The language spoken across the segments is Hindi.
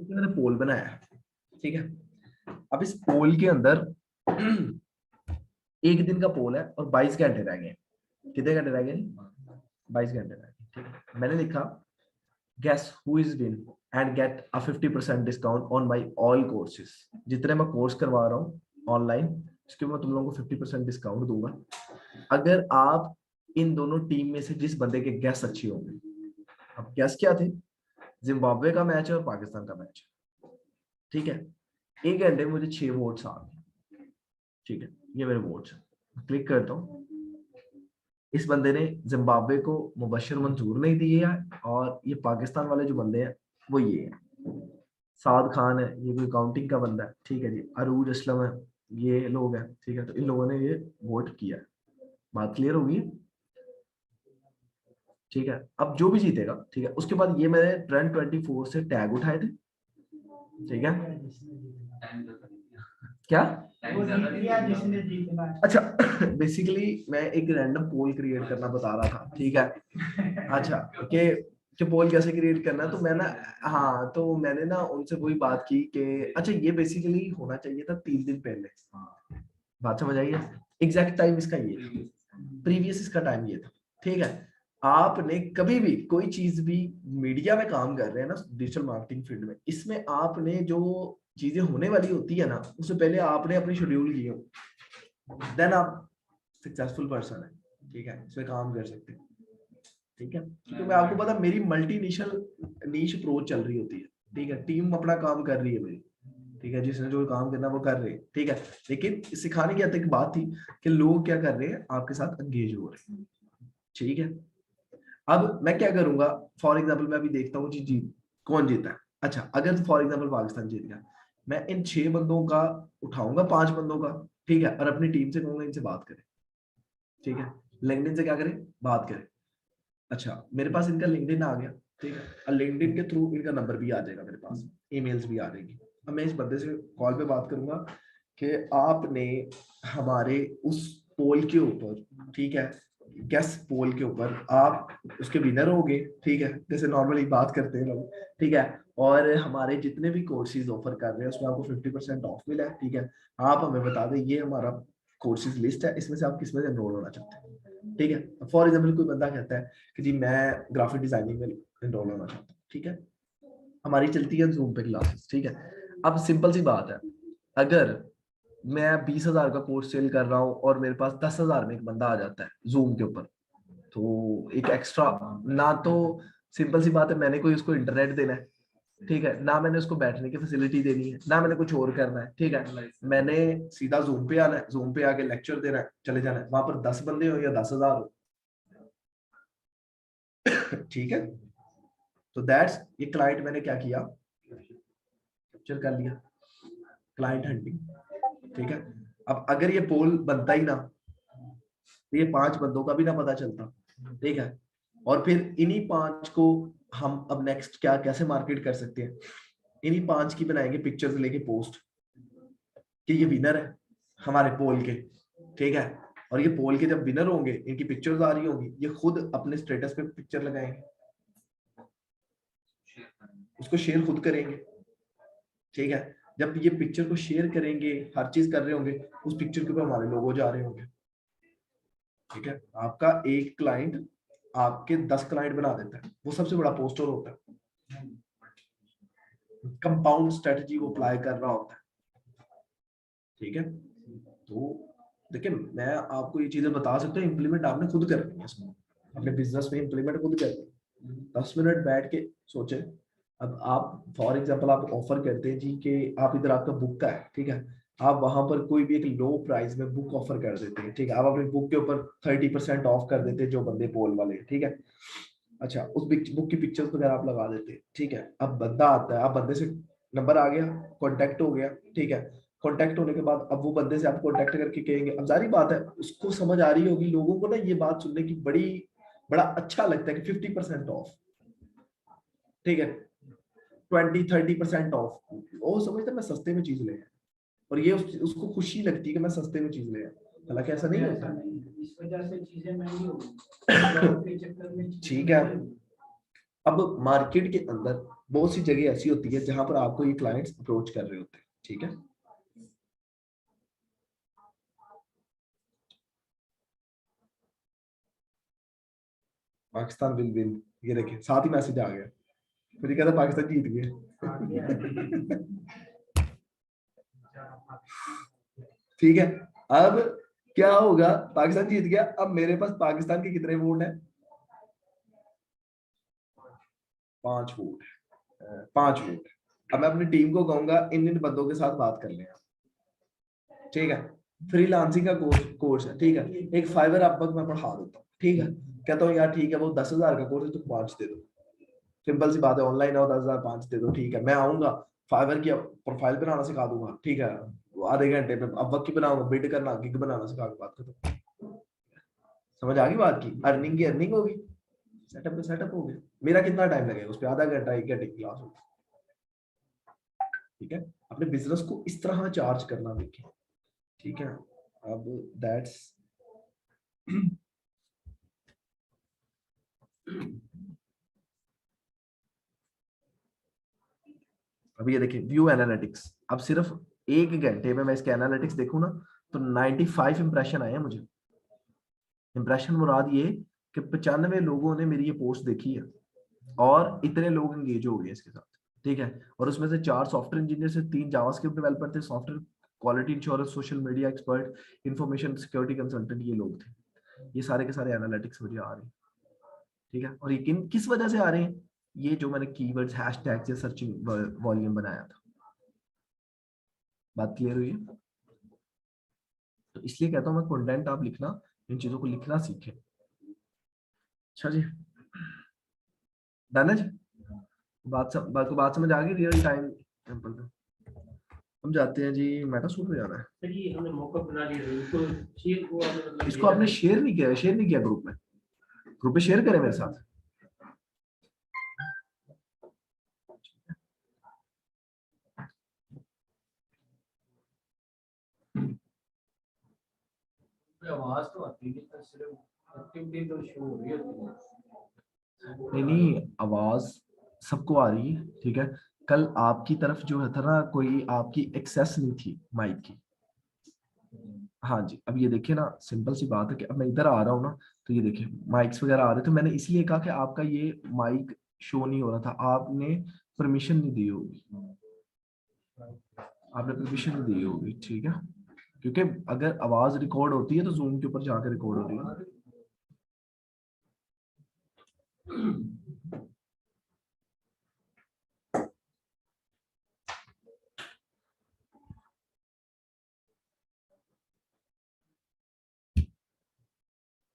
मैंने पोल बनाया है, ठीक है। अब इस पोल के अंदर एक दिन का पोल है और 22 घंटे रह गए। कितने घंटे रह गए? 22 घंटे रह गए, ठीक है। मैंने लिखा guess who is win and get a 50% discount on my all courses. जितने मैं कोर्स करवा रहा हूँ ऑनलाइन, उसके मैं तुम लोगों को 50% डिस्काउंट दूंगा अगर आप इन दोनों टीम में से जिस बंदे के गेस अच्छे होंगे। अब गेस क्या थे? जिम्बाब्वे का मैच है और पाकिस्तान का मैच है, ठीक है। एक घंटे में मुझे 6 वोट्स आ गए, ठीक है। ये मेरे वोट्स हैं, क्लिक करता हूँ। इस बंदे ने जिम्बाब्वे को मुबशर मंजूर नहीं दिए है, और ये पाकिस्तान वाले जो बंदे हैं वो ये है, साद खान है, ये कोई काउंटिंग का बंदा है, ठीक है जी। अरूज असलम है, ये लोग हैं, ठीक है। तो इन लोगों ने ये वोट किया है। बात क्लियर होगी, ठीक है। अब जो भी जीतेगा, ठीक है, उसके बाद ये मैंने ट्रेंड 24 से टैग उठाए थे, ठीक है। क्या? अच्छा बेसिकली मैं एक रैंडम पोल क्रिएट करना बता रहा था, ठीक है। अच्छा कि पोल कैसे क्रिएट करना है, तो मैं ना, हाँ, तो मैंने ना उनसे वही बात की कि अच्छा ये बेसिकली होना चाहिए था 3 दिन पहले। बात समझ आई है? एग्जैक्ट टाइम इसका ये, प्रीवियस इसका टाइम ये था, ठीक है। आपने कभी भी कोई चीज भी मीडिया में काम कर रहे हैं ना, डिजिटल मार्केटिंग फील्ड में, इसमें आपने जो चीजें होने वाली होती है ना, उससे पहले आपने अपनी शेड्यूल की हो, देन आप सक्सेसफुल पर्सन है, ठीक है, इसमें काम कर सकते हैं, ठीक है। क्योंकि मैं आपको पता मेरी मल्टी निशल नीश अप्रोच चल रही होती है, ठीक है। टीम अपना काम कर रही है मेरी, ठीक है, जिसने जो काम करना वो कर रहे हैं, ठीक है। लेकिन सिखाने की एक बात थी कि लोग क्या कर रहे हैं, आपके साथ एंगेज हो रहे हैं, ठीक है। अब मैं क्या करूंगा, फॉर एग्जाम्पल मैं अभी देखता हूँ जी जीत कौन जीता है। अच्छा, अगर फॉर एग्जाम्पल पाकिस्तान जीत गया, मैं इन 6 बंदों का उठाऊंगा, 5 बंदों का, ठीक है, और अपनी टीम से कहूंगा इनसे बात करें, ठीक है। लिंक्डइन से क्या करें, बात करें। अच्छा, मेरे पास इनका लिंक्डइन आ गया, ठीक है, और लिंक्डइन के थ्रू इनका नंबर भी आ जाएगा मेरे पास, ईमेल्स भी आ जाएगी। अब मैं इस बंदे से कॉल पे बात करूंगा कि आपने हमारे उस पोल के ऊपर, ठीक है, गेस पोल के ऊपर आप उसके विनर होगे, ठीक है, जैसे नॉर्मली बात करते हैं लोग, ठीक है। और हमारे जितने भी कोर्सेज ऑफर कर रहे हैं उसमें आपको 50% ऑफ मिला है, ठीक है। आप हमें बता दें ये हमारा कोर्सेज लिस्ट है, इसमें से आप किस में से एनरोल होना चाहते हैं, ठीक है। फॉर एग्जाम्पल कोई बंदा कहता है कि जी मैं ग्राफिक डिजाइनिंग में एनरोल होना चाहता हूँ, ठीक है। हमारी चलती है जूम पे क्लासेस, ठीक है। अब सिंपल सी बात है, अगर मैं 20,000 का कोर्स सेल कर रहा हूँ और मेरे पास 10,000 में एक बंदा आ जाता है जूम के ऊपर, तो एक एक्स्ट्रा ना, तो सिंपल सी बात है, मैंने कोई उसको इंटरनेट देना है, ठीक है, ना मैंने उसको बैठने की फैसिलिटी देनी है, ना मैंने कुछ और करना है, ठीक है। मैंने सीधा जूम पे आना है, जूम पे आके लेक्चर देना है, चले जाना है, वहां पर 10 बंदे हो या 10,000 हो, ठीक है। तो दैट्स, ये क्लाइंट मैंने क्या किया, कैप्चर कर लिया, क्लाइंट हंटिंग, ठीक है। अब अगर ये पोल बनता ही ना, तो ये 5 बंदों का भी ना पता चलता, ठीक है। और फिर इन्हीं 5 को हम अब नेक्स्ट क्या कैसे मार्केट कर सकते हैं, इन्हीं 5 की बनाएंगे पिक्चर्स लेके पोस्ट कि ये विनर है हमारे पोल के, ठीक है। और ये पोल के जब विनर होंगे, इनकी पिक्चर्स आ रही होंगी, ये खुद अपने स्टेटस पे पिक्चर लगाएंगे, उसको शेयर खुद करेंगे, ठीक है। जब ये पिक्चर को शेयर करेंगे, हर चीज कर रहे होंगे, उस पिक्चर के ऊपर हमारे लोगो जा रहे होंगे, ठीक है। आपका एक क्लाइंट आपके 10 क्लाइंट बना देता है, वो सबसे बड़ा पोस्टर होता है, कंपाउंड स्ट्रेटजी वो अप्लाई कर रहा होता है, ठीक है। तो देखिए मैं आपको ये चीजें बता सकता हूँ, इम्प्लीमेंट आपने खुद करनी है इसको, अपने बिजनेस में इम्प्लीमेंट खुद करनी है। 10 मिनट बैठ के सोचे। अब आप फॉर एग्जांपल आप ऑफर करते हैं जी कि आप इधर आपका बुक का है, ठीक है, आप वहां पर कोई भी एक लो प्राइस में बुक ऑफर कर देते हैं, ठीक है। आप अपनी बुक के ऊपर 30% ऑफ कर देते हैं जो बंदे पोल वाले, ठीक है। अच्छा, उस बुक की पिक्चर्स वगैरह आप लगा देते हैं, ठीक है। अब बंदा आता है, आप बंदे से नंबर आ गया, कांटेक्ट हो गया, ठीक है। कांटेक्ट होने के बाद अब वो बंदे से आप कांटेक्ट करके कहेंगे, अब जारी बात है उसको समझ आ रही होगी, लोगों को ना ये बात सुनने की बड़ा अच्छा लगता है कि 50% ऑफ, ठीक है, 20-30% ऑफ, वो समझता है मैं सस्ते में चीज ले आया, और ये उसको खुशी लगती है कि मैं सस्ते में चीज ले आया, हालांकि ऐसा नहीं होता, इस वजह से चीजें महंगी हो गई, ठीक है। अब मार्केट के अंदर बहुत सी जगह ऐसी होती है जहां पर आपको ये क्लाइंट्स अप्रोच कर रहे होते हैं, ठीक है। पाकिस्तान विल विन, ये देखिए साथ ही मैसेज आ गया, फिर ये कहता पाकिस्तान जीत गया। ठीक है, अब क्या होगा, पाकिस्तान जीत गया, अब मेरे पास पाकिस्तान के कितने वोट हैं? 5 वोट, 5 वोट। अब मैं अपनी टीम को कहूंगा इन इन बंदों के साथ बात कर लें, ठीक है। फ्रीलांसिंग का कोर्स है, ठीक है, एक फाइवर आप मैं पढ़ा देता हूँ, ठीक है। कहता हूँ यार ठीक है, वो 10,000 का कोर्स है, तुम 5 दे दो, सिंपल सी बात है, ऑनलाइन आओ, 10,000 5 दे दो, ठीक है। मैं आऊंगा, फाइवर की प्रोफाइल बनाना सिखा दूंगा, ठीक है, आधे घंटे में अब वक्त की बनाऊंगा, बिड करना, गिग बनाना सिखा के बात खत्म। समझ आ गई बात की, अर्निंग की अर्निंग होगी, सेटअप पे सेटअप हो गया। मेरा कितना टाइम लगेगा उस पर? आधा घंटा, 1 घंटे की क्लास होगी, ठीक है। अपने बिजनेस को इस तरह चार्ज करना देखिए, ठीक है। अब दैट्स अब ये देखिए व्यू एनालिटिक्स, अब सिर्फ 1 घंटे में मैं इसके एनालिटिक्स देखूं ना, तो 95 इंप्रेशन आए हैं मुझे। इंप्रेशन मुराद ये कि 95 लोगों ने मेरी ये पोस्ट देखी है और इतने लोग एंगेज हो गए इसके साथ, ठीक है। और उसमें से 4 सॉफ्टवेयर इंजीनियर से 3 जावास्क्रिप्ट डेवलपर थे, software quality insurance, social media expert, information security consultant, ये लोग थे। ये सारे के सारे एनालिटिक्स मुझे आ रहे हैं, ठीक है। और ये किस वजह से आ रहे हैं? ये जो मैंने कीवर्ड्स हैशटैग या सर्चिंग वॉल्यूम बनाया था। बात क्लियर हुई है? तो इसलिए कहता हूँ मैं, कंटेंट आप लिखना, इन चीजों को लिखना सीखें। अच्छा जी, डन है जी। बात समझ आ गई रियल टाइम एग्जांपल पे। हम जाते हैं जी, मेटा सूट में जाना है। सर ये हमने मॉकअप बना लिया, इसको शेयर को आपने मतलब इसको आपने शेयर नहीं किया ग्रुप में। ग्रुप पे शेयर करें मेरे साथ। आवाज तो आती है, सिर्फ एक्टिविटी तो शो हो रही है। नहीं, आवाज सबको आ रही है, ठीक है। कल आपकी तरफ जो है था ना, कोई आपकी एक्सेस नहीं थी माइक की। हाँ जी, अब ये देखिए ना, सिंपल सी बात है कि अब मैं इधर आ रहा हूँ ना, तो ये देखिए माइक्स वगैरह आ रहे थे। मैंने इसलिए कहा कि आपका ये माइक शो नहीं हो रहा था, आपने परमिशन नहीं दी होगी, आपने परमिशन नहीं दी होगी, ठीक है। क्योंकि अगर आवाज रिकॉर्ड होती है तो जूम के ऊपर जाकर रिकॉर्ड हो रही है।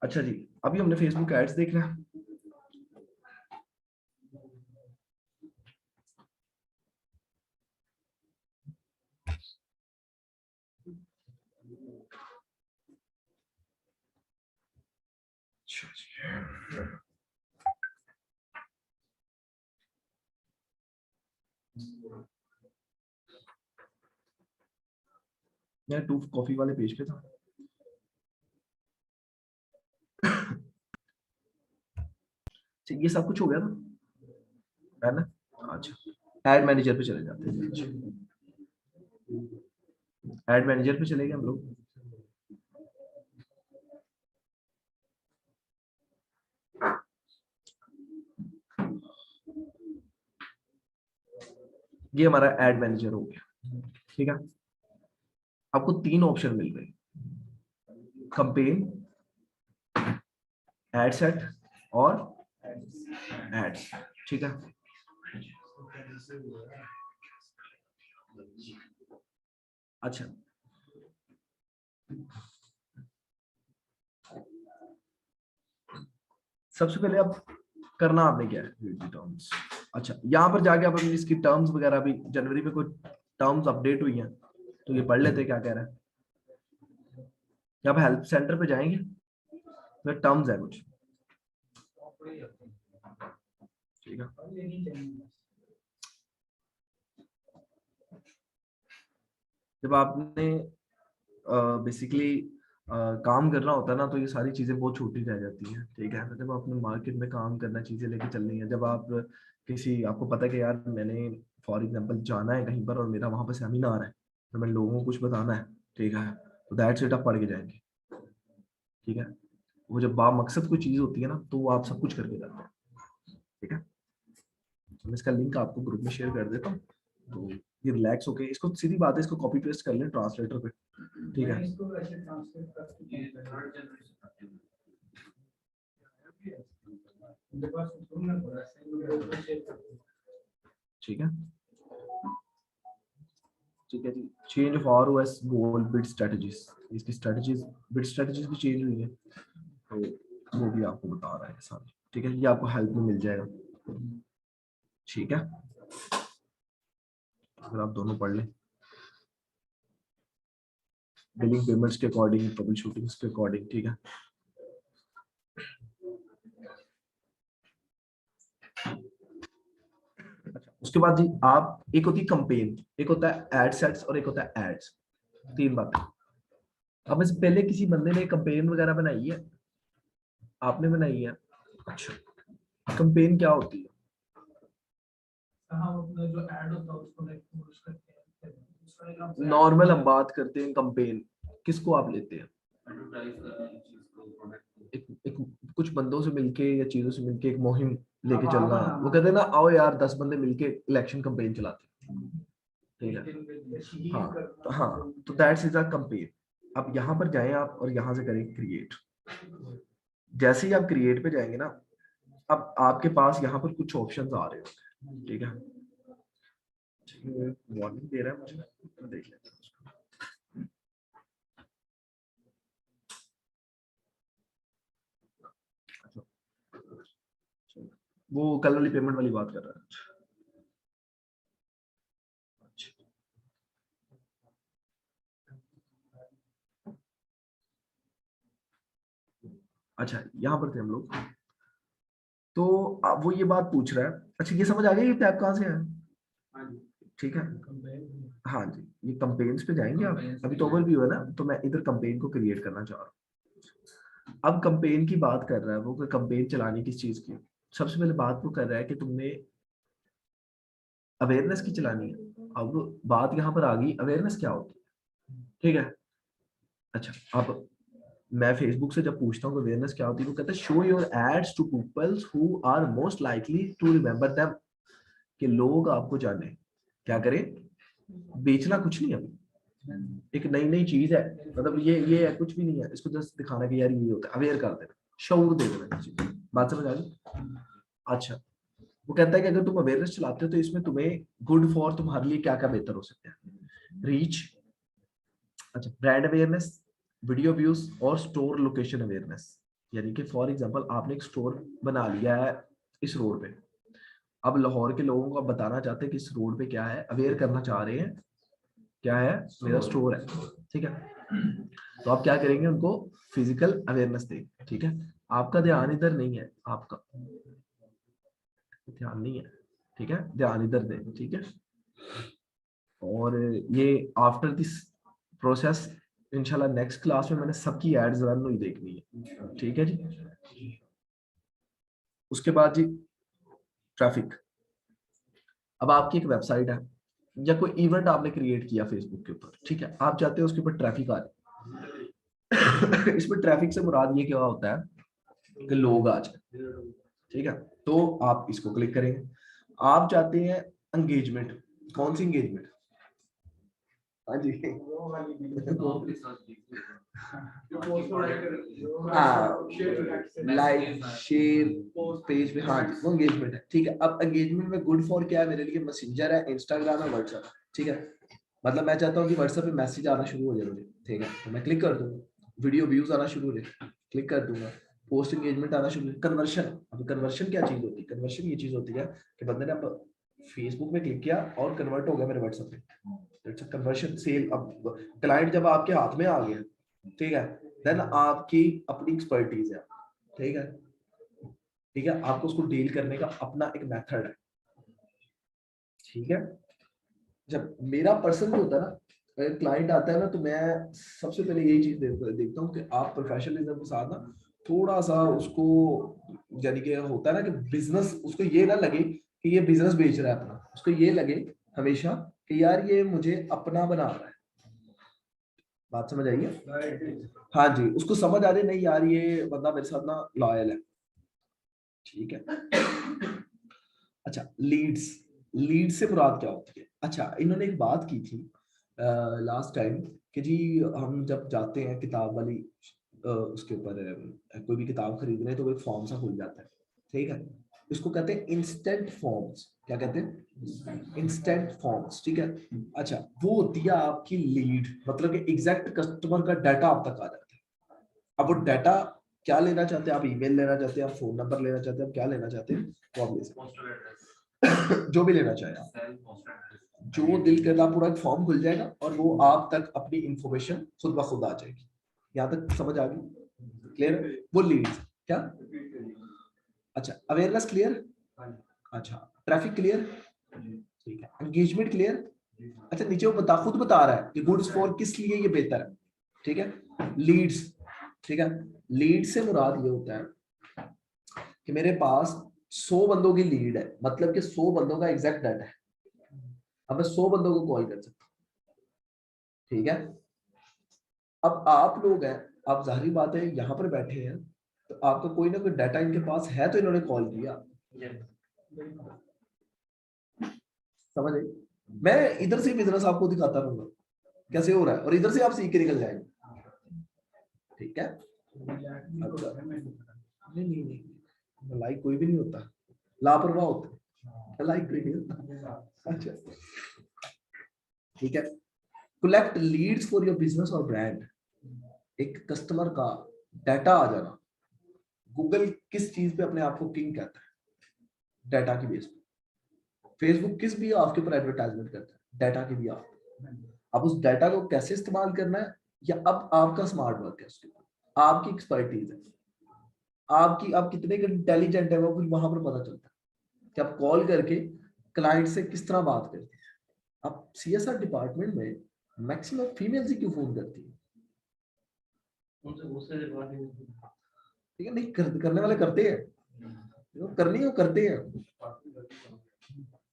अच्छा जी, अभी हमने फेसबुक एड्स देखना है। अच्छा जी, मैं टू कॉफी वाले पेज पे था। अच्छा, ये सब कुछ हो गया था, है ना? अच्छा, एड मैनेजर पे चले जाते हैं। एड मैनेजर पे चले गए हम लोग। ये हमारा एड मैनेजर हो गया, ठीक है। आपको 3 ऑप्शन मिल गए, कंपेन, एड सेट और एड्स, ठीक है। अच्छा, सबसे पहले अब करना आपने क्या है, टर्म्स। अच्छा, यहाँ पर जाके आप अपनी इसकी टर्म्स वगैरह भी, जनवरी में कोई टर्म्स अपडेट हुई हैं तो ये पढ़ लेते क्या कह रहा है। जब हेल्प सेंटर पे जाएंगे तो टर्म्स है कुछ, ठीक है। जब आपने बेसिकली काम करना होता है ना, तो ये सारी चीजें बहुत छोटी रह जाती हैं, ठीक है। तो जब आपने मार्केट में काम करना, चीजें लेके चलनी है, जब आप किसी, आपको पता है कि यार मैंने फॉर एग्जांपल जाना है कहीं पर और मेरा वहां पर सेमिनार है, तो मैं लोगों को कुछ बताना है, ठीक है, तो दैट्स इट, आप पढ़ के जाएंगे, ठीक है। वो जब मकसद कोई चीज होती है ना, तो वो आप सब कुछ करके जाते हैं, ठीक है। तो मैं इसका लिंक आपको ग्रुप में शेयर कर देता हूँ, तो ये रिलैक्स होके, इसको सीधी बात है, इसको कॉपी पेस्ट कर लें ट्रांसलेटर पे, ठीक है। ठीक है, ठीक है जी। Change of ROS goal bit strategies, इसकी स्ट्रेटजीज, बिट स्ट्रेटजीज भी चेंज हुई है, तो वो भी आपको बता रहा है सारी, ठीक है, ये आपको हेल्प में मिल जाएगा, ठीक है, अगर आप दोनों पढ़ लें, बिलिंग पेमेंट्स के अकॉर्डिंग, ट्रबल शूटिंग्स के अकॉर्डिंग, ठीक है। अच्छा, उसके बाद जी आप, एक होती है कंपेन, एक होता है एड सेट्स और एक होता है एड्स, तीन बातें। अब इससे पहले किसी बंदे ने कंपेन वगैरह बनाई है, आपने बनाई है, अच्छा, कंपेन क्या होती है? नॉर्मल हम बात करते हैं कंपेन, किसको आप लेते हैं? एक कुछ बंदों से मिलके या चीजों से मिलके एक मुहिम लेके चलना, वो कहते हैं ना, आओ यार 10 बंदे मिलके इलेक्शन कंपेन चलाते हैं, ठीक है, हाँ, तो दैट्स इज अ कंपेन। अब यहाँ पर जाएं आप और यहाँ से करें क्रिएट, जैसे ही आप क्रिएट पे जाएंगे ना, अब आपके पास यहाँ पर कुछ ऑप्शंस आ रहे होंगे, ठीक है, वार्निंग दे रहा है मुझे, तो देख लेते हैं उसको। वो कल वाली पेमेंट वाली बात कर रहा है, अच्छा, यहाँ पर थे हम लोग, तो अब वो ये बात पूछ रहा है, अच्छा ये समझ आ गया ये टैब कहाँ से है, ठीक है, हाँ जी, ये कंपेन्स पे जाएंगे आप, अभी तो ओवरव्यू है ना, तो मैं इधर कंपेन को क्रिएट करना चाह रहा हूँ। अब कंपेन की बात कर रहा है वो, कंपेन चलानी किस चीज की, सबसे पहले बात वो कर रहा है कि तुमने अवेयरनेस की चलानी है। अब बात यहाँ पर आ गई, अवेयरनेस क्या होती है, ठीक है। अच्छा, अब मैं फेसबुक से जब पूछता हूँ अवेयरनेस क्या होती है, वो कहता है show your ads to peoples who are most likely to remember them, कि लोग आपको जाने, क्या करें, बेचना कुछ नहीं है, एक नई नई चीज है, मतलब ये है, कुछ भी नहीं है, इसको जस्ट दिखाना कि यार ये होता है, अवेयर कर देना, शऊर दे देना किसी को, बात समझ आ गई। अच्छा, वो कहता है कि अगर तुम अवेयरनेस चलाते हो तो इसमें तुम्हें गुड फॉर तुम्हारे लिए क्या क्या बेहतर हो सकते हैं, रीच, अच्छा, ब्रांड अवेयरनेस, वीडियो व्यूज और स्टोर लोकेशन अवेयरनेस, यानी कि फॉर एग्जांपल आपने एक स्टोर बना लिया है इस रोड पे, अब लाहौर के लोगों को आप बताना चाहते हैं कि इस रोड पे क्या है, अवेयर करना चाह रहे हैं, क्या है, मेरा स्टोर है, ठीक है, तो आप क्या करेंगे, उनको फिजिकल अवेयरनेस देंगे, ठीक है। आपका ध्यान इधर नहीं है, आपका ध्यान नहीं है, ठीक है, ध्यान इधर दें, ठीक है। और ये आफ्टर दिस प्रोसेस, इंशाल्लाह नेक्स्ट क्लास में मैंने सबकी एड्स रन हुई देखनी है, ठीक है जी। उसके बाद जी ट्रैफिक, अब आपकी एक वेबसाइट है या कोई इवेंट आपने क्रिएट किया फेसबुक के ऊपर, ठीक है, आप चाहते हो उसके ऊपर ट्रैफिक आ जाए। इसमें ट्रैफिक से मुराद ये क्या होता है कि लोग आ जाए, ठीक है, तो आप इसको क्लिक करेंगे। आप चाहते हैं एंगेजमेंट, कौन सी एंगेजमेंट, हाँ जी, हाँ, लाइक शेयर पेज पे, हाँ जी, वो एंगेजमेंट है, ठीक है। अब एंगेजमेंट में गुड फॉर क्या है मेरे लिए, मैसेंजर है, इंस्टाग्राम है, व्हाट्सएप है, ठीक है, मतलब मैं चाहता हूँ कि व्हाट्सएप पे मैसेज आना शुरू हो जाए मुझे, ठीक है, तो मैं क्लिक कर दूंगा, वीडियो व्यूज आना शुरू हो जाए, क्लिक कर दूंगा, पोस्ट एंगेजमेंट आना शुरू, कन्वर्शन, अब कन्वर्शन क्या चीज होती है, कन्वर्शन ये चीज होती है कि बंदे ने अब फेसबुक में क्लिक किया और कन्वर्ट हो गया मेरे व्हाट्सएप पे, इट्स कन्वर्शन सेल। अब क्लाइंट जब आपके हाथ में आ गया, ठीक है, देन आपकी अपनी एक्सपर्टीज है, ठीक है, ठीक है, आपको उसको डील करने का अपना एक मेथड है, ठीक है। जब मेरा पर्सन भी होता है ना, अगर क्लाइंट आता है ना तो मैं सबसे पहले यही चीज देखता हूँ कि आप प्रोफेशनलिज्म के साथ ना थोड़ा सा उसको, यानी कि होता है ना कि बिजनेस, उसको ये ना लगे कि ये बिजनेस बेच रहा है अपना, उसको ये लगे हमेशा कि यार ये मुझे अपना बना रहा है। बात समझ आई है? हाँ जी, उसको समझ आ रही नहीं यार ये बंदा मेरे साथ ना लॉयल है। ठीक है। अच्छा, लीड्स, लीड से मुराद क्या होती है? अच्छा, इन्होंने एक बात की थी लास्ट टाइम कि जी हम जब जाते हैं किताब वाली उसके ऊपर कोई भी किताब खरीदने हैं तो वो एक फॉर्म सा खुल जाता है, ठीक है, इसको कहते हैं इंस्टेंट फॉर्म्स। क्या कहते हैं? इंस्टेंट फॉर्म्स, ठीक है। अच्छा, वो होती है आपकी लीड, मतलब कि एग्जैक्ट कस्टमर का डाटा आप तक आ जाता है। अब वो डाटा क्या लेना चाहते हैं आप? ईमेल लेना चाहते हैं, आप फोन नंबर लेना चाहते हैं, आप क्या लेना चाहते हैं वो आप ले सकते हैं। जो भी लेना चाहे आप, जो दिल करता पूरा एक फॉर्म खुल जाएगा और वो आप तक अपनी इंफॉर्मेशन खुद ब खुद आ जाएगी। यहाँ तक समझ आ गई? क्लियर? वो लीड्स क्या? अच्छा, अवेयरनेस क्लियर? अच्छा, ट्रैफिक क्लियर? ठीक है, एंगेजमेंट क्लियर? अच्छा, नीचे वो खुद बता रहा है कि गुड्स फॉर किस लिए ये बेहतर है, ठीक है। लीड्स, ठीक है, लीड से मुराद ये होता है कि मेरे पास 100 बंदों की लीड है, मतलब कि 100 बंदों का एग्जैक्ट डाटा है। अब मैं 100 बंदों को कॉल कर सकता हूँ, ठीक है। अब आप लोग हैं, आप जाहिर बात है यहाँ पर बैठे हैं, तो आपका कोई ना कोई डाटा इनके पास है तो इन्होंने कॉल किया। समझ आई? मैं इधर से बिजनेस आपको दिखाता रहूंगा कैसे हो रहा है और इधर से आप सीख के निकल जाएंगे, ठीक है। अच्छा, नहीं नहीं नहीं, लाइक कोई भी नहीं होता, लापरवाह होता, लाइक कोई नहीं होता। अच्छा, ठीक है। Collect leads for your business और ब्रांड, एक कस्टमर का डाटा आ जाना। गूगल किस चीज पे अपने आप को किंग कहता है? डाटा की बेस पे। फेसबुक किस भी आपके ऊपर एडवर्टाइजमेंट करता है? डाटा की भी आप। अब उस डाटा को कैसे इस्तेमाल करना है, या अब आपका स्मार्ट वर्क है, उसके ऊपर आपकी एक्सपर्टीज है, आपकी आप कितने इंटेलिजेंट है वो फिर वहां पर पता चलता है कि आप कॉल करके क्लाइंट से किस तरह बात करते हैं। अब सीएसआर डिपार्टमेंट में मैक्सिमम फीमेल्स ही क्यों फोन करती है? ठीक है, नहीं करने वाले करते हैं, जो करनी है वो करते हैं।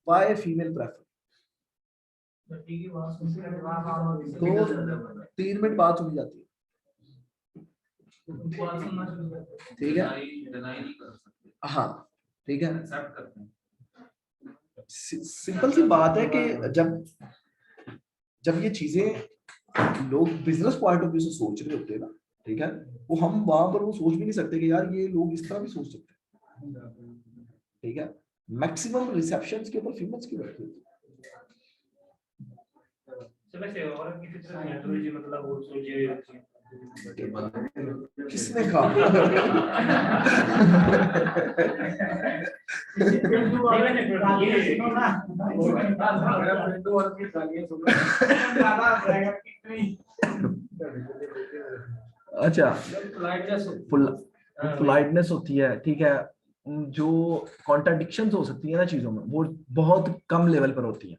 Why female prefer? तो 3 मिनट बात सुनी जाती है, ठीक है। हाँ, ठीक है। सिंपल सी बात है कि जब जब ये चीजें लोग बिजनेस पॉइंट ऑफ व्यू से सोच रहे होते हैं ना, ठीक है, वो हम वहां पर वो सोच भी नहीं सकते कि यार ये लोग इस तरह भी सोच सकते हैं, ठीक है। मैक्सिमम रिसेप्शंस के ऊपर फीमेल्स क्यों बैठी होती है? किसने कहा? अच्छा, पोलाइटनेस होती है, ठीक है। जो कॉन्ट्राडिक्शंस हो सकती है ना चीजों में, वो बहुत कम लेवल पर होती है,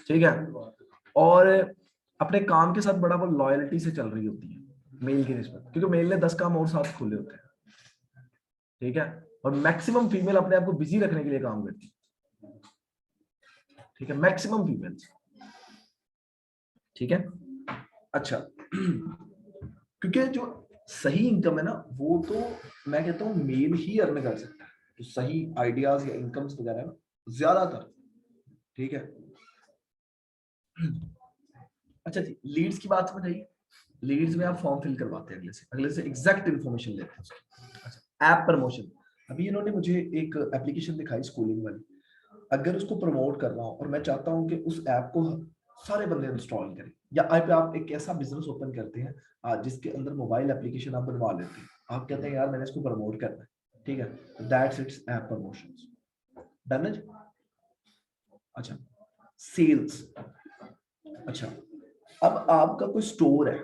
ठीक है। और अपने काम के साथ बड़ा वो लॉयल्टी से चल रही होती है मेल की रिस्पेक्ट, क्योंकि मेल ने 10 काम और साथ खोले होते हैं, ठीक है। और मैक्सिमम फीमेल अपने आप को बिजी रखने के लिए काम करती है, ठीक है, मैक्सिमम फीमेल्स, ठीक है। अच्छा, क्योंकि जो सही इनकम है ना, वो तो मैं कहता हूँ मेल ही अर्न कर सकता है, जो सही आइडियाज या इनकम्स वगैरह है ज्यादातर, ठीक है। अच्छा जी, लीड्स की बात समझ आई? लीड्स में आप फॉर्म फिल करवाते हैं, अगले से एग्जैक्ट इन्फॉर्मेशन लेते हैं उसकी। अच्छा, ऐप प्रमोशन, अभी इन्होंने मुझे एक एप्लीकेशन दिखाई स्कूलिंग वाली, अगर उसको प्रमोट कर रहा हूँ और मैं चाहता हूँ कि उस ऐप को सारे बंदे इंस्टॉल करें, या आप एक ऐसा बिजनेस ओपन करते हैं जिसके अंदर मोबाइल एप्लीकेशन आप बनवा लेते हैं, आप कहते हैं यार मैंने इसको प्रमोट करना है, ठीक है, that's it's app promotions, done है। अच्छा, सेल्स, अच्छा, अब आपका कोई स्टोर है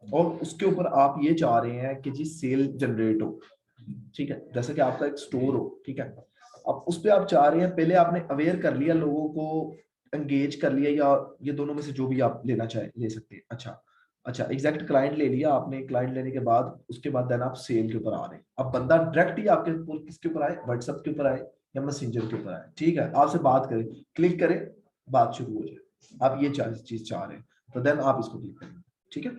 और उसके ऊपर आप ये चाह रहे हैं कि जी सेल जनरेट हो, ठीक है, जैसे कि आपका एक स्टोर हो, ठीक है। अब उस पर आप चाह रहे हैं, पहले आपने अवेयर कर लिया लोगों को एंगेज कर लिया, या ये दोनों में से जो भी आप लेना चाहे ले सकते हैं। अच्छा अच्छा, एग्जैक्ट क्लाइंट ले लिया आपने, क्लाइंट लेने के बाद उसके बाद देन आप सेल के ऊपर आ रहे हैं। अब बंदा डायरेक्ट ही आपके ऊपर किसके ऊपर आए, व्हाट्सएप के ऊपर आए या मैसेंजर के ऊपर आए, ठीक है, आपसे बात करें, क्लिक करें, बात शुरू हो जाए। आप ये चीज चाह रहे हैं तो देन आप इसको क्लिक करेंगे, ठीक है।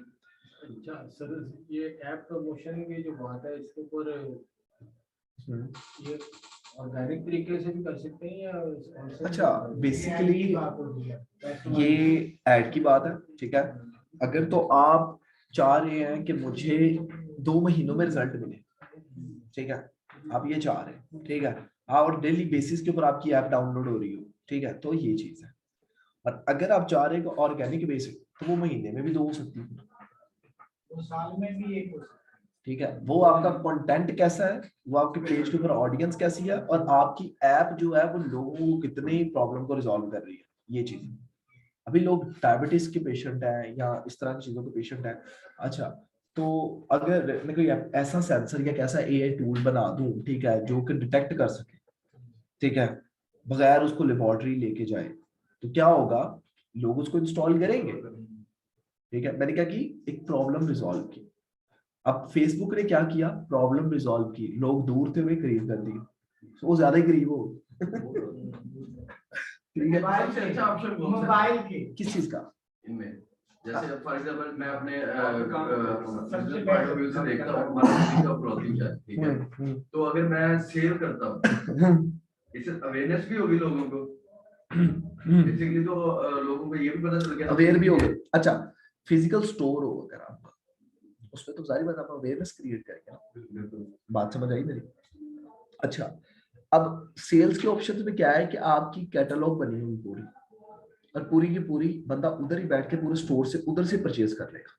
अच्छा सर, ये ऐप प्रमोशन की जो बात है इसके ऊपर ये ऑर्गेनिक तरीके से भी कर सकते हैं या अच्छा, बेसिकली ये ऐड की बात है, ठीक है। अगर तो आप चाह रहे हैं कि मुझे 2 महीनों में रिजल्ट मिले, ठीक है, आप ये चाह रहे हैं, ठीक है, और डेली बेसिस के ऊपर आपकी ऐप डाउनलोड हो रही हो, ठीक है, तो ये चीज है। और अगर आप चाह रहे हैं ऑर्गेनिक बेसिस, तो वो महीने में भी 2 हो सकती है, वो साल में भी एक हो सकता है, ठीक है। वो आपका कंटेंट कैसा है, वो आपके पेज के ऊपर ऑडियंस कैसी है, और आपकी ऐप जो है वो लोगों को कितनी प्रॉब्लम को रिजॉल्व कर रही है, ये चीज। अभी लोग डायबिटीज के पेशेंट हैं या इस तरह की चीजों के पेशेंट हैं। अच्छा, तो अगर मैं कोई ऐसा सेंसर या कैसा एआई टूल बना दूं, ठीक है, जो कि डिटेक्ट कर सके, ठीक है, बगैर उसको लेबोरेटरी लेके जाए, तो क्या होगा, लोग उसको इंस्टॉल करेंगे, ठीक है। मैंने क्या की, एक प्रॉब्लम रिजॉल्व की। अब फेसबुक ने क्या किया, प्रॉब्लम रिजॉल्व की, लोग दूर थे हुए करीब कर दिए, तो वो ज्यादा ही करीब हो। मोबाइल से अच्छा ऑप्शन मोबाइल के किस चीज का, इनमें जैसे फॉर एग्जांपल मैं अपने सबसे पॉइंट ऑफ व्यू से देखता हूँ मार्केटिंग का प्रोसेस है, ठीक है। तो अगर मैं सेल करता हूँ, इससे अवेयरनेस भी होगी लोगों को, बेसिकली तो लोगों को ये भी पता चल गया, अवेयर भी होगे। अच्छा, फिजिकल स्टोर हो अगर आपका, उसमें तो सारी बात आप अवेयरनेस क्रिएट करेंगे ना, बात समझ आई मेरी। अच्छा, अब सेल्स के ऑप्शन में क्या है कि आपकी कैटलॉग बनी हुई पूरी, और पूरी की पूरी बंदा उधर ही बैठ के पूरे स्टोर से उधर से परचेज कर लेगा,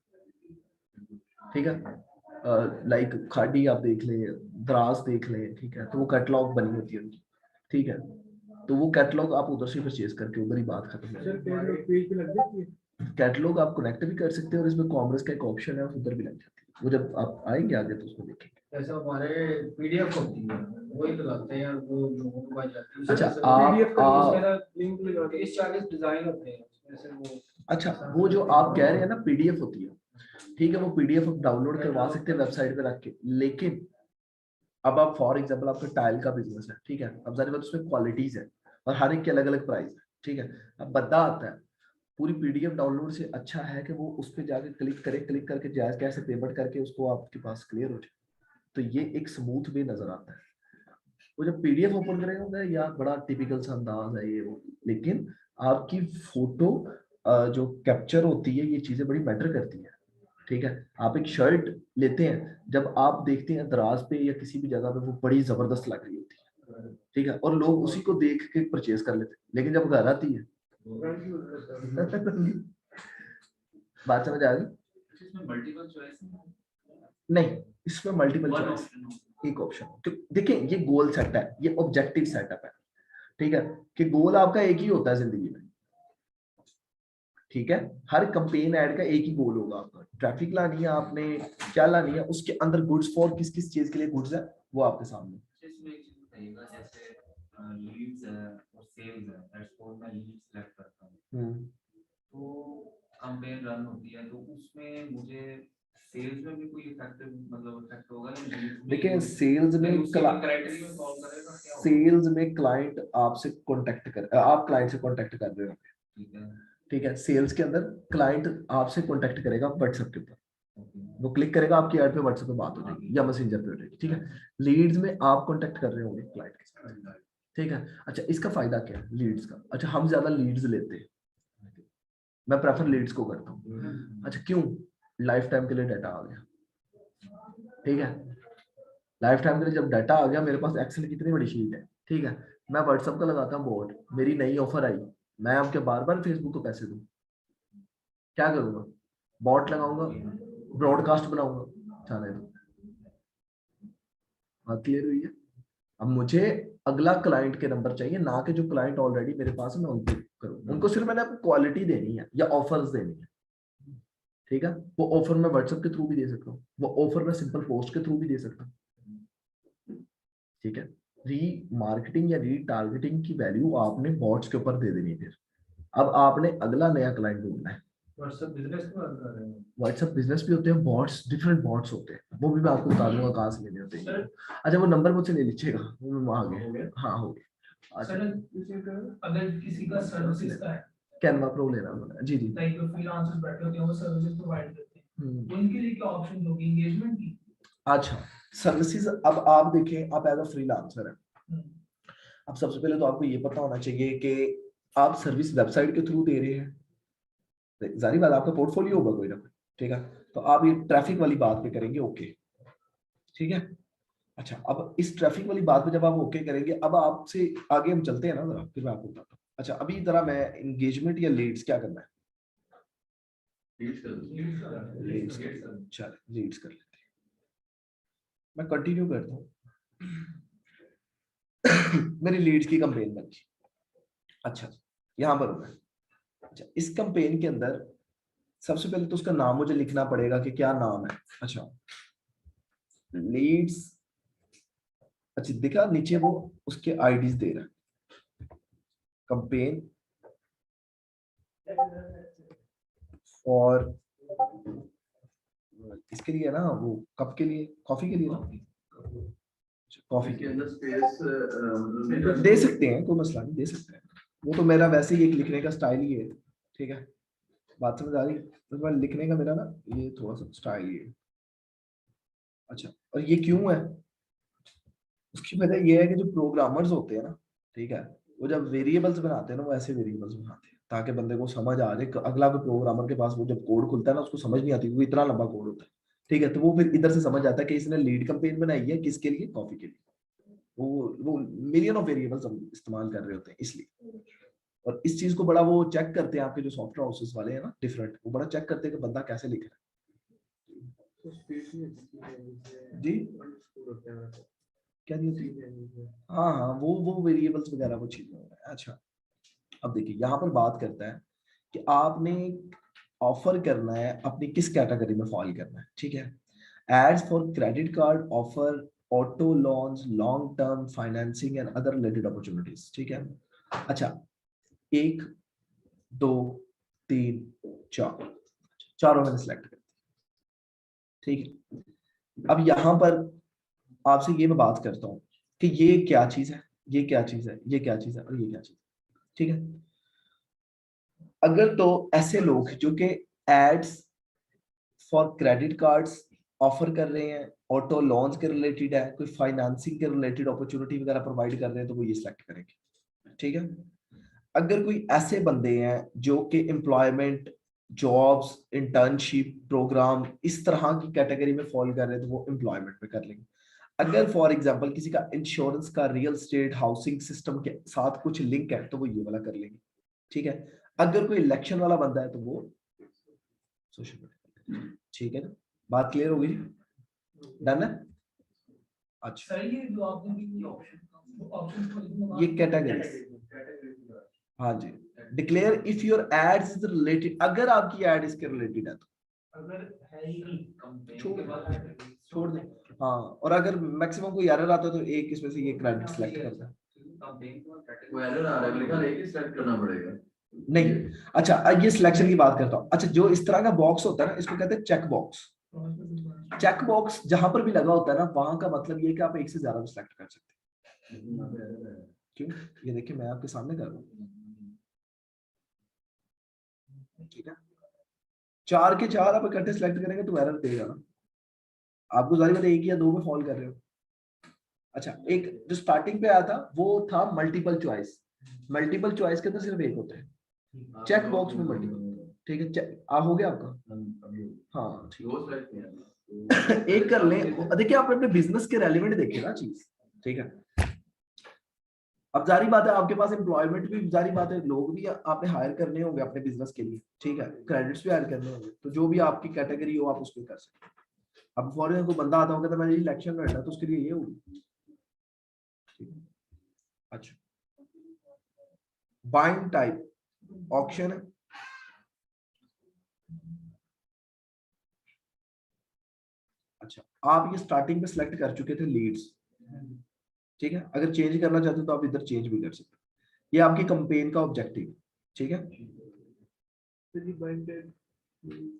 ठीक है। लाइक खाड़ी आप देख लें, द्रास देख लें, ठीक है, तो वो कैटलॉग बनी होती है उनकी, ठीक है, तो वो कैटलॉग आप उधर से परचेज करके उधर ही बात खत्म है। कैटलॉग आप कनेक्ट भी कर सकते हैं, और इसमें कॉमर्स का एक ऑप्शन है, उधर भी लग जाती है, वो जब आप आएंगे आगे तो उसको देखेंगे। जैसे हमारे पीडीएफ होती है वही तो लगते हैं वो लोगों को आ जाती है। अच्छा, पीडीएफ का आप लिंक लगा के 30-40 डिजाइन होते हैं उसमें से वो। अच्छा, वो जो आप कह रहे हैं ना पीडीएफ होती है, ठीक है, वो पीडीएफ आप डाउनलोड करवा सकते हैं वेबसाइट पे रख के। लेकिन अब आप फॉर एग्जांपल आपका टाइल का बिजनेस है, ठीक है, अब जारी बात उसमें क्वालिटीज है और हर एक की अलग अलग प्राइस है, ठीक है। अब बंदा आता है, पूरी पीडीएफ डाउनलोड से अच्छा है कि वो उस पर जाके क्लिक करे, क्लिक करके जायज कैसे पेमेंट करके उसको आपके पास क्लियर हो जाए, तो ये एक स्मूथ वे नजर आता है। वो जब पीडीएफ ओपन करेगा या बड़ा टिपिकल सा अंदाज है ये वो, लेकिन आपकी फोटो जो कैप्चर होती है, ये चीजें बड़ी मैटर करती है, ठीक है। आप एक शर्ट लेते हैं, जब आप देखते हैं दराज पे या किसी भी जगह पे, वो बड़ी जबरदस्त लग रही होती है, ठीक है, और लोग उसी को देख के परचेज कर लेते हैं, लेकिन जब घर आती है बात समझ आ गई? नहीं, इसमें मल्टीपल चॉइस, एक ऑप्शन। देखिए, ये गोल सेट है, ये ऑब्जेक्टिव सेटअप है, ठीक है, कि गोल आपका एक ही होता है जिंदगी में, ठीक है। हर कंपेन ऐड का एक ही गोल होगा आपका, ट्रैफिक लानी है आपने, क्या लानी है, उसके अंदर गुड्स फॉर किस किस चीज के लिए गुड्स है वो आपके सामने। इसमें एक चीज बताइएगा, जैसे लीड्स है और सेल्स है, दैट्स व्हाट मैं लीड सेलेक्ट करता हूं, तो कैंपेन रन होती है, तो उसमें मुझे सेल्स में भी कोई इफेक्टिव मतलब इफेक्ट होगा या लीड्स में? देखिए, सेल्स में क्राइटेरिया सॉल्व करेगा क्या? सेल्स में क्लाइंट आपसे कांटेक्ट कर, आप क्लाइंट से कांटेक्ट कर रहे हो, ठीक है, ठीक है। सेल्स के अंदर क्लाइंट आपसे कांटेक्ट करेगा व्हाट्सएप के ऊपर, वो क्लिक करेगा आपकी ऐड पे, व्हाट्सएप पे बात हो जाएगी या मैसेंजर पे हो जाएगी, ठीक है। लीड्स में आप कांटेक्ट कर रहे होंगे क्लाइंट के साथ, ठीक है। अच्छा, इसका फायदा क्या है लीड्स का? अच्छा, हम ज्यादा लीड्स लेते हैं, मैं प्रेफर लीड्स को करता हूँ। अच्छा, क्यों? लाइफ टाइम के लिए डाटा आ गया, ठीक है, लाइफ टाइम के लिए जब डाटा आ गया, मेरे पास एक्सेल कितनी बड़ी शीट है, ठीक है, मैं व्हाट्सएप का लगाता हूँ बोर्ड, मेरी नई ऑफर आई, मैं आपके बार बार फेसबुक को पैसे दूं, क्या करूंगा? बॉट लगाऊंगा, ब्रॉडकास्ट बनाऊंगा, चैनल। बात क्लियर हुई है? अब मुझे अगला क्लाइंट के नंबर चाहिए, ना कि जो क्लाइंट ऑलरेडी मेरे पास है मैं उनको करूँ, उनको सिर्फ मैंने आपको क्वालिटी देनी है या ऑफर्स देनी है, ठीक है। वो ऑफर मैं व्हाट्सएप के थ्रू भी दे सकता हूँ, वो ऑफर मैं सिंपल पोस्ट के थ्रू भी दे सकता हूँ, ठीक है। री मार्केटिंग या री टारगेटिंग की वैल्यू आपने बॉट्स के ऊपर दे देनी है फिर, अब आपने अगला नया क्लाइंट ढूंढना है। व्हाट्सएप बिजनेस की बात कर रहे हैं। व्हाट्सएप बिजनेस भी होते हैं, बॉट्स, डिफरेंट बॉट्स होते हैं, वो भी मैं आपको बता दूंगा कहाँ से लेने होते हैं। अच्छा वो नंबर मुझसे ले लीजिएगा, वो मैं वहाँ गए। हाँ हो गया। अच्छा अगर किसी का सर्विसेज का है, कैनवा प्रो लेना होगा जी जी। लाइक जो फ्रीलांसर्स बैठे होते हैं वो सर्विसेज प्रोवाइड करते हैं, उनके लिए क्या ऑप्शन होगी एंगेजमेंट की? अच्छा सर्विसेज, अब आप देखें, आप एज अ फ्रीलांसर है, अब सबसे पहले तो आपको ये पता होना चाहिए कि आप सर्विस वेबसाइट के थ्रू दे रहे हैं, जारी बात आपका पोर्टफोलियो होगा कोई ना कोई, ठीक है। तो आप ये ट्रैफिक वाली बात पे करेंगे ओके, ठीक है। अच्छा अब इस ट्रैफिक वाली बात पे जब आप ओके करेंगे, अब आपसे आगे हम चलते हैं ना जरा, फिर मैं आपको बताता हूँ। अच्छा अभी जरा मैं एंगेजमेंट या लीड्स क्या करना है, लीड्स चल लीड्स कर लेते हैं, मैं कंटिन्यू करता हूँ। मेरी लीड्स की कंपेन बन गई। अच्छा यहाँ पर होगा। अच्छा इस कंपेन के अंदर सबसे पहले तो उसका नाम मुझे लिखना पड़ेगा कि क्या नाम है। अच्छा लीड्स, अच्छा दिखा नीचे वो उसके आईडीज दे रहा है, कंपेन और इसके लिए ना, वो कप के लिए, कॉफी के लिए ना, कॉफी के अंदर स्पेस दे सकते हैं, कोई मसला नहीं, दे सकते हैं। वो तो मेरा वैसे ही एक लिखने का स्टाइल ही है, ठीक है, बात समझ आ रही है। तो मैं लिखने का मेरा ना ये थोड़ा सा स्टाइल ही है। अच्छा और ये क्यों है, उसकी वजह ये है कि जो प्रोग्रामर्स होते हैं ना, ठीक है, वो जब वेरिएबल्स बनाते हैं ना, वो ऐसे वेरिएबल्स बनाते हैं ताकि बंदे को समझ आ जाए। अगला कोई प्रोग्रामर के पास वो जब कोड खुलता है ना, उसको समझ नहीं आती क्योंकि इतना लंबा कोड होता है, ठीक है। तो वो फिर इधर से समझ आता है कि इसने लीड कैंपेन बनाई है किसके लिए, कॉफी के लिए। वो मिलियन ऑफ वेरिएबल्स हम इस्तेमाल कर रहे होते हैं इसलिए। और इस चीज को बड़ा वो चेक करते हैं आपके जो सॉफ्टवेयर हाउसेस वाले हैं ना डिफरेंट, वो बड़ा चेक करते हैं कि बंदा कैसे लिख रहा है। जी क्या नहीं, हाँ हाँ वो वेरिएबल्स वगैरह वो चीजें हो रहा है। अच्छा अब देखिए यहाँ पर बात करता है कि आपने ऑफर करना है, अपनी किस कैटेगरी में फॉल करना है, ठीक है। Ads for credit card offer, auto loans, long term financing and other related opportunities, ठीक है। अच्छा 1 2 3 4, चारों मैंने सिलेक्ट कर, ठीक है। अब यहाँ पर आपसे ये मैं बात करता हूँ कि ये क्या चीज है, ये क्या चीज है, ये क्या चीज है और ये क्या चीज है, ठीक है। अगर तो ऐसे लोग जो कि ads for credit cards offer कर रहे हैं, ऑटो लोन्स के रिलेटेड है, कोई फाइनेंसिंग के रिलेटेड अपॉर्चुनिटी वगैरह प्रोवाइड कर रहे हैं, तो वो ये सिलेक्ट करेंगे, ठीक है। अगर कोई ऐसे बंदे हैं जो कि एम्प्लॉयमेंट, जॉब्स, इंटर्नशिप प्रोग्राम इस तरह की कैटेगरी में फॉल कर रहे हैं, तो वो एम्प्लॉयमेंट में कर लेंगे। अगर फॉर एग्जांपल किसी का इंश्योरेंस का, रियल स्टेट, हाउसिंग सिस्टम के साथ कुछ लिंक है, तो वो ये वाला कर लेंगे, ठीक है। अगर कोई इलेक्शन वाला बंदा है तो वो सोशल मीडिया, ठीक है ना, बात क्लियर होगी जी, डन है। अच्छा सर ये जो आपने भी ऑप्शन ये कैटेगरी, हाँ जी, declare if your ads is related, अगर आपकी एड इसके रिलेटेड है तो अगर है ही नहीं कंपेन छोड़ के बाद छोड़ दे। हाँ और अगर मैक्सिमम कोई एरर आता है तो एक इसमें से ये क्रेडिट सिलेक्ट करता है। वो एरर आ रहा है, लिखा है कि सिलेक्ट करना पड़ेगा नहीं अच्छा अब ये सिलेक्शन की बात करता हूँ। अच्छा जो इस तरह का बॉक्स होता है ना, इसको कहते हैं चेक बॉक्स। चेक बॉक्स जहां पर भी लगा होता है ना, वहां का मतलब ये है कि आप एक से ज्यादा भी सिलेक्ट कर सकते हैं। क्यों, ये देखिए मैं आपके सामने कर रहा हूँ, ठीक है। 4 के 4 आप इकट्ठे सिलेक्ट करेंगे तो एरर देगा ना, आपको जारी बात है, 1 या 2 में फॉल कर रहे हो। अच्छा एक जो स्टार्टिंग पे आया था वो था मल्टीपल चॉइस, मल्टीपल चॉइस के अंदर सिर्फ एक होता है, चेक बॉक्स में मल्टीपल, ठीक है। हो गया आपका, हाँ ठीक एक कर ले। देखिए आप अपने बिजनेस के रेलिवेंट देखिए ना चीज, ठीक है। अब जारी बात है आपके पास एम्प्लॉयमेंट भी, जारी बात है लोग भी आपने हायर करने होंगे अपने बिजनेस के लिए, ठीक है, क्रेडिट्स भी हायर करने होंगे, तो जो भी आपकी कैटेगरी हो आप उसमें कर सकते हैं। अब फॉर एग्जाम्पल कोई बंदा आता होगा तो मैंने इलेक्शन लड़ना, तो उसके लिए ये होगी। अच्छा बाइंग टाइप ऑक्शन है, अच्छा आप ये स्टार्टिंग में सिलेक्ट कर चुके थे लीड्स, ठीक है। अगर चेंज करना चाहते हो तो आप इधर चेंज भी कर सकते हो। ये आपकी कंपेन का ऑब्जेक्टिव, ठीक है।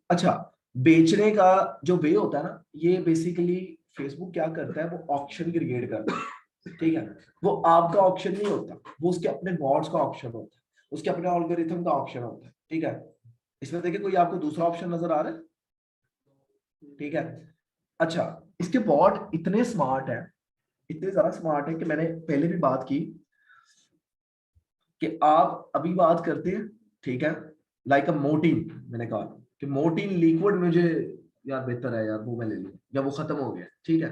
अच्छा, बेचने का जो वे होता है ना, ये बेसिकली फेसबुक क्या करता है, वो ऑक्शन क्रिएट करता है, ठीक है। वो आपका ऑक्शन नहीं होता, वो उसके अपने बॉट्स का ऑक्शन होता है, उसके अपने एल्गोरिथम का ऑक्शन होता है, ठीक है। इसमें देखिए कोई आपको दूसरा ऑप्शन नजर आ रहा है, ठीक है। अच्छा, इसके बॉट इतने स्मार्ट है, इतने ज्यादा स्मार्ट है कि मैंने पहले भी बात की कि आप अभी बात करते हैं, ठीक है, लाइक अ मोर्टीन, मैंने कहा कि मोर्टीन लिक्विड मुझे यार बेहतर है यार, वो मैं ले लूं, या वो खत्म हो गया, ठीक है।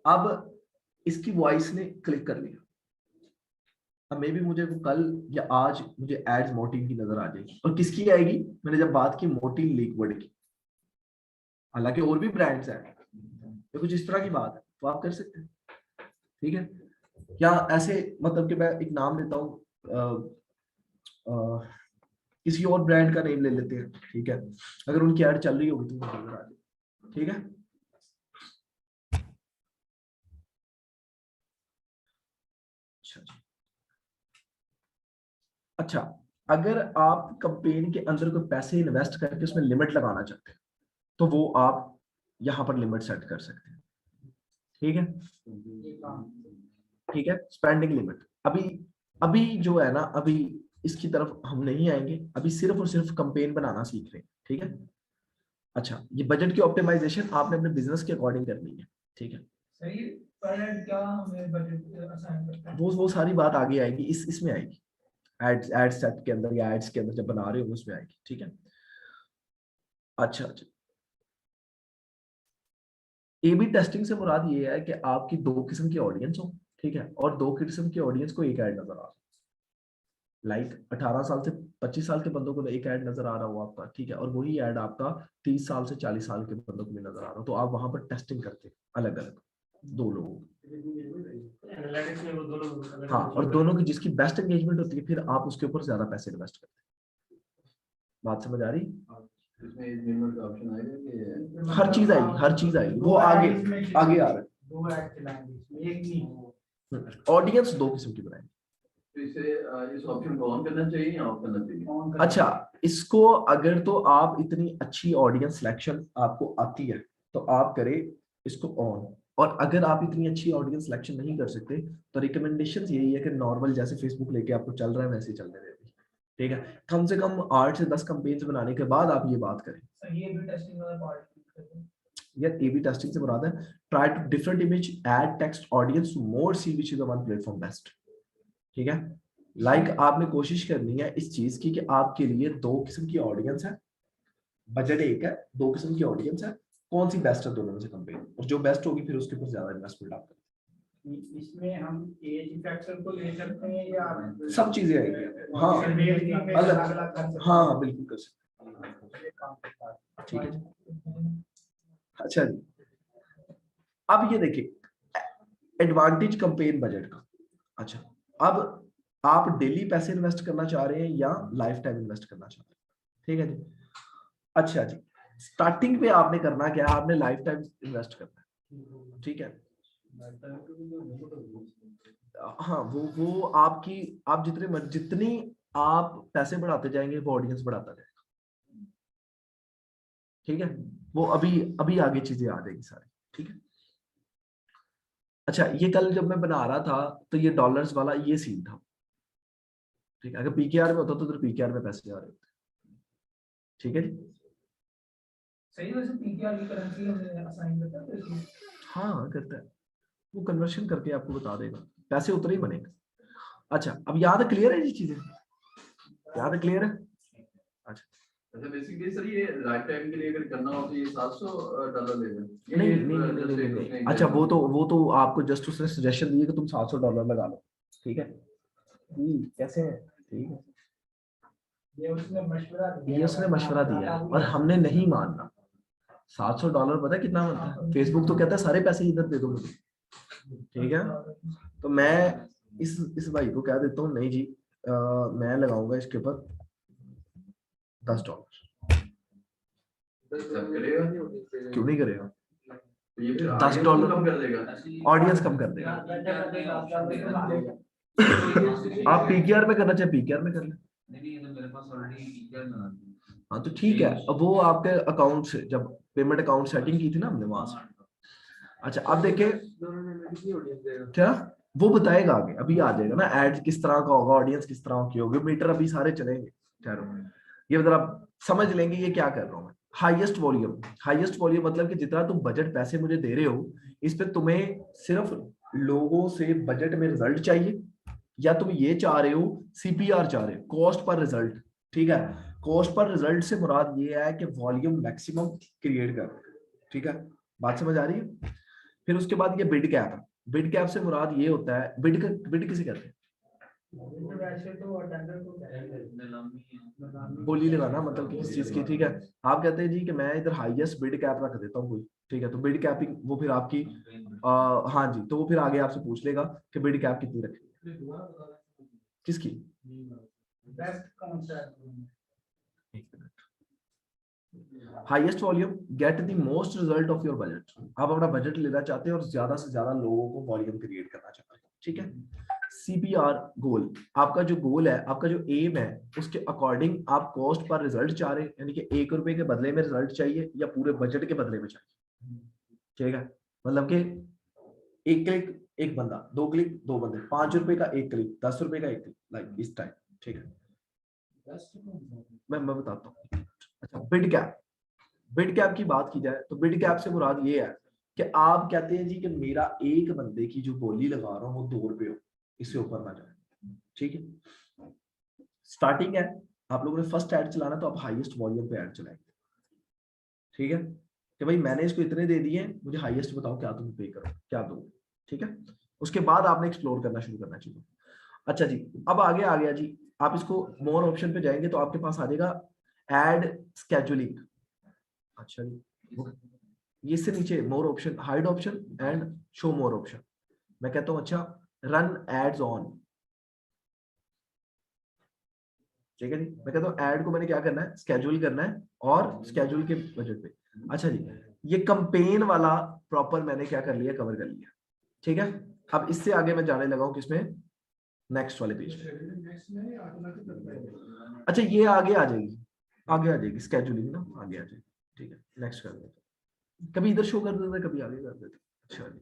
अब इसकी वॉइस ने क्लिक कर लिया, अब मे भी मुझे वो कल या आज मुझे एड्स मोर्टीन की नजर आ जाएगी, और किसकी आएगी, मैंने जब बात की मोर्टीन लिक्विड की, हालांकि और भी ब्रांड्स हैं, तो कुछ इस तरह की बात है, तो आप कर सकते हैं, ठीक है। या ऐसे मतलब कि मैं एक नाम लेता हूँ, किसी और ब्रांड का नेम ले लेते हैं, ठीक है, अगर उनकी ऐड चल रही होगी तो मुझे नजर आ जाए, ठीक है। अच्छा, अगर आप कंपेन के अंदर कोई पैसे इन्वेस्ट करके उसमें लिमिट लगाना चाहते हैं, तो वो आप यहाँ पर लिमिट सेट कर सकते हैं, ठीक है, ठीक है। स्पेंडिंग लिमिट अभी अभी जो है ना, अभी इसकी तरफ हम नहीं आएंगे, अभी सिर्फ और सिर्फ कंपेन बनाना सीख रहे हैं, ठीक है। अच्छा, ये बजट की ऑप्टिमाइजेशन आपने अपने बिजनेस के अकॉर्डिंग करनी है, ठीक है। सही। पर क्या हमें बजट असाइन करता है? वो सारी बात आगे आएगी, इसमें आएगी, एड सेट के अंदर या एड्स के अंदर जब बना रहे हो उसमें आएगी, ठीक है। अच्छा अच्छा, ए बी टेस्टिंग से मुराद ये है कि आपकी दो किस्म की ऑडियंस हो, ठीक है, और दो किस्म की ऑडियंस को एक ऐड नजर आ, लाइक 18 साल से 25 साल के बंदों को एक ऐड नजर आ रहा हो आपका, ठीक है, और वही ऐड आपका 30 साल से 40 साल के बंदों को भी नजर आ रहा हो, तो आप वहां पर टेस्टिंग करते हैं अलग अलग दो लोगों की। हाँ, और दोनों की जिसकी बेस्ट एंगेजमेंट होती है, फिर आप उसके ऊपर ज्यादा पैसे इन्वेस्ट करते हैं। बात समझ आ रही? इसमें एज लिमिट का ऑप्शन आएगा कि हर चीज आएगी, हर चीज आएगी, वो आगे आगे आ रहा है। दो ऐड चलाएंगे इसमें, एक नहीं। ऑडियंस दो किस्म की बनाएंगे। तो इसे इस ऑप्शन को ऑन करना चाहिए या ऑफ करना चाहिए? अच्छा, इसको अगर तो आप इतनी अच्छी ऑडियंस सिलेक्शन आपको आती है तो आप करें इसको ऑन, और अगर आप इतनी अच्छी ऑडियंस सिलेक्शन नहीं कर सकते तो रिकमेंडेशन यही है कि नॉर्मल जैसे फेसबुक लेके आपको चल रहा है वैसे ही चलने दें, ठीक है। कम से कम 8 से 10 कैंपेन्स बनाने के बाद आप ये बात करें। ये भी टेस्टिंग वाला पार्ट यार ए बी टेस्टिंग से मुराद है try to different image ad text audience to more see which is the one platform best, ठीक है। लाइक आपने कोशिश करनी है इस चीज की कि आपके लिए दो किस्म की ऑडियंस है, बजट एक है, दो किस्म की ऑडियंस है, कौन सी बेस्ट है दोनों में से कंपेयर, और जो बेस्ट होगी फिर उसके ऊपर ज्यादा इन्वेस्टमेंट आप करें। इसमें हम एज फैक्टर को ले सकते हैं या सब चीजें आएंगी, हाँ अलग, हाँ हाँ बिल्कुल कर सकते, ठीक है जी। अच्छा जी, अब ये देखिए एडवांटेज कंपेन बजट का। अच्छा, अब आप डेली पैसे इन्वेस्ट करना चाह रहे हैं या लाइफ टाइम इन्वेस्ट करना चाह रहे हैं, ठीक है जी। अच्छा जी, स्टार्टिंग पे आपने करना क्या है, आपने लाइफ टाइम इन्वेस्ट करना है, ठीक है। हाँ, वो आपकी, आप जितनी आप पैसे बढ़ाते जाएंगे वो ऑडियंस बढ़ाता जाएगा, ठीक है। वो अभी अभी आगे चीजें आ जाएगी सारी, ठीक है। अच्छा, ये कल जब मैं बना रहा था तो ये डॉलर्स वाला ये सीन था, ठीक है। अगर पीकेआर में होता तो पीकेआर में पैसे आ रहे होते, ठीक है जी। सही, वैसे पीकेआर की करेंसी हमें असाइन करता है तो हाँ करता है, वो कन्वर्शन करके आपको बता देगा, पैसे उतने ही बनेगा। अच्छा, अब यहाँ तक क्लियर है ये चीजें, यहाँ तक क्लियर है? अच्छा, अच्छा बेसिकली सर ये लाइफ टाइम के लिए अगर करना हो तो ये $700 लेगा? नहीं नहीं नहीं नहीं नहीं, अच्छा वो तो आपको जस्ट उसने सजेशन दिए कि तुम $700 लगा लो, ठीक है। कैसे है, ठीक है, ये उसने मशवरा दिया और हमने नहीं मानना। $700 पता है कितना बनता है? फेसबुक तो कहता है सारे पैसे इधर दे दो मुझे, ठीक है। तो मैं इस भाई को कह देता हूँ नहीं जी, मैं लगाऊंगा इसके ऊपर $10। क्यों नहीं करेगा? $10 कम कर देगा, ऑडियंस कम कर देगा। आप पीकेआर में करना चाहे पीकेआर में कर लें, नहीं ये तो मेरे पास ऑलरेडी टीचर बना दी। हाँ तो ठीक है, अब वो आपके अकाउंट से जब पेमेंट अकाउंट सेटिंग की थी ना हमने वहां से। अच्छा अब देखिए क्या वो बताएगा आगे, अभी आ जाएगा ना एड किस तरह का होगा, ऑडियंस किस तरह की होगी, मीटर अभी सारे चलेंगे। ठहरो, ये मतलब आप समझ लेंगे ये क्या कर रहा हूँ मैं। हाईएस्ट वॉल्यूम, हाईएस्ट वॉल्यूम मतलब कि जितना तुम बजट पैसे मुझे दे रहे हो, इस पे तुम्हें सिर्फ लोगों से बजट में रिजल्ट चाहिए, या तुम ये चाह रहे हो सीपीआर चाह रहे हो, कॉस्ट पर रिजल्ट। ठीक है, कॉस्ट पर रिजल्ट से मुराद ये है कि वॉल्यूम मैक्सिमम क्रिएट कर। ठीक है, बात समझ आ रही है। फिर उसके बाद ये बिड कैप, बिड कैप से मुराद ये होता है, बिड किसे कहते हैं, वैसे तो अटेंडर को नीलामी बोली लगाना मतलब कि किस चीज की। ठीक है, आप कहते हैं जी कि मैं इधर हाईएस्ट बिड कैप रख देता हूँ कोई। ठीक है, तो बिड कैपिंग वो फिर आपकी हाँ जी, तो वो फिर आगे आपसे पूछ लेगा कि बिड कैप कितनी रखी, किसकी। बेस्ट कौन सा है? Highest volume get the most result of your budget, आप अपना बजट लेना चाहते हैं और ज्यादा से ज्यादा लोगों को वॉल्यूम क्रिएट करना चाहते हैं। ठीक है, सीपीआर गोल, आपका जो गोल है, आपका जो एम है, उसके अकॉर्डिंग आप कॉस्ट पर रिजल्ट चाह रहे हैं, यानी कि 1 रुपए के बदले में रिजल्ट चाहिए या पूरे बजट के बदले में चाहिए। ठीक है, मतलब कि 1 क्लिक 1 बंदा, 2 क्लिक 2 बंदे, 5 रुपए का 1 क्लिक, 10 रुपए का 1 क्लिक, लाइक इस टाइप। ठीक है, मैं बताता हूँ। अच्छा बिड कैप, बिड कैप की बात की जाए तो बिड कैप से मुराद ये है कि आप कहते हैं जी कि मेरा एक बंदे की जो बोली लगा रहा हूँ वो 2 रुपए हो, इससे ऊपर ना जाए। ठीक है, स्टार्टिंग है, आप लोगों ने फर्स्ट ऐड चलाना तो आप हाईएस्ट वॉल्यूम पे ऐड चलाएंगे। ठीक है, कि भाई मैंने इसको इतने दे दिए, मुझे हाईएस्ट बताओ क्या तुम पे करो, क्या दो। ठीक है, उसके बाद आपने एक्सप्लोर करना शुरू करना चाहिए। अच्छा जी, अब आगे आ गया जी, आप इसको मोर ऑप्शन पे जाएंगे तो आपके पास आ जाएगा एड स्केजुअलिंग। अच्छा जी, ये इससे नीचे मोर option, hide option and show more option. मैं कहता हूं अच्छा रन एड्स ऑन। ठीक है जी, मैं कहता हूं ऐड को मैंने क्या करना है, स्केड्यूल करना है और स्केड्यूल के बजट पे। अच्छा जी, ये कंपेन वाला प्रॉपर मैंने क्या कर लिया, कवर कर लिया। ठीक है, अब इससे आगे मैं जाने लगा हूं किसमें, नेक्स्ट वाले पेज पे। अच्छा ये आगे आ जाएगी, आगे आ जाएगी स्केड्यूलिंग ना, आगे आ जाएगी। ठीक है, नेक्स्ट कर देते, कभी इधर शो कर देते हैं, कभी आगे कर देते हैं। अच्छा जी,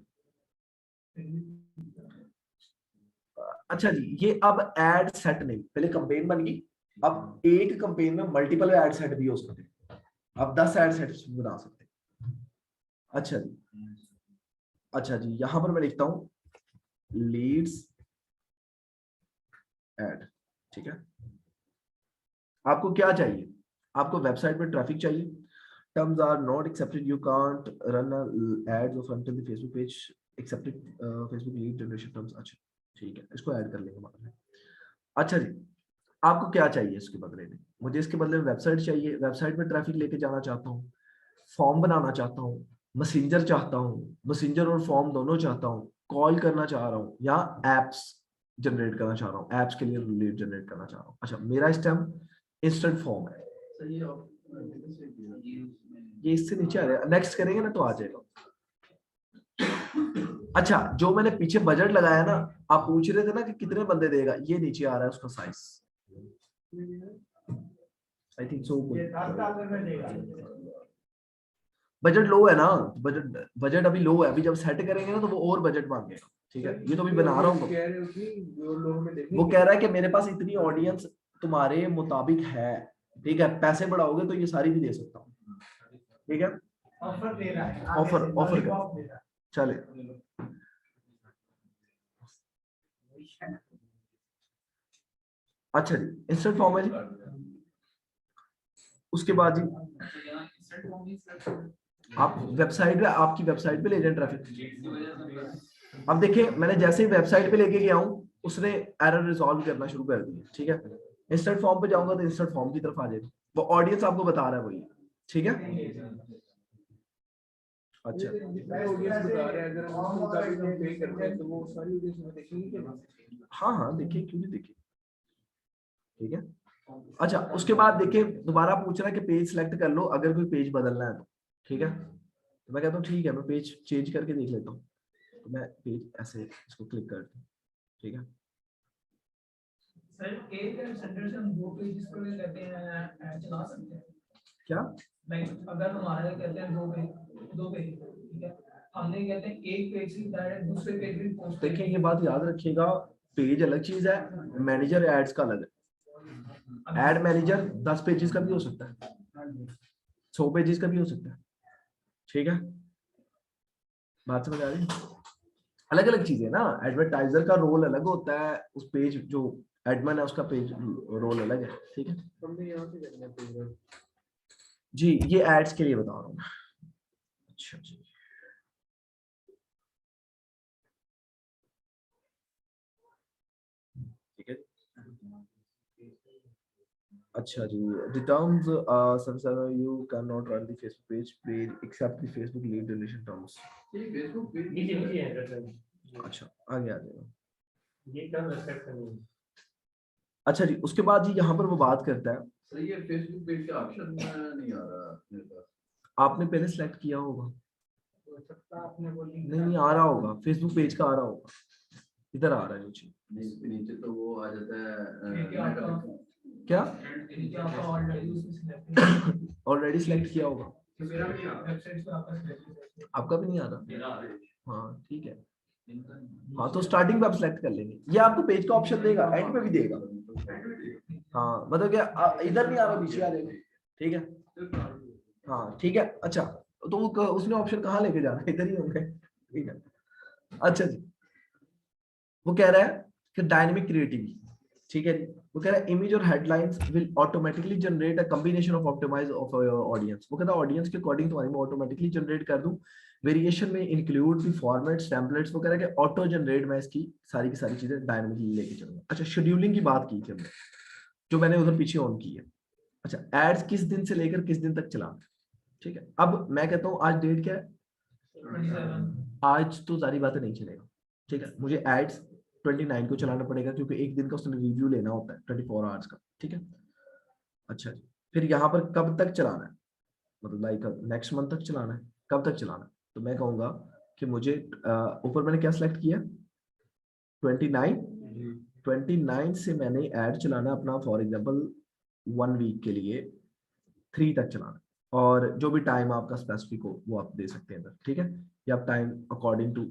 अच्छा जी, ये अब एड सेट नहीं, पहले कंपेन बन गई, अब एक कंपेन में मल्टीपल एड सेट भी हो सकते हैं, अब 10 एड सेट्स बना सकते हैं। अच्छा जी, अच्छा जी, यहां पर मैं लिखता हूं लीड्स एड। ठीक है, आपको क्या चाहिए, आपको वेबसाइट में ट्रैफिक चाहिए, terms are not accepted, you can't run ads of until the Facebook page accepted Facebook lead generation terms। अच्छा ठीक है, इसको ऐड कर लेंगे बाद में। अच्छा जी, आपको क्या चाहिए इसके बदले में, मुझे इसके बदले में वेबसाइट चाहिए, वेबसाइट में ट्रैफिक लेके जाना चाहता हूँ, फॉर्म बनाना चाहता हूँ, मैसेंजर चाहता हूँ, मैसेंजर और फॉर्म दोनों चाहता हूँ, कॉल करना चाह रहा हूँ, या एप्स जनरेट करना चाह रहा हूँ, एप्स के लिए लीड जनरेट करना चाह रहा हूँ। अच्छा मेरा इस टाइम इंस्टेंट फॉर्म है, ये इससे नीचे आ रहा है, नेक्स्ट करेंगे ना तो आ जाएगा। अच्छा जो मैंने पीछे बजट लगाया ना, आप पूछ रहे थे ना कि कितने बंदे देगा, ये नीचे आ रहा है उसका size, I think so. Budget low है ना, बजट बजट अभी लो है, अभी जब सेट करेंगे ना तो वो और बजट मांगेगा। ठीक है, ये तो अभी बना रहा हूँ, वो कह रहा है कि मेरे पास इतनी ऑडियंस तुम्हारे मुताबिक है। ठीक है, पैसे बढ़ाओगे तो ये सारी भी दे सकता हूँ। ठीक है, ऑफर दे रहा है, ऑफर ऑफर चले। अच्छा जी, इंस्टेंट फॉर्म है जी, उसके बाद जी आप वेबसाइट पे, आपकी वेबसाइट पे ले जाए ट्रैफिक। अब देखिए मैंने जैसे ही वेबसाइट पे लेके गया हूँ, उसने एरर रिजॉल्व करना शुरू कर दिया। ठीक है, इंस्टेंट फॉर्म पे जाऊंगा तो इंस्टेंट फॉर्म की तरफ आ जाएगा, वो ऑडियंस आपको बता रहा है वही। ठीक है, अच्छा हाँ हाँ देखिए, क्यों नहीं देखिए। ठीक है, अच्छा उसके बाद देखिए दोबारा पूछ रहा है कि पेज सिलेक्ट कर लो अगर कोई पेज बदलना है तो। ठीक है, तो मैं कहता हूँ ठीक है, मैं पेज चेंज करके देख लेता हूँ, तो मैं पेज ऐसे इसको क्लिक करता हूँ। ठीक है, सर एक सेंटर से हम 2 पेजेस को ले लेते हैं ऐड चला सकते हैं क्या? लाइक अगर हमारे कहते हैं 2 पेज ठीक है, हमने कहते हैं एक पेज से डायरेक्ट दूसरे पेज में पोस्ट। देखिए ये बात याद रखिएगा, पेज अलग चीज है, मैनेजर एड्स का अलग है। एड मैनेजर 10 पेजेस का भी हो सकता है, 100 पेजेस का भी हो सकता है, ठीक है, बात समझ आ रही है? अलग अलग चीजें ना, एडवर्टाइजर का रोल अलग होता है, उस पेज जो एडमिन है उसका पेज रोल अलग है, ठीक है। हमने यहाँ से करना है पेज। जी ये एड्स के लिए बता रहा हूँ मैं। अच्छा जी, ठीक है। अच्छा जी, the terms you cannot run the Facebook page except the Facebook lead generation terms। ये फेसबुक पेज नीचे नीचे है सर, अच्छा आगे आ जाएगा। ये टर्म एक्सेप्ट करनी है। अच्छा जी, उसके बाद जी यहाँ पर वो बात करता है, सर ये फेसबुक पेज का ऑप्शन नहीं आ रहा मेरे पास। आपने पहले सेलेक्ट किया होगा, हो सकता है आपने वो लिंक नहीं आ रहा होगा, फेसबुक पेज का आ रहा होगा, इधर आ रहा है नीचे। नीचे तो वो आ जाता है क्या आपका क्या नीचे आपका ऑलरेडी उसमें सिलेक्ट ऑलरेडी सिलेक्ट किया होगा? मेरा भी वेबसाइट पे आपका सिलेक्ट आपका भी नहीं आ रहा? मेरा आ रहा है। हाँ ठीक है, हाँ तो स्टार्टिंग में आप सिलेक्ट कर लेंगे, ये आपको पेज का ऑप्शन देगा, एंड पे भी देगा। हाँ मतलब क्या इधर नहीं आ रहा, पीछे आ जाएगा, ठीक है। हाँ ठीक है, अच्छा तो उसने ऑप्शन कहाँ लेके जाना है, इधर ही होंगे, ठीक है। अच्छा जी, वो कह रहा है कि डायनेमिक क्रिएटिविटी, ठीक है, वो कह रहा है इमेज और headlines will automatically generate a combination of optimize of audience. वो कहता है ऑडियंस के अकॉर्डिंग तुम्हारी मैं ऑटोमेटिकली जनरेट कर दूं, वेरिएशन में इंक्लूड द फॉर्मेट्स टेम्पलेट्स। वो कह रहा है कि ऑटो जनरेट मैं इसकी सारी की सारी चीजें डायनेमिकली लेके चलूंगा। अच्छा शेड्यूलिंग की बात की थी हमने, जो मैंने उधर पीछे ऑन की है। अच्छा एड्स किस दिन से लेकर किस दिन तक चलाना है, ठीक है। अब मैं कहता हूँ आज डेट क्या है, 27 आज तो सारी बातें नहीं चलेगा, ठीक है, मुझे एड्स 29 को चलाना पड़ेगा क्योंकि एक दिन का उसने रिव्यू लेना होता है 24 आवर्स का, ठीक है। अच्छा जी, फिर यहाँ पर कब तक चलाना है, मतलब लाइक नेक्स्ट मंथ तक चलाना है, कब तक चलाना है, तो मैं कहूंगा कि मुझे ऊपर मैंने क्या सिलेक्ट किया 29 से मैंने ऐड चलाना अपना, फॉर एग्जांपल 1 वीक के लिए 3 तक चलाना, और जो भी टाइम आपका स्पेसिफिक हो वो आप दे सकते हैं इधर, ठीक है। या आप टाइम अकॉर्डिंग टू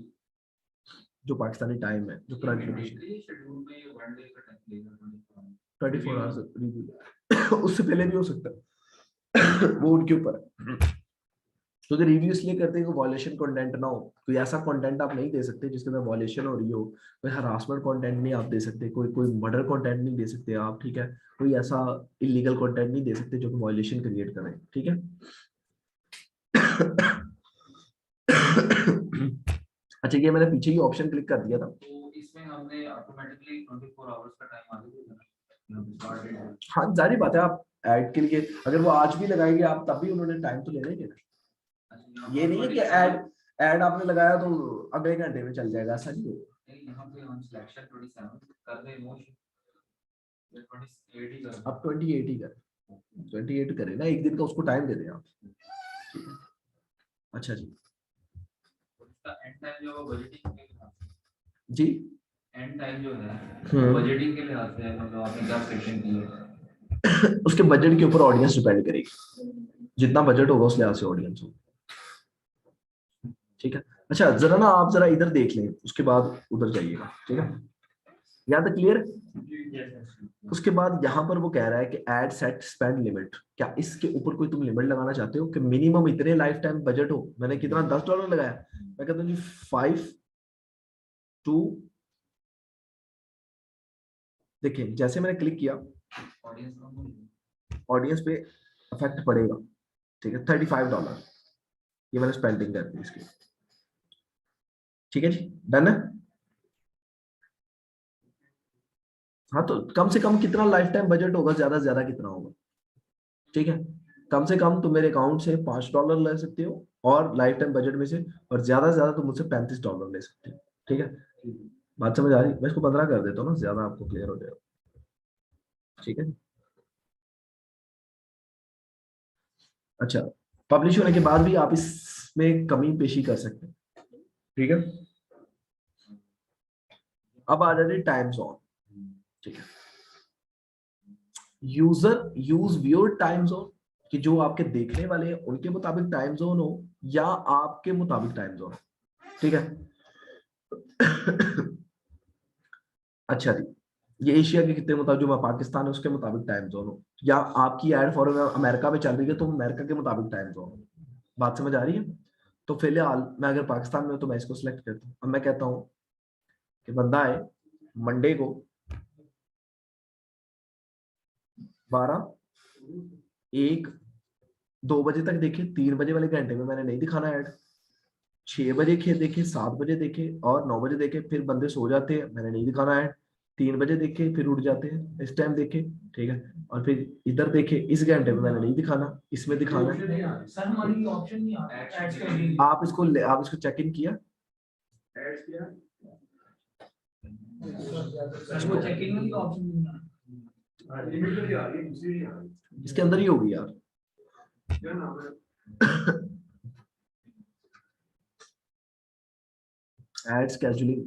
जो पाकिस्तानी टाइम है, जो करंट लोकेशन, 24 आवर्स रिव्यू उससे पहले भी हो सकता है वो उनके ऊपर है। तो रिव्यू इसलिए करते हैं कि वॉयलेशन कंटेंट ना हो, कोई ऐसा कंटेंट आप नहीं दे सकते जिसके अंदर वॉयलेशन हो रही हो, कोई हरासमेंट कंटेंट नहीं आप दे सकते, कोई मर्डर कंटेंट नहीं दे सकते आप, ठीक है, कोई ऐसा इलीगल कंटेंट नहीं दे सकते जो कि वॉयलेशन क्रिएट करे, ठीक है। अच्छा ये मैंने पीछे ही ऑप्शन क्लिक कर दिया था, तो इसमें हमने ऑटोमेटिकली 24 आवर्स का टाइम आगे दे देना। हाँ जारी बात है, आप ऐड के लिए अगर वो आज भी लगाएंगे आप तब भी उन्होंने टाइम तो लेना ही है ना। ये नहीं है कि ऐड आपने लगाया तो अगले घंटे में चल जाएगा, ऐसा नहीं होगा। यहाँ पे हम सिलेक्शन 27 कर दे इमोशन 28 ही कर। आप 28 ही करें, 28 करें ना, एक दिन का उसको टाइम दे दें आप, ठीक है। अच्छा जी, उसका एंड टाइम जो बजटिंग के लिए जी एंड टाइम जो है हम्म। बजटिंग के लिए आते हैं, मतलब आपने क्या सेक्शन किए उसके बजट के ऊपर ऑडियंस डिपेंड करेगी, जितना बजट होगा उस लिहाज से ऑडियंस होगा, ठीक है। अच्छा जरा ना आप जरा इधर देख लें, उसके बाद उधर जाइएगा, ठीक है, यहाँ तक क्लियर। उसके बाद यहाँ पर वो कह रहा है कि ऐड सेट स्पेंड लिमिट, क्या इसके ऊपर कोई तुम लिमिट लगाना चाहते हो कि मिनिमम इतने लाइफ टाइम बजट हो। मैंने कितना $10 लगाया, मैं कहता हूँ जी 5 to, देखिए जैसे मैंने क्लिक किया ऑडियंस पे इफेक्ट पड़ेगा, ठीक है, $35 ये मैंने स्पेंडिंग कर दी इसकी, ठीक है जी, डन है। हाँ तो कम से कम कितना लाइफ टाइम बजट होगा, ज्यादा से ज्यादा कितना होगा, ठीक है। कम से कम तुम मेरे अकाउंट से $5 ले सकते हो और लाइफ टाइम बजट में से, और ज्यादा से ज्यादा तुम मुझसे $35 ले सकते हो, ठीक है। बात समझ आ रही, मैं इसको 15 कर देता हूँ ना, ज्यादा आपको क्लियर हो जाएगा, ठीक है। अच्छा पब्लिश होने के बाद भी आप इसमें कमी पेशी कर सकते हैं, ठीक है। अब आ जाते टाइम जोन, ठीक है। User use your time zone, कि जो आपके देखने वाले हैं उनके मुताबिक टाइम जोन हो या आपके मुताबिक टाइम जोन, ठीक है। अच्छा जी, ये एशिया के कितने मुताबिक, जो मैं पाकिस्तान है उसके मुताबिक टाइम जोन हो, या आपकी एड फॉर अमेरिका में चल रही है तो अमेरिका के मुताबिक टाइम जोन हो। बात समझ आ रही है? तो फिलहाल मैं अगर पाकिस्तान में हूं तो मैं इसको सिलेक्ट करता हूँ। अब मैं कहता हूँ कि बंदा है मंडे को 12, 1, 2 बजे तक देखे, 3 बजे वाले घंटे में मैंने नहीं दिखाना ऐड, 6 बजे देखे, 7 बजे देखे और 9 बजे देखे, फिर बंदे सो जाते हैं, मैंने नहीं दिखाना ऐड, 3 बजे देखे फिर उठ जाते हैं, इस टाइम देखे, ठीक है, और फिर इधर देखे, इस घंटे में मैंने नहीं दिखाना, इसमें दिखाना है। सर हमारी ऑप्शन नहीं आ रहा ऐड करने की। आप इसको चेक इन किया? सर वो चेकिंग में तो ऑप्शन नहीं आ रहा। इसके अंदर ही होगी यार। एड स्केड्यूलिंग,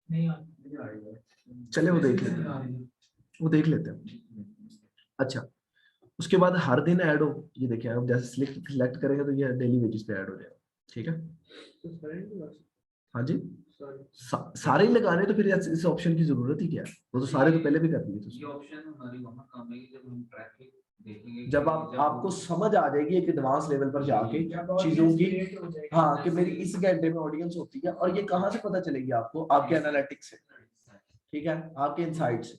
नहीं आ रहा। चले वो देख लेते हैं। अच्छा, उसके बाद हर दिन ऐड हो, ये देखिए आप जैसे सिलेक्ट करेंगे तो ये डेली बेसिस पे ऐड हो जाएगा, ठीक है। हाँ जी, सारे ही लगाने, तो फिर इस ऑप्शन की जरूरत ही क्या है, वो तो सारे तो पहले भी कर दिए। ये ऑप्शन हमारी वहां काम आएगी जब हम ट्रैफिक देखेंगे, जब आपको समझ आ जाएगी एक एडवांस लेवल पर जाके चीजों की, हाँ, कि मेरी इस घंटे में ऑडियंस होती है, और ये कहाँ से पता चलेगी आपको? आपके एनालिटिक्स से, ठीक है, आपके इनसाइट से,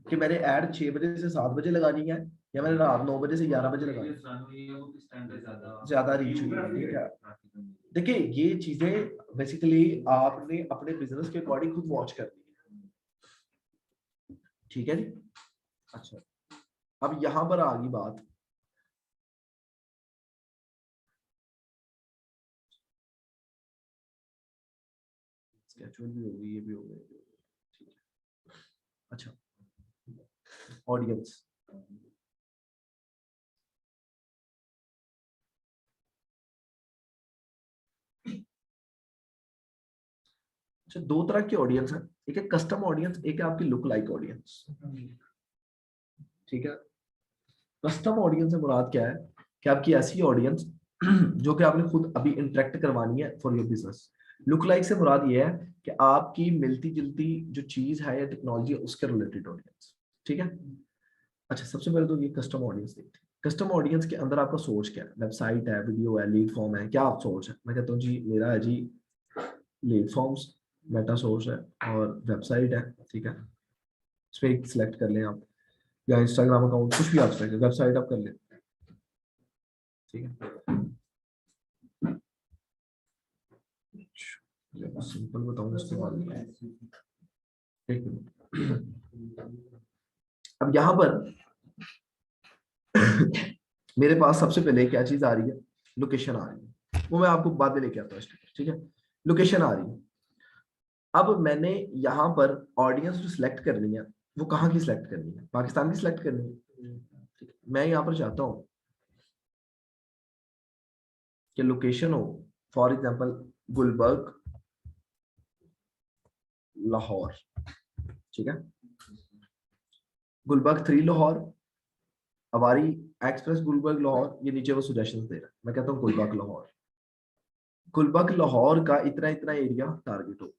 कि मैंने ऐड 6 बजे से 7 बजे लगानी है या मैंने रात 9 बजे से 11 बजे लगानी है, ज्यादा रीच हुई है, ठीक है। देखिए ये चीजें बेसिकली आपने अपने बिजनेस के अकॉर्डिंग खुद वॉच करनी है, ठीक है जी। अच्छा, अब यहां पर आ गई बात, स्केड्यूल भी होगी, ये भी होगा, ठीक है। अच्छा, ऑडियंस, अच्छा, 2 तरह की ऑडियंस है, एक है कस्टम ऑडियंस, एक है आपकी लुक लाइक ऑडियंस, ठीक है। कस्टम ऑडियंस से मुराद क्या है कि आपकी ऐसी ऑडियंस जो कि आपने खुद अभी इंटरेक्ट करवानी है for your business. Look like से मुराद ये है कि आपकी मिलती जुलती जो चीज है या टेक्नोलॉजी है उसके रिलेटेड ऑडियंस, ठीक है। अच्छा, सबसे पहले तो ये कस्टम ऑडियंस देखते हैं। कस्टम ऑडियंस के अंदर आपका सोर्स क्या है? वेबसाइट है, वीडियो है, लीड फॉर्म है, क्या आप सोर्स है? मैं कहता हूँ जी मेरा है जी लीड फॉर्म्स, मेटा सोर्स है और वेबसाइट है, ठीक है। इस पर एक सिलेक्ट कर लें आप, या इंस्टाग्राम अकाउंट, कुछ भी आप सिलेक्ट, वेबसाइट आप कर लें, ठीक है। सिंपल बताऊं उसके बाद, एक मिनट। अब यहां पर मेरे पास सबसे पहले क्या चीज आ रही है? लोकेशन आ रही है, वो मैं आपको बाद में लेके आता हूँ, ठीक है। लोकेशन आ रही है। अब मैंने यहाँ पर ऑडियंस जो सिलेक्ट करनी है वो कहाँ की सिलेक्ट करनी है? पाकिस्तान की सिलेक्ट करनी है, ठीक है। मैं यहाँ पर चाहता हूँ कि लोकेशन हो फॉर एग्जांपल गुलबर्ग, लाहौर, ठीक है। गुलबर्ग 3 लाहौर, हमारी एक्सप्रेस गुलबर्ग लाहौर, ये नीचे वो सजेशन दे रहा है। मैं कहता हूँ गुलबर्ग लाहौर, गुलबर्ग लाहौर का इतना इतना एरिया टारगेट हो।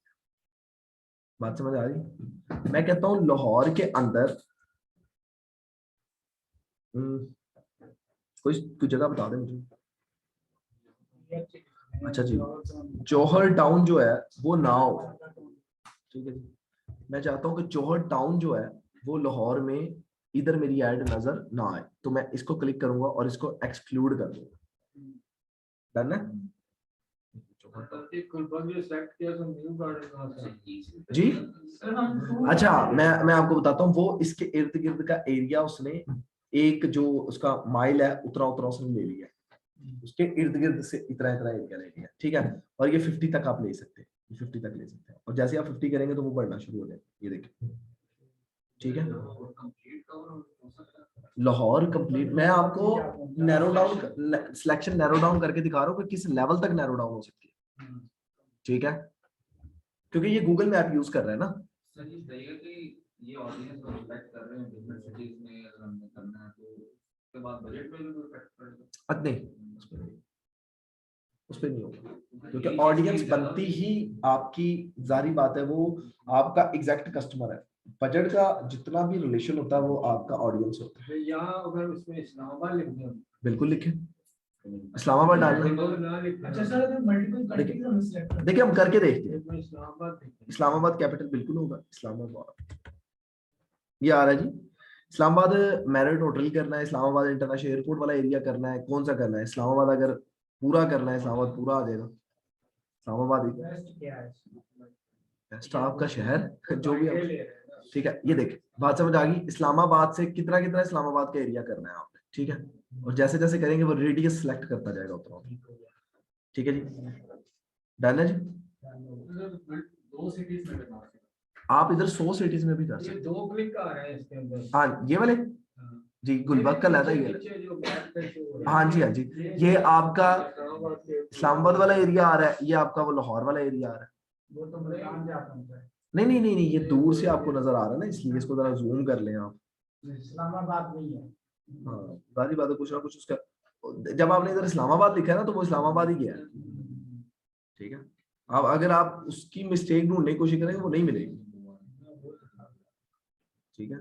बात समझ आ रही? मैं कहता हूँ लाहौर के अंदर कोई जगह बता दे मुझे। अच्छा जी, जौहर टाउन जो है वो ना हो, ठीक है जी। मैं चाहता हूँ कि जौहर टाउन जो है वो लाहौर में इधर मेरी ऐड नजर ना आए, तो मैं इसको क्लिक करूंगा और इसको एक्सक्लूड कर दूंगा। डन है जी। अच्छा, मैं आपको बताता हूँ, वो इसके इर्द गिर्द का एरिया उसने एक जो उसका माइल है उतना उतना उसने ले लिया, उसके इर्द गिर्द से इतना इतना एरिया ले लिया, ठीक है। और ये 50 तक आप ले सकते हैं, 50 तक ले सकते हैं, और जैसे आप 50 करेंगे तो वो बढ़ना शुरू हो जाएगा, ये देखिए, ठीक है। लाहौर कंप्लीट, मैं आपको narrow down, selection narrow down करके दिखा रहा हूँ कि किस लेवल तक नैरो डाउन हो सकती है, ठीक है, क्योंकि ये गूगल मैप यूज कर रहा है ना। सर ये बताइएगा कि ये ऑडियंस को इम्पैक्ट कर रहे हैं डिफरेंट सिटीज में, अगर हमने करना है तो उसके बाद बजट में भी कोई इफेक्ट पड़ेगा? नहीं, उस पर नहीं होगा, क्योंकि ऑडियंस बनती ही आपकी, जारी बात है, वो आपका एग्जैक्ट कस्टमर है। बजट का जितना भी रिलेशन होता है वो आपका ऑडियंस होता है। यहाँ अगर उसमें इस्लामाबाद लिख दिया, बिल्कुल लिखे, इस्लामाबाद डालना। ना लिखना अच्छा सर, अगर मल्टीपल कंट्रीज हम सिलेक्ट करते देखिए हम करके देखते हैं। है, इस्लामाबाद लिखना है। इस्लामाबाद कैपिटल बिल्कुल होगा, इस्लामाबाद ये आ रहा है जी। इस्लामाबाद मैरिट होटल करना है, इस्लामाबाद इंटरनेशनल एयरपोर्ट वाला एरिया करना है, कौन सा करना है? इस्लामाबाद अगर पूरा करना है, इस्लामाबाद पूरा आ जाएगा, इस्लामाबाद ही बेस्ट क्या है? बेस्ट आपका शहर जो भी आइडिया आप, ले रहे हैं ना। ठीक है। ये देखिए बात समझ आ गई। इस्लामाबाद से कितना कितना इस्लामाबाद का एरिया करना है आपने, ठीक है। और जैसे जैसे करेंगे वो रेडियस सिलेक्ट करता जाएगा उतना, ठीक है जी। डन है जी। दो सिटीज में बता सकते आप इधर 100 सिटीज में भी कर हैं। सकते ये दो क्लिक आ रहे हैं इसके अंदर। हैं। हाँ ये वाले हाँ। जी, गुलबर्ग का लादा ये वाला। नीचे जो बैक पे शो हो रहा है। हाँ जी हाँ जी, ये आपका इस्लामाबाद के इस्लामाबाद वाला एरिया आ रहा है, ये आपका वो लाहौर वाला एरिया आ रहा है। वो तो मैदान जाता है। नहीं, ये दूर से आपको नजर आ रहा है ना, इसलिए इसको जरा जूम कर लें आप। इस्लामाबाद नहीं है। हाँ सारी बात है, कुछ ना कुछ उसका, जब आपने इधर इस्लामाबाद लिखा है ना तो वो इस्लामाबाद ही गया है, ठीक है। अब अगर आप उसकी मिस्टेक ढूंढने की कोशिश करेंगे वो नहीं मिलेगी, ठीक है।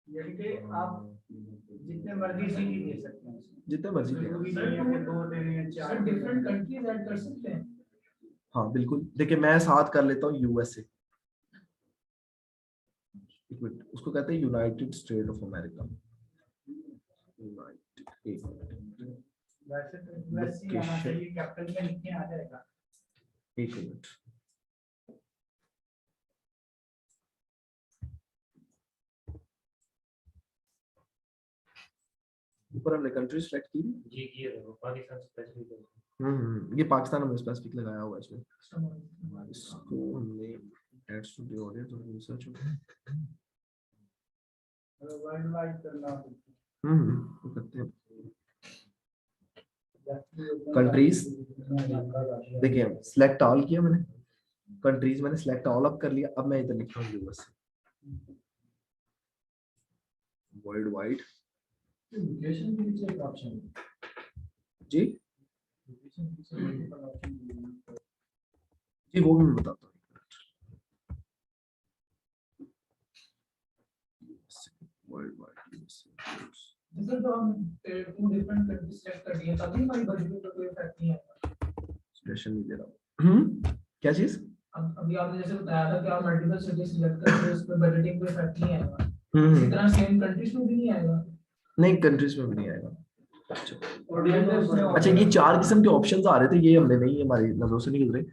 यानी कि आप जितने मर्जी सिटी दे सकते हैं। जितने मर्जी दें। जरूरी नहीं है कि दो देने हैं, हैं चार सर, डिफरेंट कंट्रीज ऐड कर सकते हैं। हाँ बिल्कुल, देखिए मैं साथ कर लेता हूँ यूएसए, एक मिनट, उसको कहते हैं यूनाइटेड स्टेट ऑफ अमेरिका। वैसे तो वैसे ही आना चाहिए, कैपिटल में लिखने आ जाएगा। एक मिनट, ऊपर हमने कंट्री सेलेक्ट की। जी किए थे, पाकिस्तान स्पेसिफिक। ये पाकिस्तान हमने स्पेसिफिक लगाया हुआ है इसमें, इसको हमने एड्स टू द ऑडियंस और रिसर्च। वर्ल्ड वाइड करना। वो करते हैं। कंट्रीज देखिए, सिलेक्ट ऑल किया मैंने, कंट्रीज मैंने सिलेक्ट ऑल अप कर लिया। अब मैं इधर लिखता हूँ यूएसए, वर्ल्ड वाइड लोकेशन के नीचे एक ऑप्शन है। जी लोकेशन के नीचे मल्टीपल ऑप्शन जी, वो भी मैं बताता हूँ। वर्ल्ड वाइड जैसे तो हम टू डिफरेंट कंट्रीज सेलेक्ट कर दिए, तभी हमारी बजट पे कोई इफेक्ट नहीं आएगा। स्टेशन नहीं दे रहा क्या चीज? अब अभी आपने जैसे बताया था कि आप मल्टीपल सिटीज सिलेक्ट करके उस पे बजटिंग पे इफेक्ट नहीं आएगा, इसी तरह सेम कंट्रीज में भी नहीं आएगा। नहीं, कंट्रीज में भी नहीं आएगा। अच्छा, ये 4 किस्म के ऑप्शंस आ रहे थे, ये हमने नहीं, हमारी नजरों से नहीं गुजरे।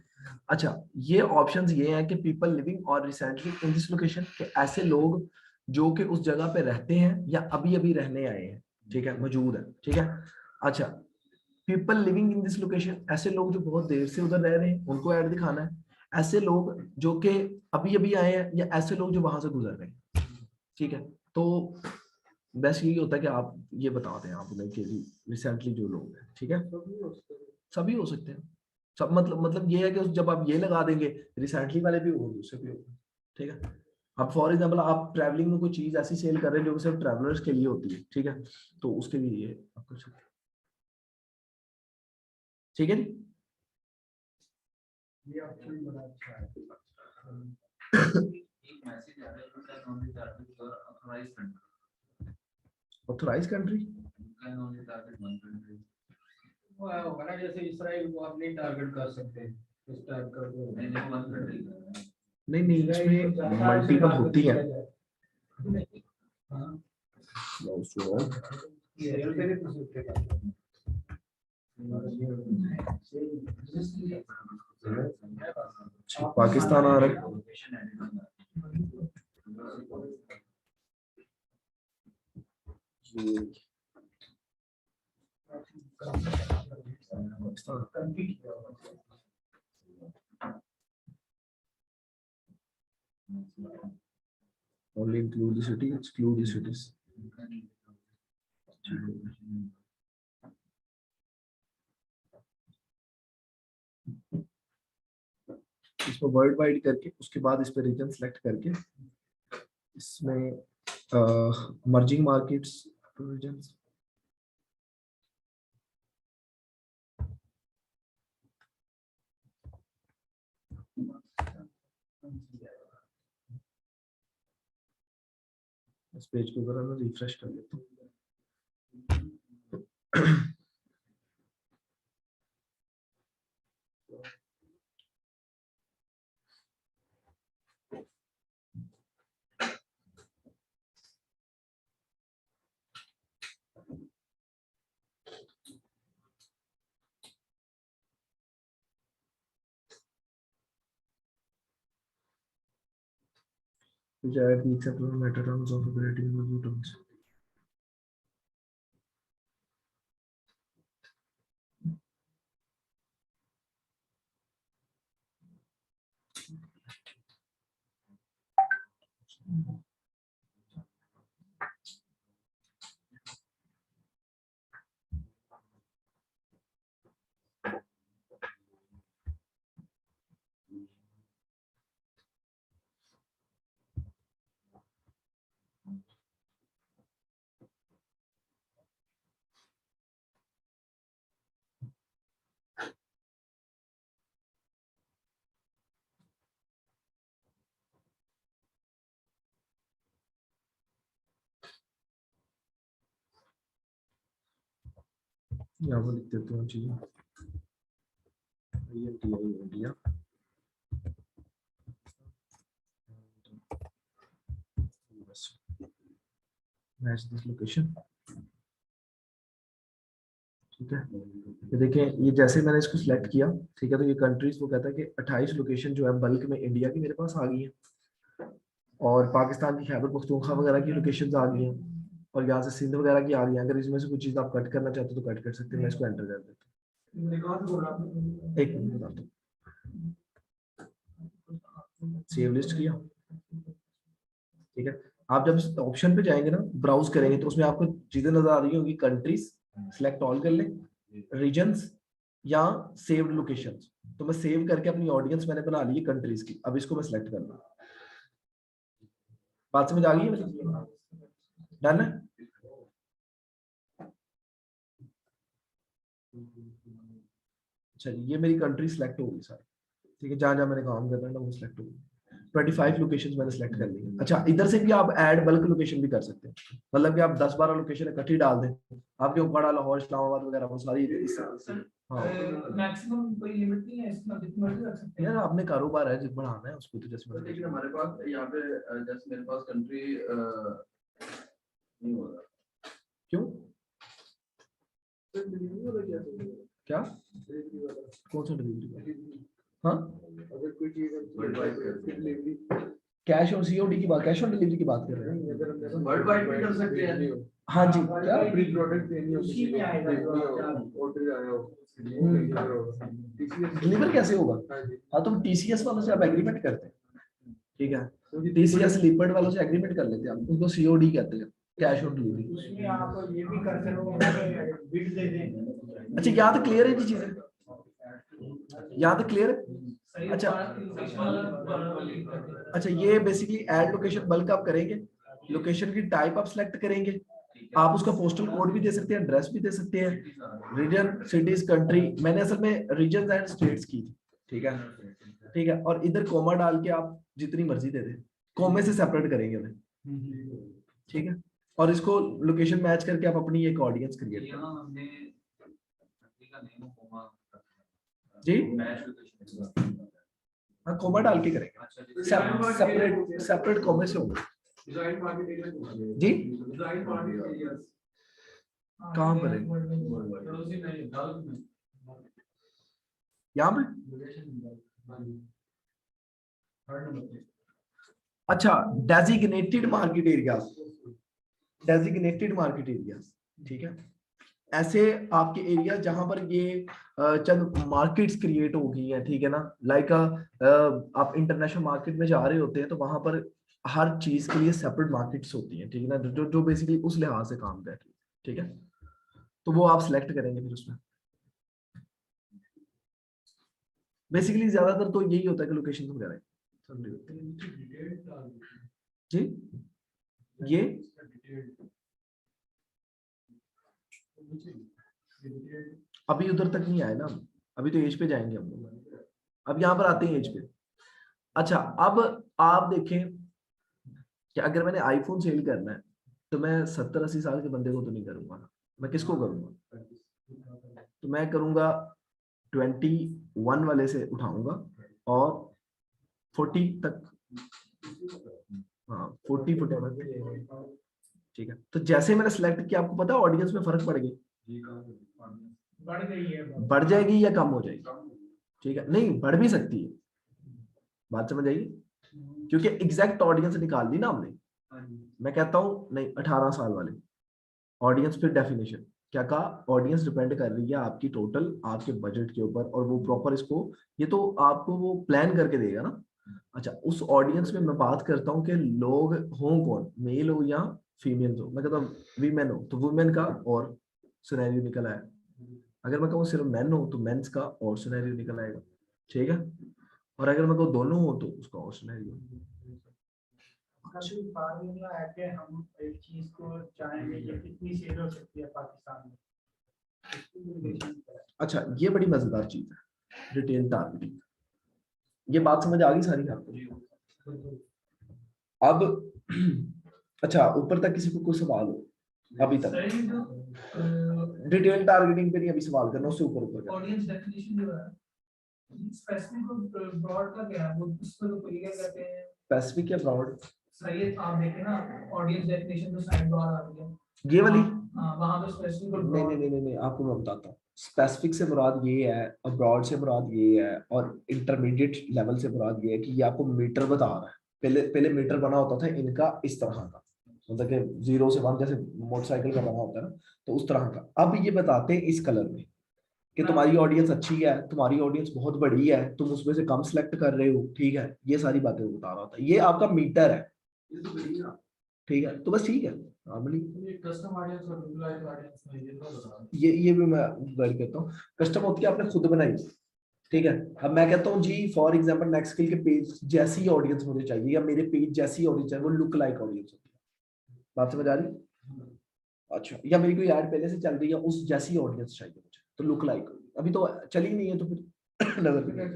अच्छा, ये ऑप्शंस ये हैं कि पीपल लिविंग और रिसेंटली इन दिस लोकेशन, के ऐसे लोग जो कि उस जगह पे रहते हैं या अभी अभी रहने आए हैं, ठीक है, मौजूद है, ठीक है। अच्छा, people living in this location, ऐसे लोग जो बहुत देर से उधर रह रहे हैं उनको ऐड दिखाना है। ऐसे लोग जो कि अभी अभी आए हैं, या ऐसे लोग जो वहां से गुजर रहे हैं, ठीक है। तो बेस्ट यही होता है कि आप ये बता दें आप उन्हें कि रिसेंटली जो लोग हैं, ठीक है, सभी हो सकते हैं। सब मतलब ये है कि जब आप ये लगा देंगे रिसेंटली वाले भी होंगे, उससे भी होगा, ठीक है। अब फॉर एग्जाम्पल आप ट्रैवलिंग में कोई चीज ऐसी सेल कर रहे हैं जो सिर्फ ट्रैवलर्स के लिए होती है, ठीक है, तो उसके लिए ये आप कर सकते हैं, ठीक है जी। ये ऑप्शन बड़ा अच्छा है। एक मैसेज आ रहा है, you can only target your authorized country. Authorize country, You can only target one country. वो होगा ना, जैसे इसराइल को आप नहीं टारगेट कर सकते इस टाइप का। नहीं, नहीं, one country कर रहा है। नहीं इसमें मल्टीपल होती है। हाँ, ये सेल पे नहीं पूछ सकते। पाकिस्तान आ रहा है, only include the city, exclude the cities. इसको वर्ल्ड वाइड करके उसके बाद इस पे रीजन सेलेक्ट करके इसमें मर्जिंग मार्केट्स रीजन्स, इस पेज को जरा मैं रिफ्रेश कर लेता हूँ। Desired the acceptable meta terms of operating review terms. यहाँ पर लिख देते हैं चीजें इंडिया मैच दिस लोकेशन। ठीक है, ये देखें, ये जैसे मैंने इसको सिलेक्ट किया, ठीक है, तो ये कंट्रीज वो कहता है कि 28 लोकेशन जो है बल्क में इंडिया की मेरे पास आ गई है और पाकिस्तान की खैबर पख्तूनख्वा वगैरह की लोकेशंस आ गई हैं और यहाँ से सिंध वगैरह की आ रही है। अगर इसमें से कुछ चीज़ आप कट करना चाहते हो तो कट कर सकते हैं। मैं इसको एंटर कर देता हूँ, एक मिनट बताता हूँ। सेव लिस्ट किया, ठीक है। आप जब इस ऑप्शन पे जाएंगे ना, ब्राउज करेंगे, तो उसमें आपको चीजें नजर आ रही होंगी, कंट्रीज सिलेक्ट ऑल कर लें, रीजन्स या सेव्ड लोकेशंस। तो मैं सेव करके अपनी ऑडियंस मैंने बना ली है कंट्रीज की। अब इसको मैं सिलेक्ट कर लूँ, बात समझ आ गई है? डन है। अच्छा, ये मेरी कंट्री सिलेक्ट हो गई सारी, ठीक है। जहां जहां मैंने काम करना है ना वो सिलेक्ट हो गई। 25 लोकेशंस मैंने सिलेक्ट कर ली है। अच्छा, इधर से भी आप ऐड बल्क लोकेशन भी कर सकते हैं, मतलब कि आप 10-12 लोकेशन इकट्ठी डाल दें, आपके ऊपर लाहौर, इस्लामाबाद वगैरह वो सारी। हाँ, मैक्सिमम कोई लिमिट नहीं है इसमें, जितनी मर्जी रख सकते हैं यार आपने कारोबार है, जितना बढ़ाना है उसको तो जैसे लेकिन हमारे पास यहाँ पे जैसे मेरे पास कंट्री नहीं होगा। क्यों? क्या कौन सा डिलीवरी? हाँ, अगर कोई चीज कैश और सीओडी की बात, कैश ऑन डिलीवरी की बात कर रहे हैं। वर्ल्ड वाइड भी कर सकते हैं। हाँ जी, क्या प्री प्रोडक्ट उसी में आएगा। ऑर्डर आया हो डिलीवर कैसे होगा? हाँ, तो टीसीएस वालों से आप एग्रीमेंट करते हैं, ठीक है। टीसीएस लिपर्ड वालों से एग्रीमेंट कर लेते हैं आप, उनको सीओडी कहते हैं, कैश ऑन डिलीवरी। उसमें आप ये भी करते रहो, बिड दे दें। अच्छा, यहाँ तो क्लियर है जी चीजें, यहाँ तो क्लियर है। अच्छा, अच्छा, ये बेसिकली ऐड लोकेशन बल्क आप करेंगे, लोकेशन की टाइप आप सिलेक्ट करेंगे, आप उसका पोस्टल कोड भी दे सकते हैं, एड्रेस भी दे सकते हैं, रीजन, सिटीज, कंट्री। मैंने असल में रीजन एंड स्टेट्स की थी, ठीक है, ठीक है। और इधर कोमा डाल के आप जितनी मर्जी दे दें, कोमे से सेपरेट करेंगे मैं, ठीक है। और इसको लोकेशन मैच करके आप अपनी एक ऑडियंस क्रिएट करें जी। हाँ, कोमा डाल के करेंगे, सेपरेट सेपरेट कोमे से होगा जी। कहाँ पर है? यहाँ पे। अच्छा, designated market areas, designated market areas, ठीक है। ऐसे आपके एरिया जहां पर ये चंद मार्केट्स क्रिएट हो गई हैं, ठीक है ना। लाइक आप इंटरनेशनल मार्केट में जा रहे होते हैं तो वहां पर हर चीज के लिए सेपरेट मार्केट्स होती हैं, ठीक है ना, जो जो बेसिकली उस लिहाज से काम कर रही है, ठीक है। तो वो आप सिलेक्ट करेंगे फिर उसमें। बेसिकली ज्यादातर तो यही होता है कि लोकेशन वगैरह जी। ये अभी उधर तक नहीं आए ना, अभी तो एज पे जाएंगे हम लोग, अब यहाँ पर आते हैं एज पे। अच्छा, अब आप देखें कि अगर मैंने आईफोन सेल करना है तो मैं 70-80 साल के बंदे को तो नहीं करूंगा ना, मैं किसको करूंगा? तो मैं करूंगा 21 वाले से उठाऊंगा और 40 तक, हाँ 40 ठीक है। तो जैसे मैंने सेलेक्ट किया, आपको पता है ऑडियंस में फर्क पड़ गया, बढ़ गई है, बढ़ जाएगी या कम हो जाएगी? ठीक है, नहीं बढ़ भी सकती है, बात समझ आएगी, क्योंकि एग्जैक्ट ऑडियंस निकाल ली ना हमने। मैं कहता हूं नहीं 18 साल वाले ऑडियंस, फिर डेफिनेशन क्या कहा, ऑडियंस डिपेंड कर रही है आपकी टोटल आपके बजट के ऊपर, और वो प्रॉपर इसको, ये तो आपको वो प्लान करके देगा ना। अच्छा, उस ऑडियंस में मैं बात करता हूँ कि लोग हों कौन, मेल हो या फीमेल हो। मैं कहता हूँ वीमेन हो तो वुमेन का और सिनेरियो निकल आया, अगर मैं कहूँ सिर्फ मेन हो तो मेंस का और सिनेरियो निकल आएगा, ठीक है। और अगर मैं कहूँ दोनों हो तो उसका और सिनेरियो। कभी फार्मूला है कि हम एक चीज को चाहेंगे कि कितनी सेल हो सकती है पाकिस्तान में। अच्छा, ये बड़ी मजेदार चीज है रिटेल टारगेटिंग, ये बात समझ आ गई सारी आपको? अब अच्छा, ऊपर तक किसी को कोई सवाल हो अभी तक? डिटेल टारगेटिंग पे नहीं अभी सवाल करना, उससे ऊपर ऊपर ऑडियंस डेफिनेशन जो है स्पेसिफिक और ब्रॉड का क्या है, वो उसको तो क्या कहते हैं, स्पेसिफिक या ब्रॉड? सही है, आप देखें ना ऑडियंस डेफिनेशन तो साइड बार आ रही है ये वाली? हाँ, वहां पे स्पेसिफिक और नहीं broad- नहीं नहीं नहीं, आपको मैं बताता हूँ। स्पेसिफिक से मुराद ये है और ब्रॉड से मुराद ये है और इंटरमीडिएट लेवल से मुराद ये है कि ये आपको मीटर बता रहा है। पहले पहले मीटर बना होता था इनका इस तरह का, मतलब कि 0 से 1 जैसे मोटरसाइकिल का बना होता है ना, तो उस तरह का। अब ये बताते हैं इस कलर में कि तुम्हारी ऑडियंस अच्छी है, तुम्हारी ऑडियंस बहुत बड़ी है, तुम उसमें से कम सिलेक्ट कर रहे हो, ठीक है। ये सारी बातें वो बता रहा होता है, ये आपका मीटर है, ठीक है। तो बस ठीक है, नॉर्मली कस्टम ऑडियंस और लुकलाइक ऑडियंस में ये तो बता। ये भी मैं वर्ड करता हूँ। कस्टम होती है आपने खुद बनाई, ठीक है। अब मैं कहता हूँ जी फॉर एग्जांपल नेक्स्ट स्किल के पेज जैसी ऑडियंस मुझे चाहिए या मेरे पेज जैसी ऑडियंस चाहिए, वो लुक लाइक ऑडियंस होती है। बात समझ आ रही? अच्छा, या मेरी कोई ऐड पहले से चल रही है उस जैसी ऑडियंस चाहिए मुझे, तो लुक लाइक। अभी तो चली नहीं है तो फिर नजर भी नहीं।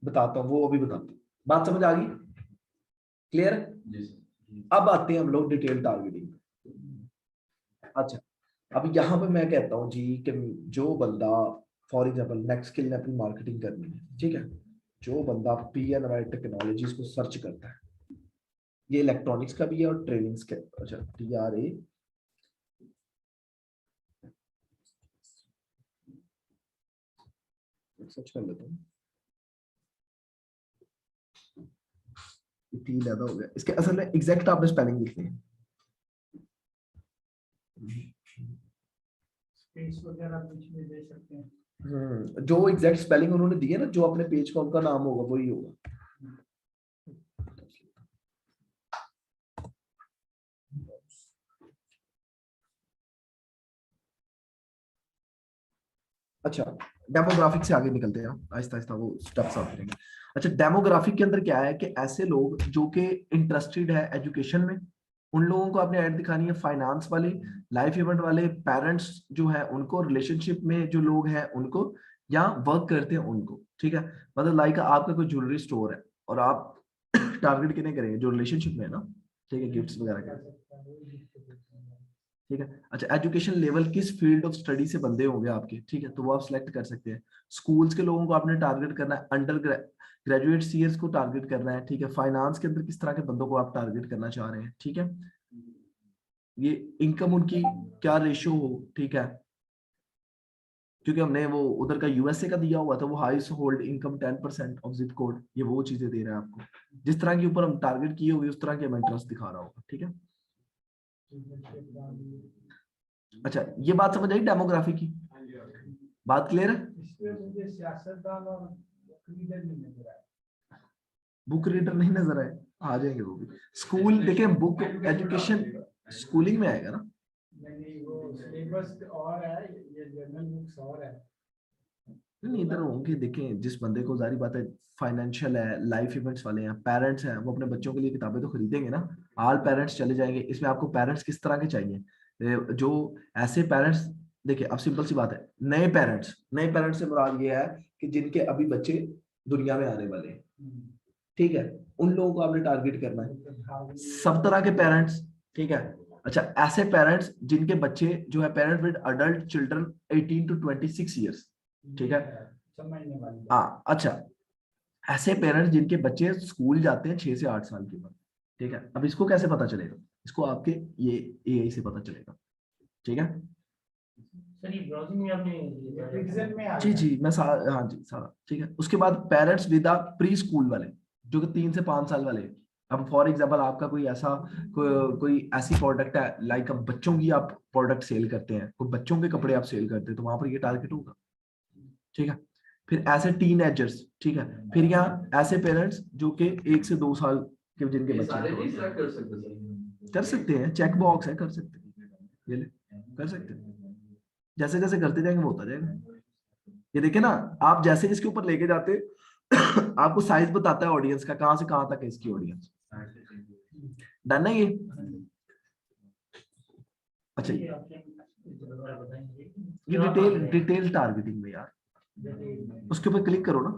बताता हूँ, वो अभी बताता हूँ। बात समझ आ गई? क्लियर? अब आते हैं हम लोग डिटेल टारगेटिंग। अच्छा, अब यहाँ पे मैं कहता हूँ जी कि जो बंदा फॉर एग्जांपल नेक्स्ट स्किल ने अपनी मार्केटिंग करनी है, ठीक है, जो बंदा PNY टेक्नोलॉजीज को सर्च करता है, ये इलेक्ट्रॉनिक्स का भी है और ट्रेनिंग्स का। अच्छा, TRA सर्च कर लेता हूँ, T ज्यादा हो गया इसके, असल में एग्जैक्ट आपने स्पेलिंग लिखनी है। स्पेस वगैरह बीच में दे सकते हैं। जो एग्जैक्ट स्पेलिंग उन्होंने दी है ना, जो अपने पेज का उनका नाम होगा वही होगा। अच्छा, डेमोग्राफिक से आगे निकलते हैं, आहिस्ता आहिस्ता वो स्टेप्स आते रहेंगे। अच्छा, डेमोग्राफिक के अंदर क्या है कि ऐसे लोग जो कि इंटरेस्टेड है एजुकेशन में, उन लोगों को आपने ऐड दिखानी है। फाइनेंस वाले, लाइफ इवेंट वाले, पेरेंट्स जो है उनको, रिलेशनशिप में जो लोग हैं उनको, या वर्क करते हैं उनको, ठीक है। मतलब लाइक आपका कोई ज्वेलरी स्टोर है और आप टारगेट कितने करेंगे जो रिलेशनशिप में है ना, ठीक है, गिफ्ट्स वगैरह के, ठीक है। अच्छा, एजुकेशन लेवल किस फील्ड ऑफ स्टडी से बंदे होंगे आपके, ठीक है, तो वो आप सिलेक्ट कर सकते हैं। स्कूल्स के लोगों को आपने टारगेट करना है, अंडर ग्रेजुएट सीएस को टारगेट करना है, ठीक है। फाइनेंस के अंदर किस तरह के बंदों को आप टारगेट करना चाह रहे हैं, ठीक है। ये इनकम उनकी क्या रेशियो हो, ठीक है, क्योंकि हमने वो उधर का यूएसए का दिया हुआ था, वो highest hold income 10% of zip code, ये वो चीजें दे रहे हैं आपको। जिस तरह के ऊपर हम टारगेट किए हुए उस तरह के हमें इंटरेस्ट दिखा रहा होगा, ठीक है। अच्छा, ये बात समझ आई डेमोग्राफी की? बात क्लियर है? इसमें मुझे सियासतदान और लीडर नहीं नजर आया। बुक रीडर नहीं नजर आए? आ जाएंगे वो भी। स्कूल देखिए, बुक एजुकेशन स्कूलिंग में आएगा ना। नहीं, वो सिलेबस और है, ये जर्नल बुक्स और है। नहीं इधर होंगे, देखें जिस बंदे को जारी बात है फाइनेंशियल है, लाइफ इवेंट्स वाले हैं, पेरेंट्स हैं, वो अपने बच्चों के लिए किताबें तो खरीदेंगे ना। ऑल पेरेंट्स चले जाएंगे, इसमें आपको पेरेंट्स किस तरह के चाहिए? जो ऐसे पेरेंट्स, देखिए अब सिंपल सी बात है, नए पेरेंट्स से मुराद ये है कि जिनके अभी बच्चे दुनिया में आने वाले हैं, ठीक है, उन लोगों को आपने टारगेट करना है, सब तरह के पेरेंट्स, ठीक है। अच्छा, ऐसे पेरेंट्स जिनके बच्चे जो है parent with adult children 18 to 26 years, ठीक है। समझने वाली बात। हाँ अच्छा, ऐसे पेरेंट्स जिनके बच्चे स्कूल जाते हैं 6 से 8 साल की उम्र, ठीक है। अब इसको कैसे पता चलेगा? इसको आपके ये एआई से पता चलेगा, ठीक है। सर ये ब्राउजिंग में आपने डिवीजन में आ जी गया। जी मैं सारा, हाँ जी सारा, ठीक है। उसके बाद पेरेंट्स विद प्री स्कूल वाले, जो कि 3 से 5 साल वाले। अब फॉर एग्जांपल आपका कोई ऐसा कोई ऐसी प्रोडक्ट है, लाइक अब बच्चों की आप प्रोडक्ट सेल करते हैं, कोई बच्चों के कपड़े आप सेल करते हैं, तो वहां पर ये टारगेट होगा, ठीक है। फिर ऐसे टीन, ठीक है। फिर यहाँ ऐसे पेरेंट्स जो कि 1 से 2 साल के जिनके ये बच्चे सारे नहीं हैं, सिलेक्ट कर सकते सर? कर सकते हैं, चेक बॉक्स है, कर सकते हैं, ये ले, कर सकते हैं। जैसे जैसे करते जाएंगे वो होता जाएगा। ये देखिए ना, आप जैसे इसके ऊपर लेके जाते आपको साइज बताता है ऑडियंस का, कहां से कहां तक है इसकी ऑडियंस। डन है ये? अच्छा, ये आपने दोबारा बताएंगे। ये डिटेल टारगेटिंग में यार, उसके ऊपर क्लिक करो ना,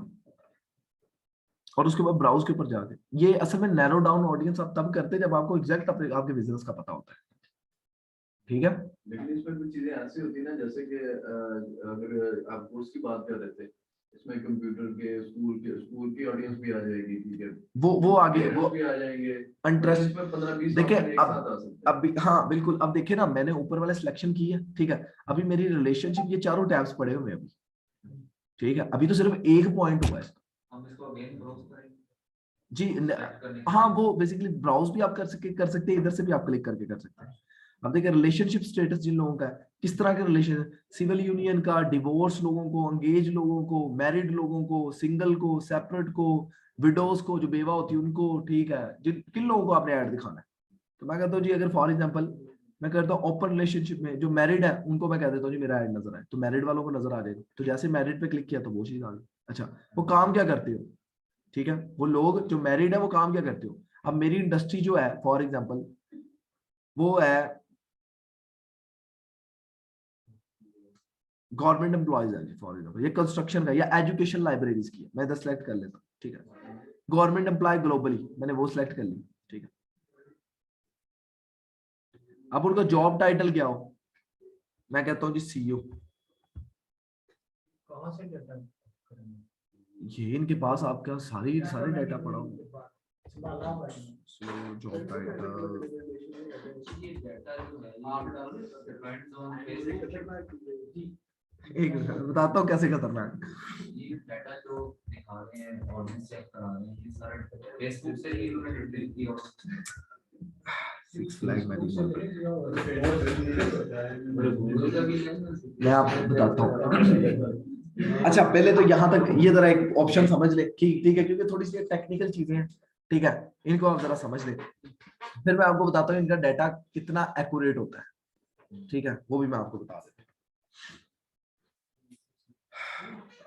और उसके बाद ब्राउज के ऊपर जाके, ये असल में नैरो डाउन ऑडियंस आप तब करते हैं जब आपको एग्जैक्ट आपके बिजनेस का पता होता है, ठीक है। लेकिन इसमें कुछ चीजें ऐसी होती है ना, जैसे कि अगर आप कोर्स की बात कर रहे थे, इसमें कंप्यूटर के स्कूल की ऑडियंस भी आ जाएगी, ठीक है, वो आगे वो भी आ जाएंगे, इंटरेस्ट। इसमें 15-20 देखिए ऑप्शन एक साथ आ सकते हैं। अब हाँ बिल्कुल, अब देखिए ना, मैंने ऊपर वाला सिलेक्शन की है, ठीक है। अभी मेरी रिलेशनशिप ये चारों टैब्स पड़े हुए हैं अभी, ठीक है। अभी तो सिर्फ एक पॉइंट हुआ है, हम इसको अगेन ब्राउज करेंगे जी select करने के हाँ, बाद। वो बेसिकली ब्राउज भी आप कर सकते हैं, इधर से भी आप क्लिक करके कर सकते हैं। अब देखिए रिलेशनशिप स्टेटस जिन लोगों का है, किस तरह के रिलेशन, सिविल यूनियन का, डिवोर्स लोगों को, एंगेज लोगों को, मैरिड लोगों को, सिंगल को, सेपरेट को, विडोज को जो बेवा होती है उनको, ठीक है। जिन किन लोगों को आपने ऐड दिखाना है, तो मैं कहता हूँ जी, अगर फॉर एग्जाम्पल मैं करता हूँ ओपन रिलेशनशिप में जो मैरिड है उनको मैं कह देता हूँ जी मेरा ऐड नजर आए, तो मैरिड वालों को नजर आ जाएगा। तो जैसे मैरिड पे क्लिक किया तो वो चीज आ गई। अच्छा, वो काम क्या करते हो, ठीक है, वो लोग जो मैरिड है वो काम क्या करते हो। अब मेरी इंडस्ट्री जो है फॉर एग्जांपल वो है गवर्नमेंट एम्प्लॉयज है फॉर एग्जांपल, ये कंस्ट्रक्शन का या एजुकेशन लाइब्रेरीज की है, मैं इधर सेलेक्ट कर लेता हूँ, ठीक है। गवर्नमेंट एम्प्लॉय ग्लोबली मैंने वो सिलेक्ट कर ली, ठीक है। अब उनका जॉब टाइटल क्या हो, मैं कहता हूँ जी सीईओ। कहाँ से डेटा करेंगे? ये इनके पास आपका सारे डाटा पड़ा हो, जॉब टाइटल। ये डाटा जो है आपका डिपेंड्स ऑन फेसबुक। एक मिनट बताता हूँ कैसे खतरनाक। ये डाटा जो दिखा रहे हैं, ऑडियंस चेक करा रहे हैं, ये सारा फेसबुक से ही उन्होंने रिट्रीव किया। सिक्स फ्लैग मैंने गूगल का भी है ना। मैं आपको बताता हूँ। अच्छा पहले तो यहाँ तक ये जरा एक ऑप्शन समझ ले, ठीक है, क्योंकि थोड़ी सी टेक्निकल चीजें हैं, ठीक है, इनको आप जरा समझ ले, फिर मैं आपको बताता हूँ इनका डाटा कितना एक्यूरेट होता है, ठीक है, वो भी मैं आपको बता देता हूँ।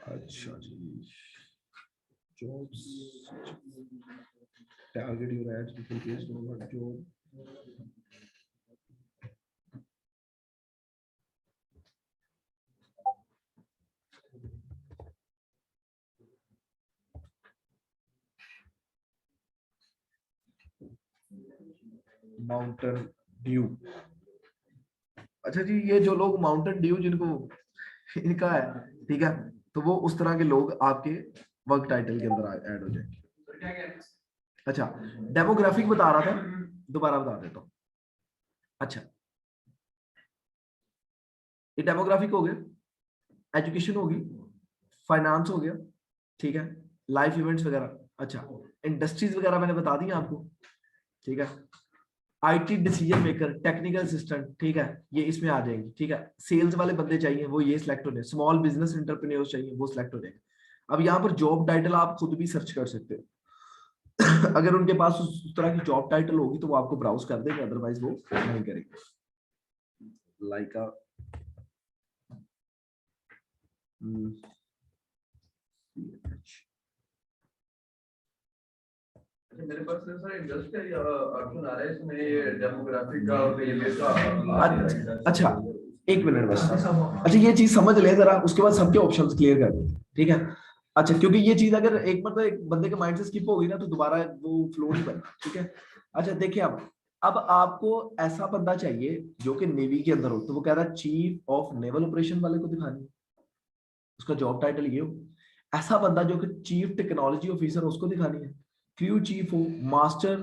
अच्छा जी, jobs target your ads people based on what job. Mountain Dew. अच्छा जी, ये जो लोग माउंटेन ड्यू जिनको इनका है, ठीक है, तो वो उस तरह के लोग आपके वर्क टाइटल के अंदर ऐड हो जाएंगे। अच्छा, डेमोग्राफिक बता रहा था, दोबारा बता देता हूँ। अच्छा, ये डेमोग्राफिक हो गया, एजुकेशन होगी, फाइनेंस हो गया, ठीक है, लाइफ इवेंट्स वगैरह। अच्छा, इंडस्ट्रीज वगैरह मैंने बता दी आपको, ठीक है। IT decision maker, technical assistant, ठीक है, ये इसमें आ जाएंगे, ठीक है। सेल्स वाले बंदे चाहिए, वो ये सिलेक्ट हो जाए। स्मॉल बिजनेस एंटरप्रेन्योर्स चाहिए, वो सिलेक्ट हो जाएंगे। अब यहाँ पर जॉब टाइटल आप खुद भी सर्च कर सकते हो। अगर उनके पास उस तरह की जॉब टाइटल होगी तो वो आपको ब्राउज कर देंगे, अदरवाइज वो नहीं करेंगे। लाइक मेरे पास सर इंटरेस्ट है या ऑप्शन आ रहा है इसमें, ये डेमोग्राफिक का और बिहेवियर का। अच्छा एक मिनट बस। अच्छा ये चीज समझ ले जरा, उसके बाद सबके ऑप्शंस क्लियर कर दो, ठीक है। अच्छा क्योंकि ये चीज अगर एक मतलब एक बंदे के माइंड से स्किप हो गई ना तो दोबारा वो फ्लो नहीं बनता, ठीक है। अच्छा देखिए अब आपको ऐसा बंदा चाहिए जो कि नेवी के अंदर हो, तो वो कह रहा है चीफ ऑफ नेवल ऑपरेशन वाले को दिखानी है, उसका जॉब टाइटल ये हो। ऐसा बंदा जो कि चीफ टेक्नोलॉजी ऑफिसर उसको दिखानी है, क्रू चीफ हो, master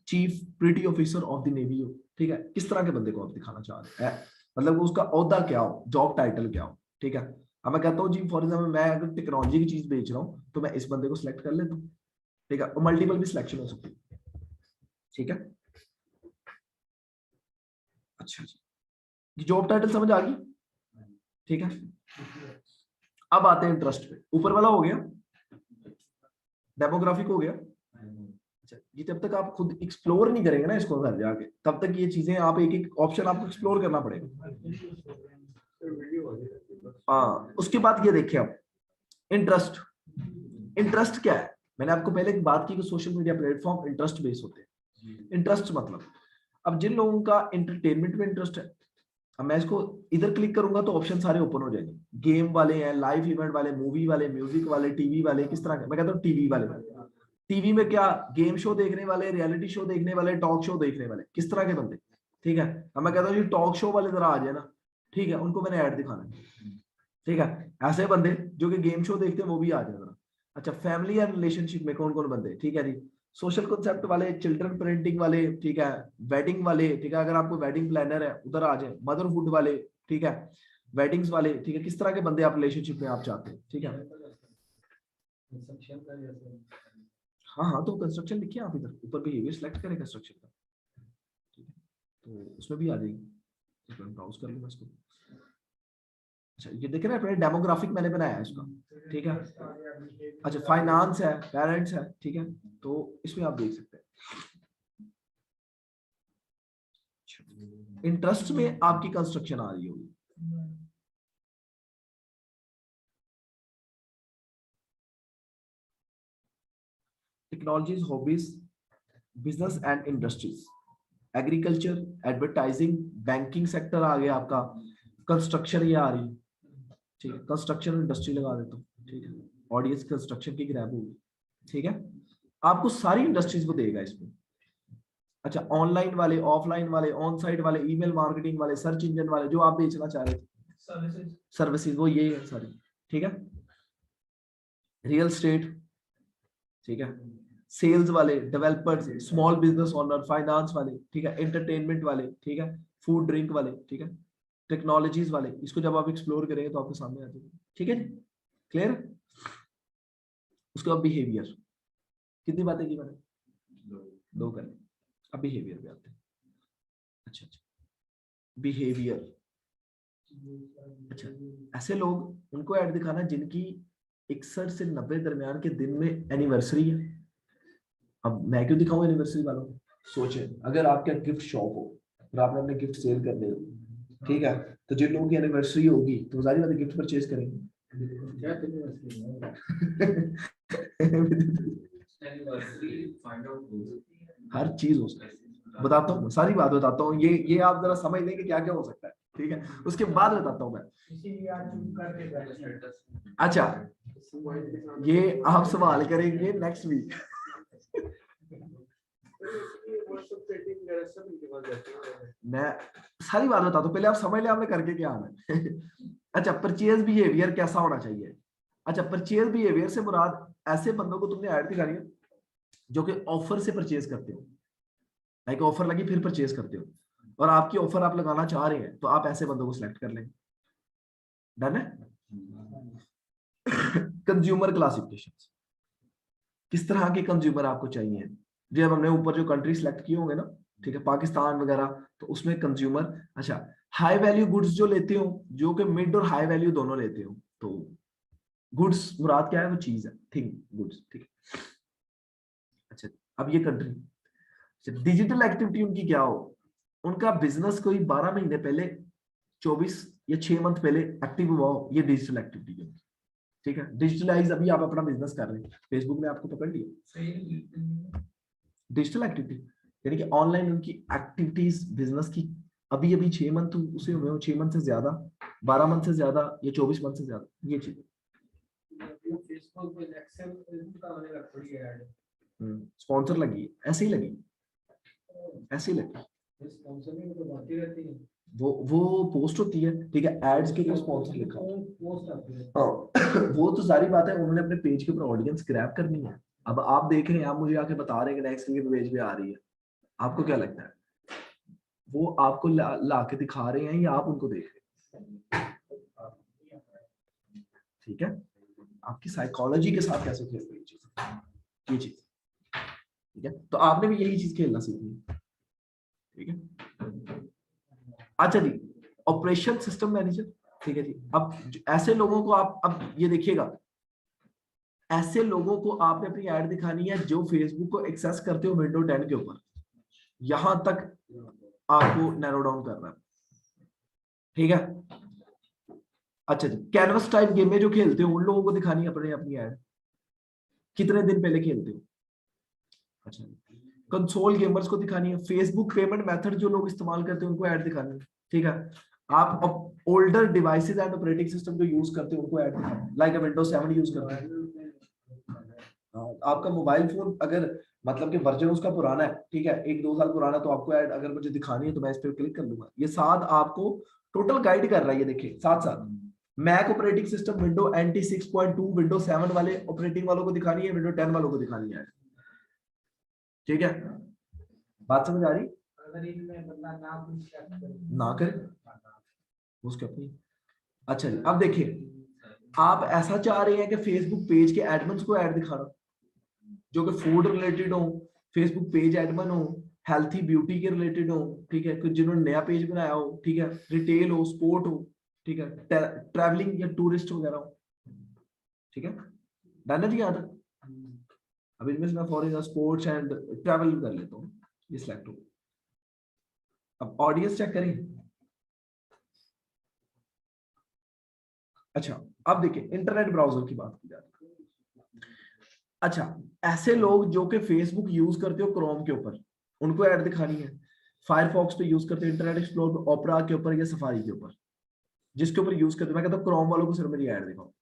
chief pretty officer of the navy हो, ठीक है। किस तरह के बंदे को आप दिखाना चाह रहे हैं, मतलब उसका ओहदा क्या हो, जॉब टाइटल क्या हो, ठीक है। अब मैं कहता हूँ जी फॉर एग्जाम्पल मैं अगर टेक्नोलॉजी की चीज बेच रहा हूँ तो मैं इस बंदे को सिलेक्ट कर लेता हूँ, ठीक है। और मल्टीपल भी सिलेक्शन हो सकती है, ठीक है। अच्छा जी जॉब टाइटल समझ आ गई, ठीक है। अब आते हैं इंटरेस्ट पे, ऊपर वाला हो गया, डेमोग्राफिक हो गया। अच्छा ये जब तक आप खुद एक्सप्लोर नहीं करेंगे ना इसको घर जाके, तब तक ये चीजें आप एक एक ऑप्शन आपको एक्सप्लोर करना पड़ेगा। हाँ उसके बाद ये देखिए आप इंटरेस्ट, इंटरेस्ट क्या है, मैंने आपको पहले एक बात की कि social media platform interest based होते हैं। इंटरेस्ट मतलब अब जिन लोगों का एंटरटेनमेंट में इंटरेस्ट है, अब मैं इसको इधर क्लिक करूंगा तो ऑप्शन सारे ओपन हो जाएंगे, गेम वाले हैं, लाइव इवेंट वाले, मूवी वाले, म्यूजिक वाले, टीवी वाले, किस तरह के, मैं कहता हूँ टीवी वाले। टीवी में क्या, गेम शो देखने वाले, रियलिटी शो देखने वाले, टॉक शो देखने वाले, किस तरह के बंदे, ठीक है। अब मैं कहता हूँ जी टॉक शो वाले जरा आ जाए ना, ठीक है, उनको मैंने ऐड दिखाना है, ठीक है। ऐसे बंदे जो कि गेम शो देखते हैं वो भी आ जाए जरा। अच्छा फैमिली एंड रिलेशनशिप में कौन कौन बंदे, ठीक है जी। सोशल कॉन्सेप्ट वाले, चिल्ड्रन पेरेंटिंग वाले, ठीक है, वेडिंग वाले, ठीक है, अगर आपको वेडिंग प्लानर है उधर आ जाए, मदरहुड वाले, ठीक है, वेडिंग्स वाले, ठीक है, किस तरह के बंदे आप रिलेशनशिप में आप चाहते हैं, ठीक है। हाँ हाँ तो कंस्ट्रक्शन लिखिए आप इधर ऊपर, बिहेवियर सिलेक्ट करें कंस्ट्रक्शन का, ठीक है, तो उसमें भी आ जाएगी, ब्राउज कर लूंगा इसको। अच्छा ये देख रहे हैं डेमोग्राफिक मैंने बनाया है इसका, ठीक है। अच्छा फाइनेंस है, पेरेंट्स है, ठीक है, तो इसमें आप देख सकते हैं इंटरेस्ट में आपकी कंस्ट्रक्शन आ रही होगी। Technologies, hobbies, business and industries, agriculture, advertising, banking sector आ गया आपका, कंस्ट्रक्शन ये आ रही, ठीक है, कंस्ट्रक्शन इंडस्ट्री लगा देता हूँ, ठीक है, ऑडियंस कंस्ट्रक्शन की ग्रैब होगी, ठीक है। आपको सारी इंडस्ट्रीज को देगा इसमें। अच्छा ऑनलाइन वाले, ऑफलाइन वाले, ऑन साइट वाले, ईमेल मार्केटिंग वाले, सर्च इंजन वाले, जो आप बेचना चाह रहे थे सर्विसेज वो ये है सारी, ठीक है। रियल स्टेट, ठीक है, सेल्स वाले, developers, small business owner, finance वाले, ठीक है, एंटरटेनमेंट वाले, ठीक है, फूड ड्रिंक वाले, ठीक है, टेक्नोलॉजीज वाले, इसको जब आप एक्सप्लोर करेंगे तो आपके सामने आ जाएगा, ठीक है, क्लियर। उसके बाद बिहेवियर, कितनी बातें की मैंने, दो कर, अब बिहेवियर पे आते हैं। अच्छा बिहेवियर, अच्छा ऐसे लोग उनको ऐड दिखाना जिनकी 61 से 90 दरमियान के दिन में एनिवर्सरी है। अब मैं क्यों दिखाऊं एनिवर्सरी वालों को, सोचे अगर आपका गिफ्ट शॉप हो और आपने अपने गिफ्ट सेल करने हो, ठीक है, तो जिन लोगों की एनिवर्सरी होगी तो जाहिर बात है गिफ्ट परचेज करेंगे। हर चीज हो सकती है, बताता हूँ सारी बात बताता हूँ, ये आप जरा समझ लें कि क्या क्या हो सकता है, ठीक है, उसके बाद बताता हूँ मैं। अच्छा ये आप सवाल करेंगे नेक्स्ट वीक। मैं सारी बात बताता हूँ, पहले आप समझ ले आपने करके क्या आना है। अच्छा परचेज बिहेवियर कैसा होना चाहिए। अच्छा परचेज बिहेवियर से मुराद ऐसे बंदों को तुमने ऐड दिखानी है जो कि ऑफर से परचेज करते हो, लाइक ऑफर लगी फिर परचेज करते हो, और आपकी ऑफर आप लगाना चाह रहे हैं तो आप ऐसे बंदों को सिलेक्ट कर लेंगे। डन है। कंज्यूमर क्लासिफिकेशन, किस तरह के कंज्यूमर आपको चाहिए, जब हमने ऊपर जो कंट्री सिलेक्ट किए होंगे ना, ठीक है, पाकिस्तान वगैरह, तो उसमें कंज्यूमर। अच्छा हाई वैल्यू गुड्स जो लेते हो, जो कि मिड और हाई वैल्यू दोनों लेते हो, तो गुड्स मुराद क्या है, वो चीज है, थिंग, गुड्स, ठीक है। अच्छा अब ये कंट्री, डिजिटल एक्टिविटी उनकी क्या हो, उनका बिजनेस कोई 12 महीने पहले, 24 या 6 मंथ पहले एक्टिव हुआ हो, ये डिजिटल एक्टिविटी है, ठीक है। डिजिटलाइज अभी आप अपना बिजनेस कर रहे हैं, फेसबुक ने आपको पकड़ लिया, डिजिटल एक्टिविटी यानी कि ऑनलाइन उनकी एक्टिविटीज बिजनेस की अभी अभी 6 मंथ उसे हुए हो, 6 मंथ से ज्यादा, 12 मंथ से ज्यादा या 24 मंथ से ज्यादा, ये चीज फेसबुक पे एक्सेल का होने लग पड़ी ऐड, स्पॉन्सर लगी, ऐसे ही लगी, ऐसे ही लगी, स्पॉन्सरिंग तो बाकी रहती है, वो पोस्ट होती है, ठीक है, एड्स के लिए स्पॉन्सर लिखा होता है। पोस्ट आती है। हाँ, वो तो सारी बात है, उन्होंने अपने पेज के ऊपर ऑडियंस ग्रैब करनी है। अब आप देख रहे हैं, आप मुझे आके बता रहे हैं कि नेक्स्ट वीक पेज पे आ रही है, आपको क्या लगता है वो आपको ला के दिखा रहे हैं या आप उनको देख रहे हैं? ठीक है, आपकी साइकोलॉजी के साथ कैसे खेल रही है ये चीज, ठीक है, तो आपने भी यही चीज खेलना सीखनी, ठीक है। अच्छा जी, ऑपरेशन सिस्टम मैनेजर, ठीक है जी। अब ऐसे लोगों को आप, अब ये देखिएगा, ऐसे लोगों को आपने अपनी ऐड दिखानी है जो फेसबुक को एक्सेस करते हो विंडो 10 के ऊपर, यहां तक आपको नैरो डाउन करना है, ठीक है। अच्छा जी, कैनवस टाइप गेमें जो खेलते हो उन लोगों को दिखानी है अपनी ऐड, कितने दिन पहले खेलते हो। अच्छा, कंसोल गेमर्स को दिखानी है, फेसबुक पेमेंट मेथड जो लोग इस्तेमाल करते हैं उनको ऐड दिखानी है, ठीक है। आप older devices and operating system जो यूज करते हो उनको ऐड दिखाना, लाइक विंडोज 7 यूज करते हैं। आपका मोबाइल फोन अगर मतलब कि वर्जन उसका पुराना है, ठीक है, 1-2 साल पुराना, तो आपको ऐड अगर मुझे दिखानी है तो मैं इस पर क्लिक कर लूंगा। ये साथ आपको टोटल गाइड कर रहा है, ये देखिए साथ साथ Mac operating system window NT 6.2 window 7 वाले ऑपरेटिंग वालों को दिखानी है, विंडो 10 वालों को दिखानी है, ठीक है। बात समझ आ रही? अगर इनमें बंदा ना करे उसके अपनी। अच्छा जी, अब देखिए, आप ऐसा चाह रहे हैं कि फेसबुक पेज के एडमिन्स को ऐड दिखाना जो कि फूड रिलेटेड हो, फेसबुक पेज एडमिन हो, हेल्थी ब्यूटी के रिलेटेड हो, ठीक है, कुछ जिन्होंने नया पेज बनाया हो, ठीक है, रिटेल हो, स्पोर्ट हो, ठीक है, ट्रैवलिंग या टूरिस्ट वगैरह हो, ठीक है। डन है जी यहाँ तक? अब इनमें से मैं फॉर स्पोर्ट्स एंड ट्रैवल कर लेता हूँ, ये सिलेक्ट हो। अब ऑडियंस चेक करें। अच्छा, अब देखिए इंटरनेट ब्राउजर की बात की जाती है। अच्छा, ऐसे लोग जो कि फेसबुक यूज करते हो क्रोम के ऊपर, उनको ऐड दिखानी है। फायरफॉक्स पे यूज करते हो, इंटरनेट एक्सप्लोर पे, ओपेरा के ऊपर या सफारी के ऊपर, जिसके ऊपर यूज करते हो। मैं कहता हूँ क्रोम वालों को सिर्फ मेरी ऐड दिखाओ।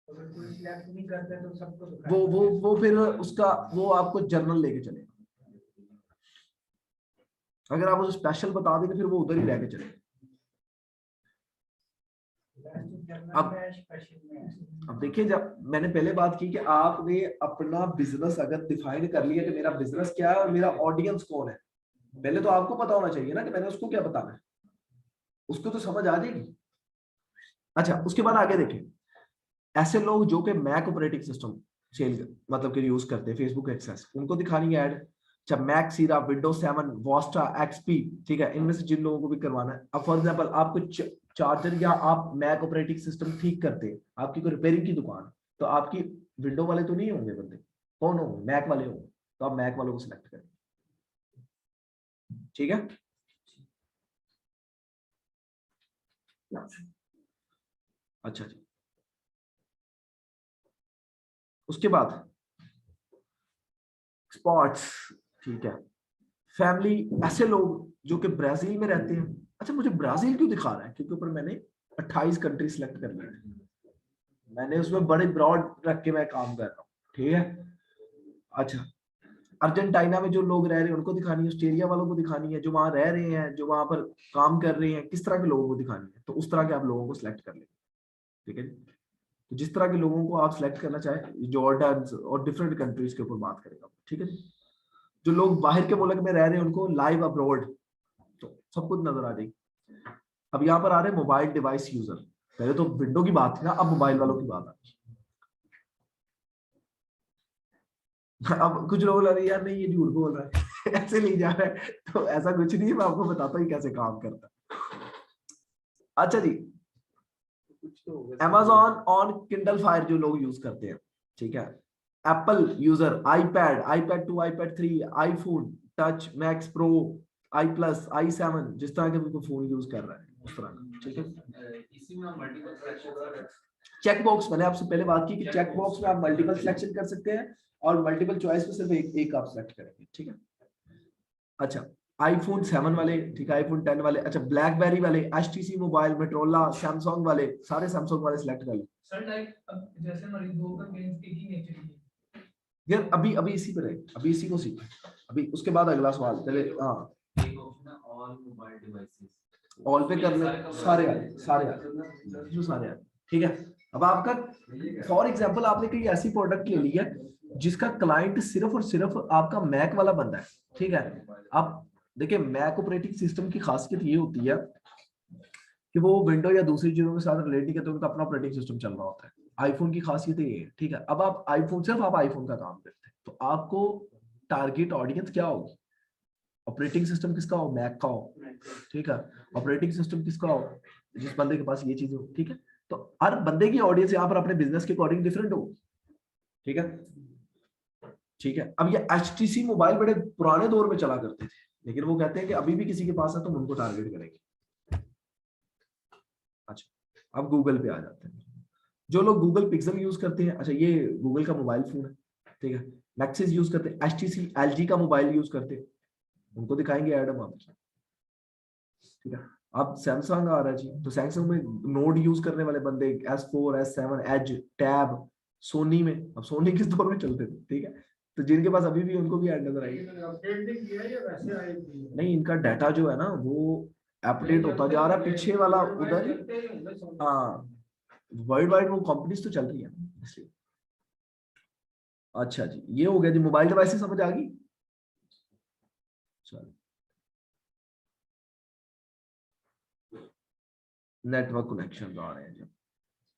अगर कोई सिलेक्ट नहीं करते तो सबको वो फिर उसका वो आपको जर्नल लेके चलेगा। अगर आप उसे स्पेशल बता देंगे फिर वो उधर ही लेके चलेगा। अब देखिए, जब मैंने पहले बात की कि आपने अपना बिजनेस अगर डिफाइन कर लिया कि मेरा बिजनेस क्या है और मेरा ऑडियंस कौन है, पहले तो आपको पता होना चाहिए ना कि मैंने उसको क्या बताना है, उसको तो समझ आ जाएगी। अच्छा, उसके बाद आगे देखें, ऐसे लोग जो कि मैक ऑपरेटिंग सिस्टम सेल मतलब कि यूज करते हैं फेसबुक एक्सेस, उनको दिखानी है ऐड। अच्छा, मैक सीरा, विंडोज 7, वॉस्टा, एक्सपी, ठीक है, इनमें से जिन लोगों को भी करवाना है। अब फॉर एग्जांपल आपको चार्जर या आप मैक ऑपरेटिंग सिस्टम ठीक करते हैं, आपकी कोई रिपेयरिंग की दुकान, तो आपकी विंडो वाले तो नहीं होंगे बंदे, कौन होंगे? मैक वाले होंगे, तो आप मैक वालों को सिलेक्ट करें, ठीक है। अच्छा जी, उसके बाद स्पॉट्स, ठीक है, फैमिली, ऐसे लोग जो कि ब्राजील में रहते हैं। अच्छा, मुझे ब्राजील क्यों दिखा रहा है? क्योंकि ऊपर मैंने 28 कंट्री सिलेक्ट कर लिया है, मैंने उसमें बड़े ब्रॉड रख के मैं काम कर रहा हूँ, ठीक है। अच्छा, अर्जेंटीना में जो लोग रह रहे हैं उनको दिखानी है, ऑस्ट्रेलिया वालों को दिखानी है, जो वहां रह रहे हैं, जो वहां पर काम कर रहे हैं, किस तरह के लोगों को दिखानी है, तो उस तरह के आप लोगों को सिलेक्ट कर लें, ठीक है। तो जिस तरह के लोगों को आप सिलेक्ट करना चाहें, जॉर्डन और डिफरेंट कंट्रीज के ऊपर बात करेगा, ठीक है। जो लोग बाहर के मुल्क में रह रहे हैं उनको लाइव अब्रॉड, तो सब कुछ नजर आ जाएगी। अब यहाँ पर आ रहे हैं मोबाइल डिवाइस यूजर, पहले तो विंडो की बात थी ना, अब मोबाइल वालों की बात आ रही है। अब कुछ लोग लग रहे हैं यार नहीं ये झूठ बोल रहा है ऐसे नहीं जा रहा है, तो ऐसा कुछ नहीं है, मैं आपको बताता हूँ कैसे काम करता है। अच्छा जी, Amazon ऑन किंडल फायर जो लोग यूज करते हैं, ठीक है, Apple user, iPad 2, iPad 3, iPhone touch, max pro, i+, i7, जिस तरह के फोन यूज कर रहा है उस तरह का, ठीक है। इसी में मल्टीपल सिलेक्शन चेक बॉक्स, मैंने आपसे पहले बात की कि चेक बॉक्स में आप मल्टीपल सिलेक्शन कर सकते हैं और मल्टीपल चॉइस में सिर्फ एक आप सिलेक्ट करेंगे, ठीक है। अच्छा, आईफोन 7 वाले, ठीक है, आईफोन 10 वाले, अच्छा ब्लैकबेरी वाले, एचटीसी मोबाइल, मोटोरोला, सैमसंग वाले, सारे सैमसंग वाले सिलेक्ट कर लो। सर लाइक अब जैसे हमारी दो का मेन एक ही नेचर है यार अभी इसी पर है, अभी इसी को सीखो, अभी उसके बाद अगला सवाल, पहले हाँ एक ऑप्शन है ऑल मोबाइल डिवाइसेस, ऑल पे कर लो, सारे आ जो सारे आ, ठीक है। अब आपका फॉर एग्जांपल आपने कोई ऐसी प्रोडक्ट ले ली है जिसका क्लाइंट सिर्फ और सिर्फ आपका मैक वाला बंदा है, ठीक है। आप देखिए मैक ऑपरेटिंग सिस्टम की खासियत ये होती है कि वो विंडो या दूसरी चीजों के साथ रिलेट नहीं करते, उनका अपना ऑपरेटिंग सिस्टम चल रहा होता है। आईफोन की खासियत ये है, ठीक है। अब आप आईफोन, सिर्फ आप आईफोन का काम करते हैं, तो आपको टारगेट ऑडियंस क्या होगी, ऑपरेटिंग सिस्टम किसका हो, मैक का हो, ठीक है। ऑपरेटिंग सिस्टम किसका हो, जिस बंदे के पास ये चीज हो, ठीक है। तो हर बंदे की ऑडियंस यहाँ पर अपने बिजनेस के अकॉर्डिंग डिफरेंट हो, ठीक है, ठीक है। अब ये HTC मोबाइल बड़े पुराने दौर में चला करते थे, लेकिन वो कहते हैं कि अभी भी किसी के पास है तो हम उनको टारगेट करेंगे। अच्छा, अब गूगल पे आ जाते हैं। जो लोग गूगल पिक्सल यूज करते हैं, अच्छा ये गूगल का मोबाइल फोन है, ठीक है। नेक्सिस यूज करते हैं, HTC LG का मोबाइल यूज करते हैं, उनको दिखाएंगे ऐड हम आपकी, ठीक है। अब सैमसंग आ रहा है जी, तो सैमसंग में नोड यूज करने वाले बंदे S4, S7, as, tab, Soni में, अब सोनी किस दौर में चलते थे, ठीक है। तो जिनके पास अभी भी उनको भी ऐड नजर आएगी। अपडेट नहीं किया या वैसे आई थी? नहीं, इनका डाटा जो है ना वो अपडेट होता जा रहा है, पीछे वाला उधर, हाँ वर्ल्ड वाइड वो कंपनीज तो चल रही है इसलिए। अच्छा जी, ये हो गया जी, मोबाइल डिवाइस समझ आ गई। चलो, नेटवर्क कनेक्शन आ रहे हैं जी।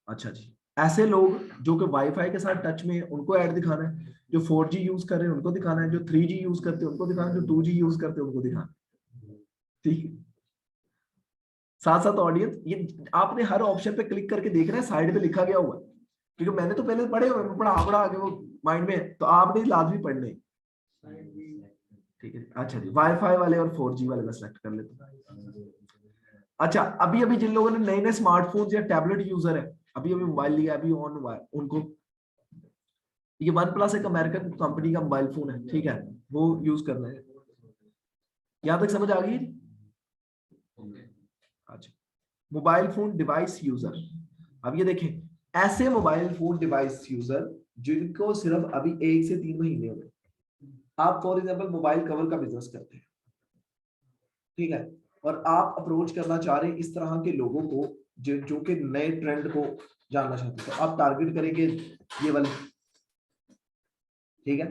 अच्छा जी, ऐसे लोग जो कि वाईफाई के साथ टच में है, उनको ऐड दिखाना है। जो 4G यूज कर रहे हैं उनको दिखाना है, जो 3G यूज करते हैं उनको दिखाना है, जो 2G यूज करते हैं उनको दिखाना है, ठीक है। साथ साथ ऑडियंस, ये आपने हर ऑप्शन पे क्लिक करके देख रहे हैं, साइड पे लिखा गया हुआ है, क्योंकि मैंने तो पहले पढ़े हुए, पढ़ा आगे वो माइंड में, तो आपने लाजमी पढ़ने, ठीक है। अच्छा जी, वाईफाई वाले और 4G वाले में सेलेक्ट कर लेते हैं। अच्छा, अभी जिन लोगों ने नए नए स्मार्टफोन या टैबलेट यूजर है, अभी मोबाइल लिया, अभी ऑन हुआ है, उनको ये OnePlus एक अमेरिकन कंपनी का मोबाइल फोन है, ठीक है, वो यूज करना है। यहां तक समझ आ गई? अच्छा, मोबाइल फोन डिवाइस यूजर, अब ये देखें, ऐसे मोबाइल फोन डिवाइस यूजर जिनको सिर्फ अभी 1 से 3 महीने हुए। आप फॉर एग्जांपल मोबाइल कवर का बिजनेस करते हैं, ठीक है, और आप अप्रोच करना चाह रहे हैं इस तरह के लोगों को जो कि नए ट्रेंड को जानना चाहते हैं, तो आप टारगेट करेंगे ये वाले, ठीक है।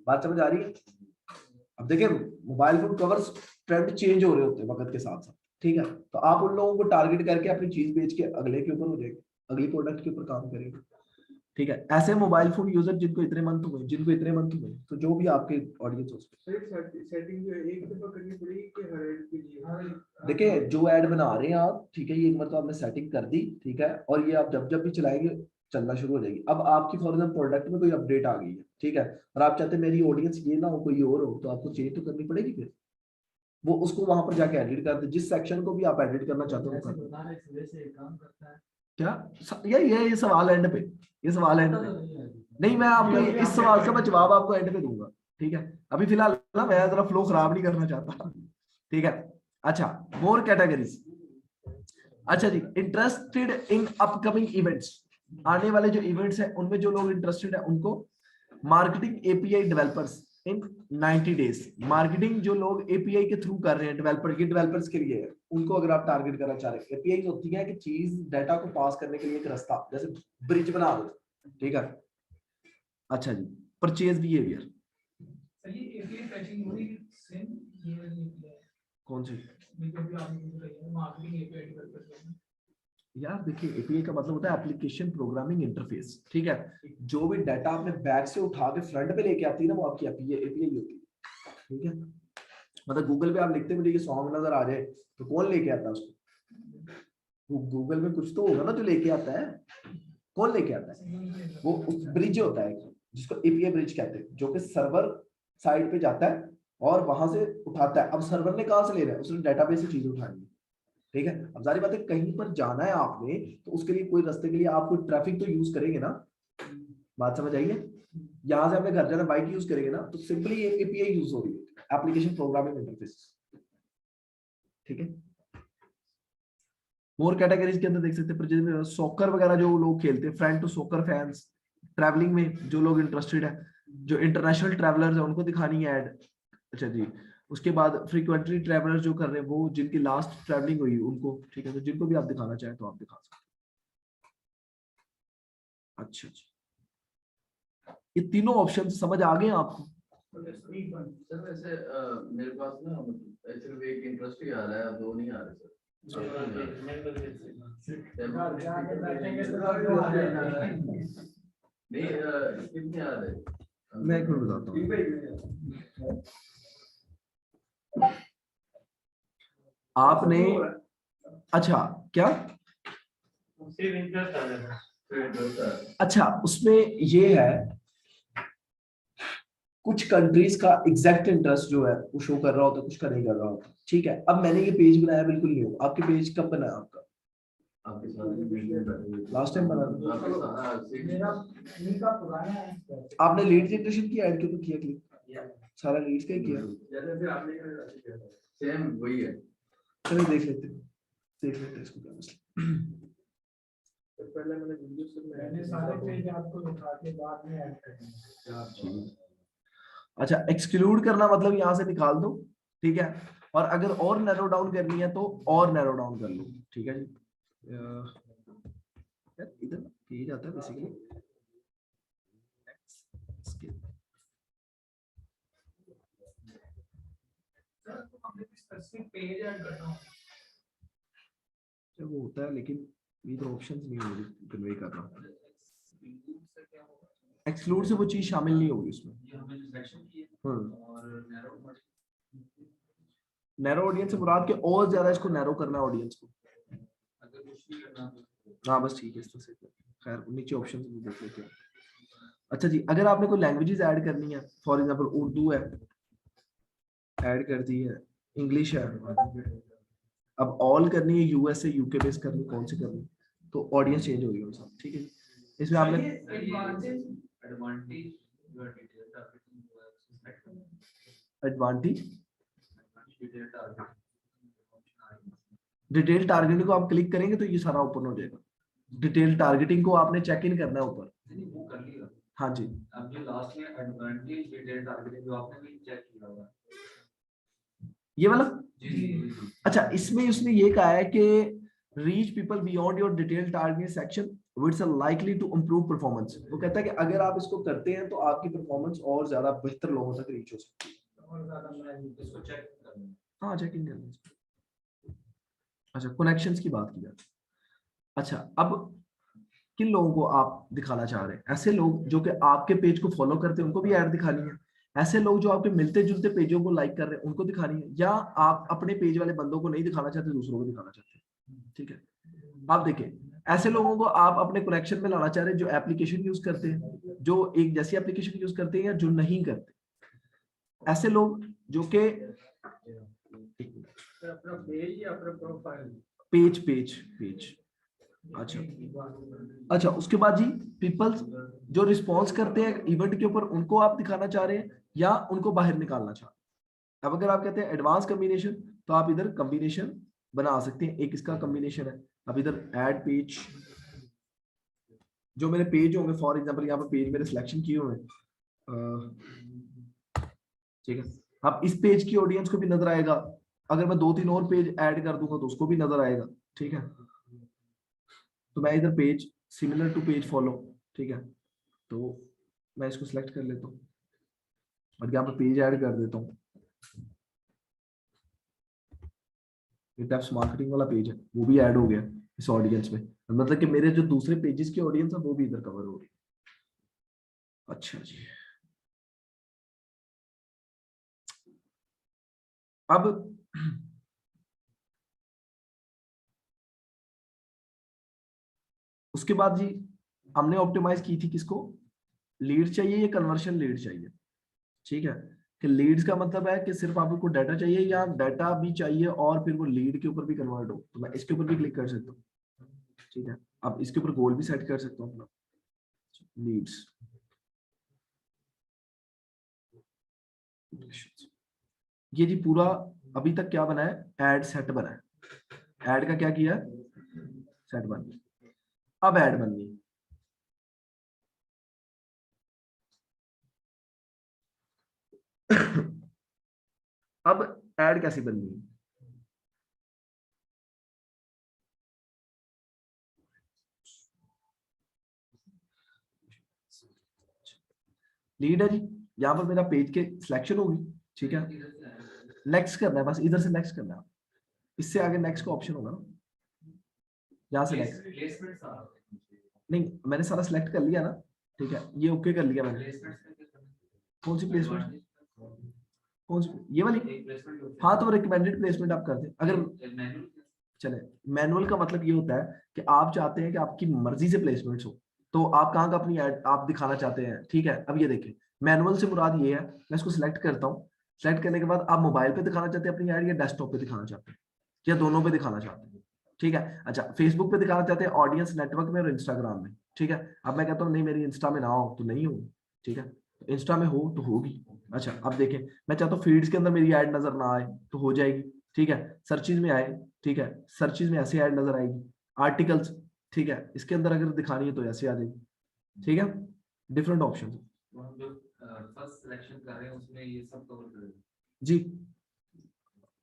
बात समझ आ रही है? अब देखिए mobile phone covers trend change हो रहे होते हैं वक्त के साथ साथ, ठीक है, तो आप उन लोगों को टारगेट करके अपनी चीज बेच के अगले के ऊपर हो जाएंगे, अगली प्रोडक्ट के ऊपर काम करेंगे, ठीक है। ऐसे मोबाइल फोन यूजर जिनको इतने मंथ हुए, तो जो भी आपके ऑडियंस हो, सेटिंग एक दफा करनी पड़ेगी कि हर ऐड के लिए? देखिए जो ऐड बना रहे हैं आप, ठीक है, ये एक मतलब आपने सेटिंग कर दी, ठीक है, और ये आप जब भी चलाएंगे चलना शुरू हो जाएगी। अब आपकी फॉर एग्जाम्पल प्रोडक्ट में कोई अपडेट आ गई है, ठीक है, और आप चाहते हैं मेरी ऑडियंस ये ना हो कोई और हो, तो आपको चेंज तो करनी पड़ेगी, फिर वो उसको वहां पर जाके एडिट कर दे, जिस सेक्शन को भी आप एडिट करना चाहते हो काम करता है क्या। ये सवाल एंड पे, ये सवाल एंड पे, नहीं मैं आपको इस सवाल का मैं जवाब आपको एंड पे दूंगा, ठीक है। अभी फिलहाल ना मैं जरा फ्लो खराब नहीं करना चाहता, ठीक है। अच्छा, मोर कैटेगरीज, अच्छा जी, इंटरेस्टेड इन अपकमिंग इवेंट्स, आने वाले जो इवेंट्स हैं उनमें जो लोग इंटरेस्टेड है उनको, मार्केटिंग API डेवलपर्स इन 90 डेज, मार्केटिंग जो लोग API के थ्रू कर रहे हैं डेवलपर्स के लिए, उनको अगर आप टारगेट करना चाह रहे हैं। API होती है कि चीज डाटा को पास करने के लिए एक रास्ता, जैसे ब्रिज बना दो, ठीक है। अच्छा जी, परचेज बिहेवियर, सर ये API फैचिंग हो रही है सेम ये वाली API कौन सी बिल्कुल आपने जो कही है मार्केटिंग API डेवलपर करना। यार देखिए, API का मतलब होता है एप्लीकेशन प्रोग्रामिंग इंटरफेस, ठीक है। जो भी डाटा आपने बैक से उठा के फ्रंट पे लेके आती है ना, वो आपकी API होती है, ठीक है। मतलब गूगल पे आप लिखते मुझे सॉन्ग नजर आ जाए तो कौन लेके आता है उसको? गूगल में कुछ तो होगा ना जो लेके आता है, कौन लेके आता है? वो ब्रिज होता है जिसको API ब्रिज कहते हैं, जो कि सर्वर साइड पे जाता है और वहां से उठाता है। अब सर्वर ने कहां से ले रहा है? उसने डेटाबेस से चीज उठानी है, ठीक है। अब सारी बातें कहीं पर जाना है आपने तो उसके लिए कोई रास्ते के लिए आप कोई ट्रैफिक तो यूज करेंगे ना, बात समझ आइए। यहाँ से अपने घर जाना बाइक यूज करेंगे ना, तो सिंपली एक एपीआई यूज हो रही है, एप्लीकेशन प्रोग्रामिंग इंटरफेस, ठीक है। मोर कैटेगरीज के अंदर देख सकते हैं, जैसे सॉकर वगैरह जो लोग खेलते हैं, friend to soccer fans, travelling में जो लोग इंटरेस्टेड है, जो इंटरनेशनल ट्रैवलर्स है उनको दिखानी है ऐड। अच्छा जी, उसके बाद फ्रीक्वेंटली ट्रैवलर्स जो कर रहे हैं, वो जिनकी लास्ट ट्रैवलिंग हुई उनको, ठीक है, तो जिनको भी आप दिखाना चाहें तो आप दिखा सकते हैं। अच्छा अच्छा, ये तीनों ऑप्शन समझ आ गए आपको? सर वैसे मेरे पास ना मतलब सिर्फ एक इंटरेस्ट ही आ रहा है, दो नहीं आ रहे सर। नहीं स्किप नहीं आ रहे। मैं एक मिनट बताता हूँ। आपने अच्छा क्या, अच्छा उसमें ये है कुछ कंट्रीज का एग्जैक्ट इंटरेस्ट जो है वो शो कर रहा होता है, कुछ का नहीं कर रहा होता, ठीक है। अब मैंने ये पेज बनाया बिल्कुल नहीं हो, आपके पेज कब बनाया आपका? आपके साथ लास्ट टाइम बना मेरा इनका पुराना है। आपने लीड जनरेशन की ऐड क्यों तो किया, क्लिक सारा लीड्स का ही किया, जैसे फिर आपने सेम वही है। चलिए देख लेते हैं, देख लेते हैं इसको क्या मसला। पहले मैंने सारे पेज आपको दिखा के बाद में ऐड करना। अच्छा, एक्सक्लूड करना मतलब यहाँ से निकाल दो, ठीक है। और अगर और नैरो डाउन करनी है तो और नैरो डाउन कर लो, ठीक है जी। यार इधर पेज आता है बेसिकली, स्पेसिफिक पेज ऐड करना होगा। वो होता है लेकिन इधर ऑप्शंस नहीं हो रही कन्वे कर रहा हूँ। एक्सक्लूड से वो चीज शामिल नहीं होगी उसमें। नैरो ऑडियंस से मुराद के और ज्यादा इसको नैरो करना है ऑडियंस को। हाँ बस ठीक है, इस तरह से खैर नीचे ऑप्शन भी देख लेते हैं। अच्छा जी, अगर आपने कोई लैंग्वेजेस ऐड करनी है, फॉर एग्जांपल उर्दू है ऐड कर दी है, इंग्लिश है, अब ऑल करनी है, यूएस से यूके बेस करनी, कौन सी करनी, तो ऑडियंस चेंज होगी उनका, ठीक है। इसमें आपने एडवांटेज डिटेल टारगेटिंग को आप क्लिक करेंगे तो ये सारा ओपन हो जाएगा। डिटेल टारगेटिंग को आपने चेक इन करना है ऊपर। हाँ जी, अब जो लास्ट में एडवांटेज डिटेल टारगेटिंग जो आपने भी चेक किया होगा, ये वाला जी। अच्छा, इसमें उसने ये कहा है कि reach people beyond your detail target section which are likely to improve performance. वो कहता है कि अगर आप इसको करते हैं तो आपकी परफॉर्मेंस और ज्यादा बेहतर लोगों तक रीच हो सकती है। और ज्यादा मैं इसको चेक करना। हाँ चेक इन करना। अच्छा, कनेक्शंस की बात की जाए। अच्छा, अब किन लोगों को आप दिखाना चाह रहे हैं? ऐसे लोग जो कि आपके पेज को फॉलो करते हैं उनको भी ऐड दिखानी है, ऐसे लोग जो आपके मिलते जुलते पेजों को लाइक कर रहे हैं उनको दिखानी है, या आप अपने पेज वाले बंदों को नहीं दिखाना चाहते, दूसरों को दिखाना चाहते हैं, ठीक है। आप देखें, ऐसे लोगों को आप अपने कलेक्शन में लाना चाह रहे हैं जो एप्लीकेशन यूज करते हैं, जो एक जैसी एप्लीकेशन यूज करते हैं या जो नहीं करते, ऐसे लोग जो कि अपना पेज या अपना प्रोफाइल? Page page page. अच्छा अच्छा, उसके बाद जी पीपल्स जो रिस्पॉन्स करते हैं इवेंट के ऊपर, उनको आप दिखाना चाह रहे हैं या उनको बाहर निकालना चाह रहे हैं। अब अगर आप कहते हैं एडवांस कॉम्बिनेशन तो आप इधर कॉम्बिनेशन बना सकते हैं, एक इसका कॉम्बिनेशन है। अब इधर ऐड पेज, जो मेरे पेज होंगे, फॉर एग्जांपल यहाँ पर पेज मेरे सिलेक्शन किए हुए हैं, ठीक है। अब इस पेज की ऑडियंस को भी नजर आएगा, अगर मैं 2-3 और पेज ऐड कर दूंगा तो उसको भी नजर आएगा, ठीक है। तो मैं इधर page similar to page follow, ठीक है, तो मैं इसको सिलेक्ट कर लेता हूँ और यहाँ पे पेज ऐड कर देता हूँ। ये टाइप्स मार्केटिंग वाला पेज है, वो भी ऐड हो गया इस ऑडियंस में, मतलब कि मेरे जो दूसरे पेजेस की ऑडियंस है वो भी इधर कवर हो रही है। अच्छा जी, अब उसके बाद जी हमने ऑप्टिमाइज की थी किसको, लीड चाहिए या कन्वर्शन लीड चाहिए, ठीक है। कि लीड्स का मतलब है कि सिर्फ आपको डाटा चाहिए या डाटा भी चाहिए और फिर वो लीड के ऊपर भी कन्वर्ट हो, तो मैं इसके ऊपर भी क्लिक कर सकता हूँ। ठीक है, अब इसके ऊपर गोल भी सेट कर सकता हूँ अपना, लीड्स। ये जी पूरा अभी तक क्या बना है, ऐड सेट बना है, ऐड का क्या किया, सेट बन गया। अब ऐड बननी है, अब ऐड कैसे बननी है, लीड है जी, यहाँ पर मेरा पेज के सिलेक्शन होगी। ठीक है, नेक्स्ट करना है, बस इधर से नेक्स्ट करना है, इससे आगे नेक्स्ट का ऑप्शन होगा ना, यहाँ से नेक्स्ट नहीं, मैंने सारा सिलेक्ट कर लिया ना। ठीक है, ये ओके कर लिया मैंने। कौन सी प्लेसमेंट, कौन सी, ये वाली? हाँ, तो रिकमेंडेड प्लेसमेंट आप कर दें। अगर चले, मैनुअल का मतलब ये होता है कि आप चाहते हैं कि आपकी मर्जी से प्लेसमेंट्स हो, तो आप कहाँ का अपनी ऐड आप दिखाना चाहते हैं। ठीक है, अब ये देखिए, मैनुअल से मुराद ये है, मैं इसको सिलेक्ट करता हूँ। सिलेक्ट करने के बाद आप मोबाइल पे दिखाना चाहते हैं अपनी ऐड या डेस्कटॉप पे दिखाना चाहते हैं या दोनों पे दिखाना चाहते हैं। ठीक है, अच्छा, फेसबुक पे दिखाना चाहते हैं, ऑडियंस नेटवर्क में और इंस्टाग्राम में। ठीक है, अब मैं कहता हूँ नहीं मेरी इंस्टा में ना हो तो नहीं हो। ठीक है, इंस्टा में हो तो होगी। अच्छा, अब देखें, मैं चाहता हूँ फीड्स के अंदर मेरी ऐड नजर ना आए तो हो जाएगी। ठीक है, सर्चेज में आए, ठीक है, सर्चेज में ऐसे ऐड नजर आएगी। आर्टिकल्स, ठीक है, इसके अंदर अगर दिखानी है तो ऐसे आ जाएगी। ठीक है, डिफरेंट ऑप्शन जो फर्स्ट सिलेक्शन कर रहे हैं उसमें ये सब कवर करेगा जी।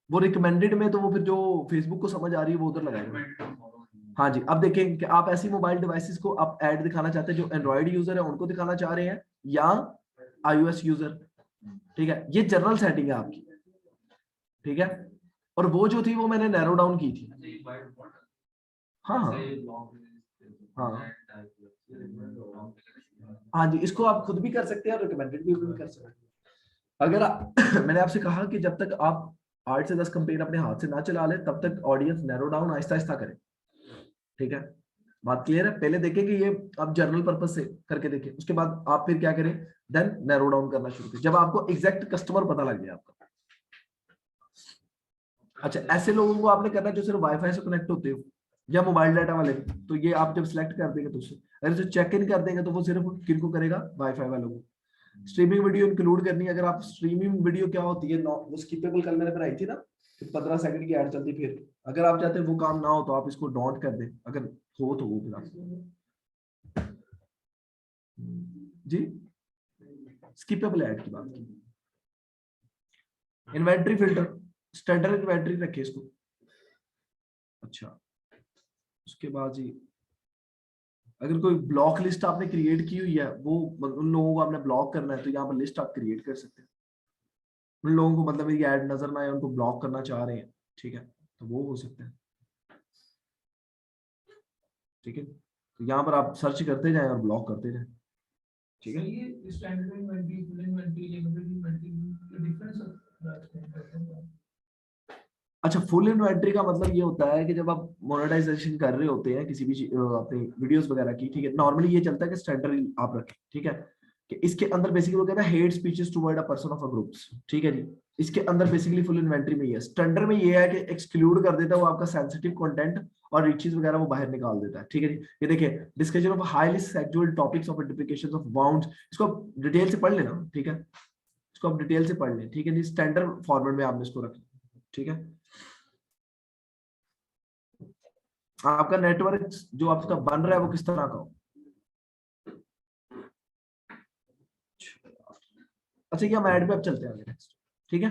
वो रिकमेंडेड में तो वो फिर जो फेसबुक को समझ आ रही है वो उधर लगाएगा। हाँ जी, अब देखें कि आप ऐसी मोबाइल डिवाइसेस को आप ऐड दिखाना चाहते हैं जो एंड्रॉइड यूजर है उनको दिखाना चाह रहे हैं या iOS यूजर। ठीक है, ये जनरल सेटिंग है आपकी। ठीक है, और वो जो थी वो मैंने नैरो डाउन की थी। हाँ हाँ हाँ हाँ जी, इसको आप खुद भी कर सकते हैं और रिकमेंडेड भी कर सकते हैं। अगर मैंने आपसे कहा कि जब तक आप 8 से 10 कंपेन अपने हाथ से ना चला ले तब तक audience narrow down Aahista Aahista करें। ठीक है, बात क्लियर है? पहले देखें कि ये आप जर्नल पर्पस से करके देखें, उसके बाद आप फिर क्या करें, देन नैरो डाउन करना शुरू करें जब आपको एग्जैक्ट कस्टमर पता लग जाए आपका। अच्छा, ऐसे लोगों को आपने करना जो सिर्फ वाईफाई से कनेक्ट होते हो या मोबाइल डाटा वाले, तो ये आप जब सिलेक्ट कर देंगे तो उससे, अगर इसे चेक इन कर देंगे तो वो सिर्फ किनको करेगा, वाईफाई वालों को। स्ट्रीमिंग वीडियो इंक्लूड करनी है, अगर आप स्ट्रीमिंग वीडियो क्या होती है, वो स्किपेबल कल मैंने बनाई थी ना, 15 सेकंड की ऐड चलती, फिर अगर आप चाहते हैं वो काम ना हो तो आप इसको डोंट कर दें, अगर हो तो वो फिर आप जी। स्किपेबल ऐड की बात की। इन्वेंटरी फिल्टर, स्टैंडर्ड इन्वेंटरी रखे इसको। अच्छा, उसके बाद जी अगर कोई ब्लॉक लिस्ट आपने क्रिएट की हुई है, वो उन लोगों को आपने ब्लॉक करना है तो यहाँ पर लिस्ट आप क्रिएट कर सकते हैं। उन लोगों को मतलब मेरी ऐड नजर ना आए, उनको ब्लॉक करना चाह रहे हैं, ठीक है, तो वो हो सकता है। ठीक है, तो यहाँ पर आप सर्च करते जाएं और ब्लॉक करते जाएं। ठीक है, ये standard inventory, full inventory, limited inventory, difference है। अच्छा, फुल इन्वेंटरी का मतलब ये होता है कि जब आप मोनेटाइजेशन कर रहे होते हैं किसी भी अपने वीडियोस वगैरह की, ठीक है, नॉर्मली ये चलता है कि स्टैंडर्ड आप रखें। ठीक है, कि इसके अंदर बेसिकली वो कहता है hate speeches toward a person of a groups. ठीक है जी, इसके अंदर बेसिकली फुल इन्वेंटरी में ही है। स्टैंडर्ड में ये है कि एक्सक्लूड कर देता है वो आपका सेंसिटिव कंटेंट और रिचेस वगैरह वो बाहर निकाल देता है। ठीक है जी, ये देखिए, discussion of highly sexual topics of interpretations of wounds, इसको आप डिटेल से पढ़ लेना। ठीक है, इसको आप डिटेल से पढ़ लें। ठीक है जी, स्टैंडर्ड फॉर्मेट में आपने इसको रखना। ठीक है, आपका नेटवर्क जो आपका बन रहा है वो किस तरह का हो। अच्छा, ये हम ऐड पे अब चलते हैं नेक्स्ट। ठीक है,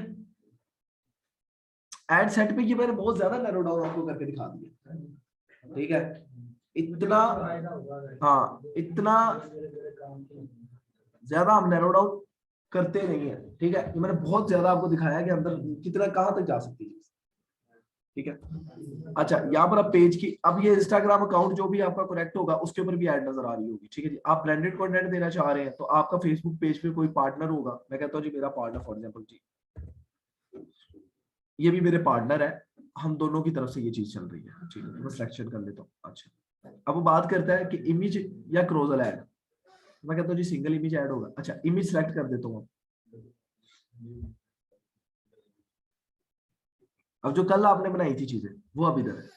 ऐड सेट पे ये मैंने बहुत ज्यादा नैरो डाउन आपको करके दिखा दिया। ठीक है, इतना, हाँ, इतना ज्यादा हम नैरो डाउन करते नहीं है। ठीक है, ये मैंने बहुत ज्यादा आपको दिखाया कि अंदर कितना कहां तक जा सकती है। ठीक है, अच्छा, यहाँ पर आप पेज की, अब ये इंस्टाग्राम अकाउंट जो भी आपका कनेक्ट होगा उसके ऊपर भी ऐड नजर आ रही होगी। ठीक है जी, आप ब्रांडेड कंटेंट देना चाह रहे हैं तो आपका फेसबुक पेज पे कोई पार्टनर होगा, मैं कहता हूँ जी मेरा पार्टनर फॉर एग्जांपल जी, ये भी मेरे पार्टनर है, हम दोनों की तरफ से ये चीज चल रही है। ठीक है, मैं सिलेक्शन कर लेता हूँ। अच्छा, अब वो बात करता है कि इमेज या क्रोजल ऐड, मैं कहता हूँ जी सिंगल इमेज ऐड होगा। अच्छा, इमेज सेलेक्ट कर देता हूँ, अब जो कल आपने बनाई थी चीजें वो अब इधर है।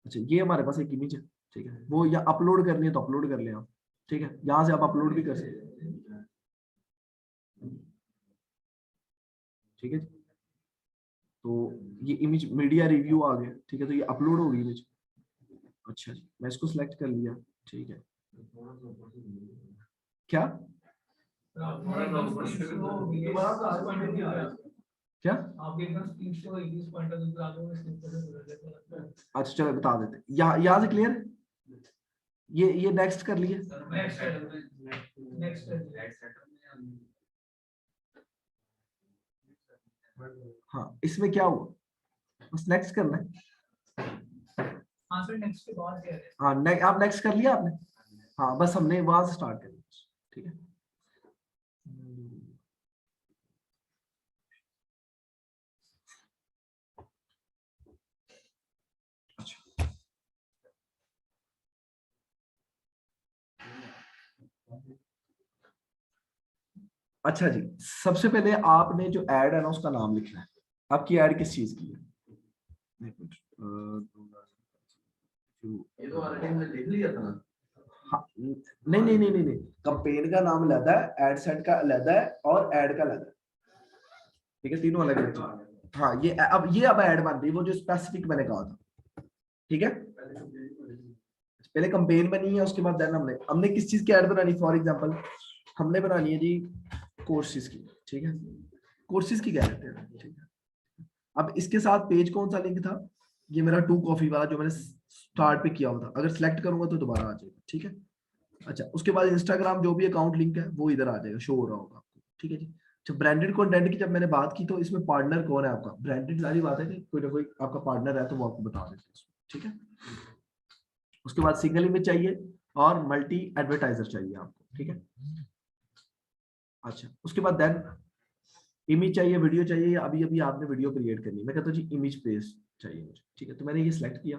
अच्छा ये हमारे पास एक इमेज है, ठीक है, वो या अपलोड करनी है तो अपलोड कर लें आप, ठीक है, यहाँ से आप अपलोड भी कर सकते हैं, ठीक है। तो ये इमेज मीडिया रिव्यू आ गया, ठीक है, तो ये अपलोड होगी इमेज। अच्छा जी, मैं इसको सिलेक्ट कर लिया, ठीक है। क्या क्या आप एकदम स्क्रीन से इस पॉइंट ऑफ व्यू पे आ जाओगे, स्क्रीन पे से। अच्छा चलो बता देते, यहाँ से क्लियर, ये नेक्स्ट कर लिए। नेक्स्ट हाँ इसमें क्या हुआ, बस नेक्स्ट करना है। हाँ सर, नेक्स्ट के बाद क्या है? हाँ आप नेक्स्ट कर लिया आपने, हाँ बस हमने वहां से स्टार्ट कर लिया, ठीक है। अच्छा जी, सबसे पहले आपने जो ऐड है ना उसका नाम लिखना है, आपकी ऐड किस चीज की है। ये तो ऑलरेडी हमने लिख लिया था ना। हाँ, नहीं, कंपेन का नाम अलग है, एड सेट का अलग है और ऐड का अलग है, ठीक है, तीनों अलग अलग। हाँ ये अब ऐड बन रही है, वो जो स्पेसिफिक मैंने कहा था, ठीक है। पहले कंपेन बनी है, उसके बाद देन हमने किस चीज की ऐड बनानी, फॉर एग्जांपल हमने बनानी है जी कोर्सेज की, ठीक है, कोर्सेज की क्या कहते हैं, ठीक है। अब इसके साथ पेज कौन सा लिंक था, ये मेरा 2 कॉफी वाला जो मैंने स्टार्ट पे किया हुआ था, अगर सिलेक्ट करूंगा तो दोबारा आ जाएगा, ठीक है। अच्छा उसके बाद इंस्टाग्राम जो भी अकाउंट लिंक है वो इधर आ जाएगा, शो हो रहा होगा आपको, ठीक है जी। जब ब्रांडेड कंटेंट की जब मैंने बात की तो इसमें पार्टनर कौन है आपका, ब्रांडेड वाली बात है कि कोई ना कोई आपका पार्टनर है तो वो आपको बता देते हैं, ठीक है। उसके बाद सिंगल इमेज चाहिए और मल्टी एडवर्टाइजर चाहिए आपको, ठीक है। अच्छा उसके बाद देन इमेज चाहिए, वीडियो चाहिए, या अभी अभी आपने वीडियो क्रिएट करनी है, मैं कहता हूँ जी इमेज पेज चाहिए मुझे, ठीक है। तो मैंने ये सिलेक्ट किया,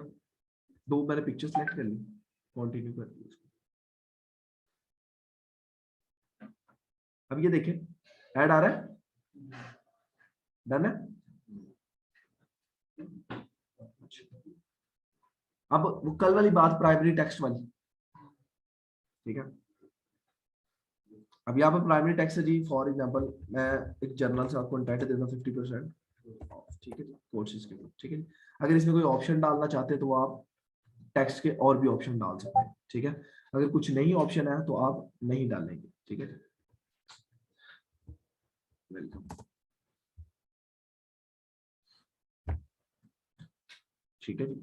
2 मैंने पिक्चर सिलेक्ट कर ली, कंटिन्यू कर दी उसको। अब ये देखें ऐड आ रहा है, डन है। अब वो कल वाली बात प्राइमरी टेक्स्ट वाली, ठीक है। अब यहाँ पर प्राइमरी टेक्स्ट है जी, फॉर एग्जांपल मैं एक जर्नल से आपको कंटेंट देता हूँ 50%, ठीक है कोर्सेज के, ठीक है। अगर इसमें कोई ऑप्शन डालना चाहते हैं तो आप टेक्स्ट के और भी ऑप्शन डाल सकते हैं, ठीक है। अगर कुछ नहीं ऑप्शन है तो आप नहीं डालेंगे, ठीक है। वेलकम, ठीक है जी।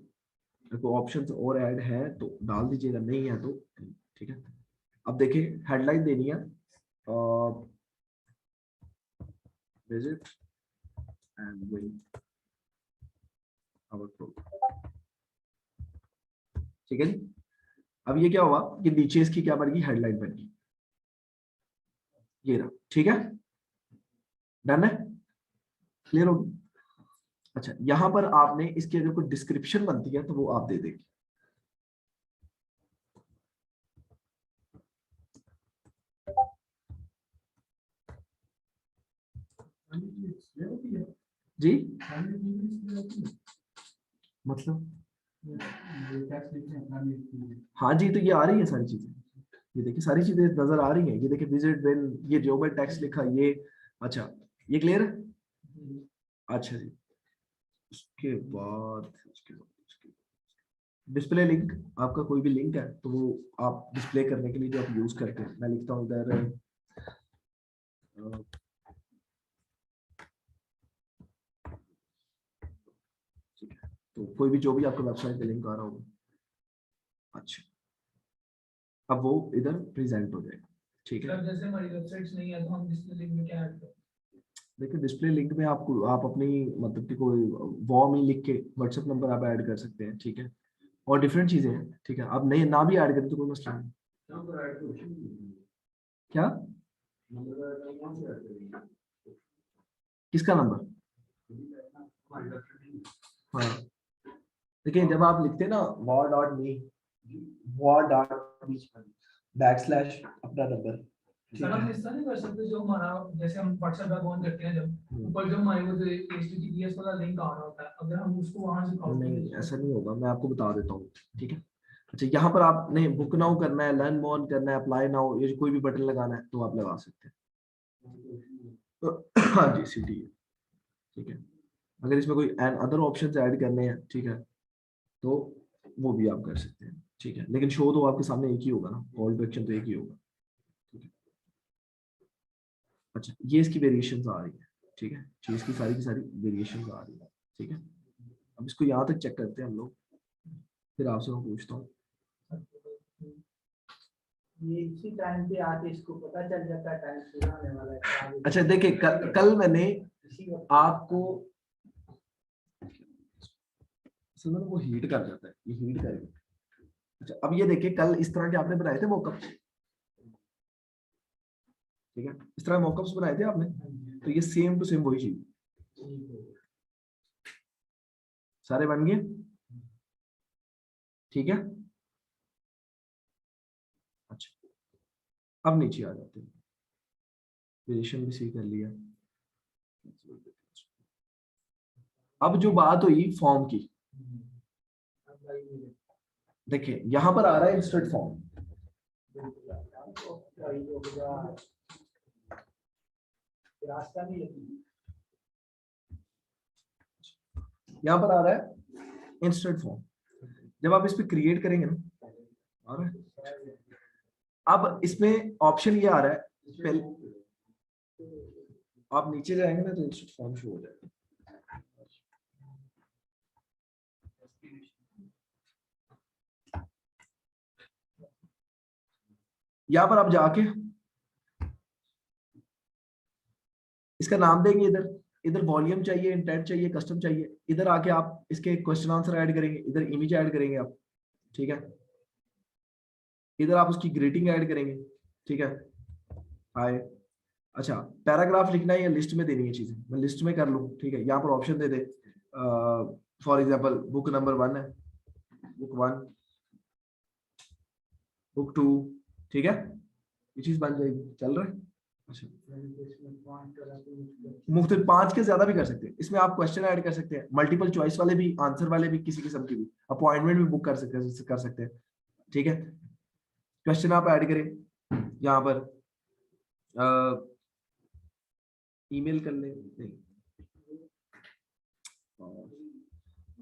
अगर कोई ऑप्शन और ऐड है तो डाल दीजिएगा, नहीं है तो ठीक है। अब देखिए हेडलाइन देनी है visit and will our program, ठीक है जी। अब ये क्या हुआ कि नीचे इसकी क्या बन गई, हेडलाइन बन गई, ये रहा, ठीक है, डन है, क्लियर होगी। अच्छा यहां पर आपने इसकी अगर कोई डिस्क्रिप्शन बनती है तो वो आप दे देंगे, जी मतलब हाँ जी, तो ये आ रही है सारी चीजें, ये देखिए सारी चीजें नजर आ रही हैं, ये देखिए विजिट वेन, ये जो मैं टेक्स्ट लिखा ये, अच्छा ये क्लियर है। अच्छा जी उसके बाद डिस्प्ले लिंक, आपका कोई भी लिंक है तो वो आप डिस्प्ले करने के लिए जो आप यूज करते हैं, मैं लिखता हूँ इधर तो कोई भी जो भी आपका वेबसाइट पे लिंक आ रहा होगा, अच्छा अब वो इधर प्रेजेंट हो जाएगा, ठीक है। जैसे हमारी वेबसाइट्स नहीं है तो हम डिस्प्ले लिंक में क्या ऐड करें? देखिए डिस्प्ले लिंक में आपको आप अपनी मतलब कि कोई वॉर्म ही लिख के व्हाट्सएप नंबर आप ऐड कर सकते हैं, ठीक है, और डिफरेंट चीजें हैं, ठीक है। आप नहीं ना भी ऐड करें तो कोई मसला नहीं। क्या किसका नंबर, हाँ देखिए जब आप लिखते हैं ना war.me war.me बैकस्लैश अपना नंबर, सर हम इस तरह नहीं कर सकते जो हमारा जैसे हम व्हाट्सएप पे ऑन करते हैं जब ऊपर जो हमारे वो जो HTTPS वाला लिंक आ रहा होता है अगर हम उसको वहां से कॉपी नहीं ऐसा नहीं होगा, मैं आपको बता देता हूँ, ठीक है। अच्छा यहाँ पर आप नहीं बुक नाउ करना है, लर्न मोर करना है, अप्लाई नाउ, ये कोई भी बटन लगाना है तो आप लगा सकते हैं। तो हाँ जी सिटी है, ठीक है। अगर इसमें कोई अदर ऑप्शन ऐड करने हैं, ठीक है, तो वो भी आप कर सकते हैं, ठीक है। लेकिन शो तो आपके सामने एक ही होगा ना, कॉल टू एक्शन तो एक ही होगा, ठीक है। अच्छा ये इसकी वेरिएशंस आ रही है, ठीक है, चीज की सारी वेरिएशंस आ रही है, ठीक है। अब इसको यहाँ तक चेक करते हैं हम लोग, फिर आपसे मैं पूछता हूँ। ये इसी टाइम पे आके इसको पता चल जाता है टाइम पूरा होने वाला है। अच्छा देखिए कल मैंने आपको असल में वो हीट कर जाता है, ये हीट करेगा। अच्छा अब ये देखिए कल इस तरह के आपने बनाए थे मॉकअप, ठीक है, इस तरह मॉकअप्स बनाए थे आपने, तो ये सेम टू सेम वही चीज सारे बन गए, ठीक है। अच्छा अब नीचे आ जाते हैं, वेरिएशन भी सही कर लिया। अब जो बात हुई फॉर्म की, देखिए यहां पर आ रहा है इंस्टेंट फॉर्म, यहां पर आ रहा है इंस्टेंट फॉर्म। जब आप इस पे क्रिएट करेंगे ना, आ रहा है। अब इसमें ऑप्शन ये आ रहा है, पहले आप नीचे जाएंगे ना तो इंस्टेंट फॉर्म शो हो जाएगा। यहां पर आप जाके इसका नाम देंगे, इधर वॉल्यूम चाहिए, इंटेंट चाहिए, कस्टम चाहिए, इधर आके आप इसके क्वेश्चन आंसर ऐड करेंगे, इधर इमेज ऐड करेंगे आप, ठीक है। इधर आप उसकी ग्रीटिंग ऐड करेंगे, ठीक है, हाय। अच्छा पैराग्राफ लिखना है या लिस्ट में देनी है चीजें, मैं लिस्ट में कर लूँ, ठीक है। यहाँ पर option they they, for example book number 1 है, बुक 1, बुक 2, ठीक है, ये चीज बन जाएगी, चल रहा है। अच्छा मुख्तलिफ 5 के ज्यादा भी कर सकते हैं, इसमें आप क्वेश्चन ऐड कर सकते हैं, मल्टीपल चॉइस वाले भी, आंसर वाले भी, किसी किस्म की भी, अपॉइंटमेंट भी बुक कर सकते हैं, ठीक है। क्वेश्चन आप ऐड करें यहाँ पर, ईमेल कर ले,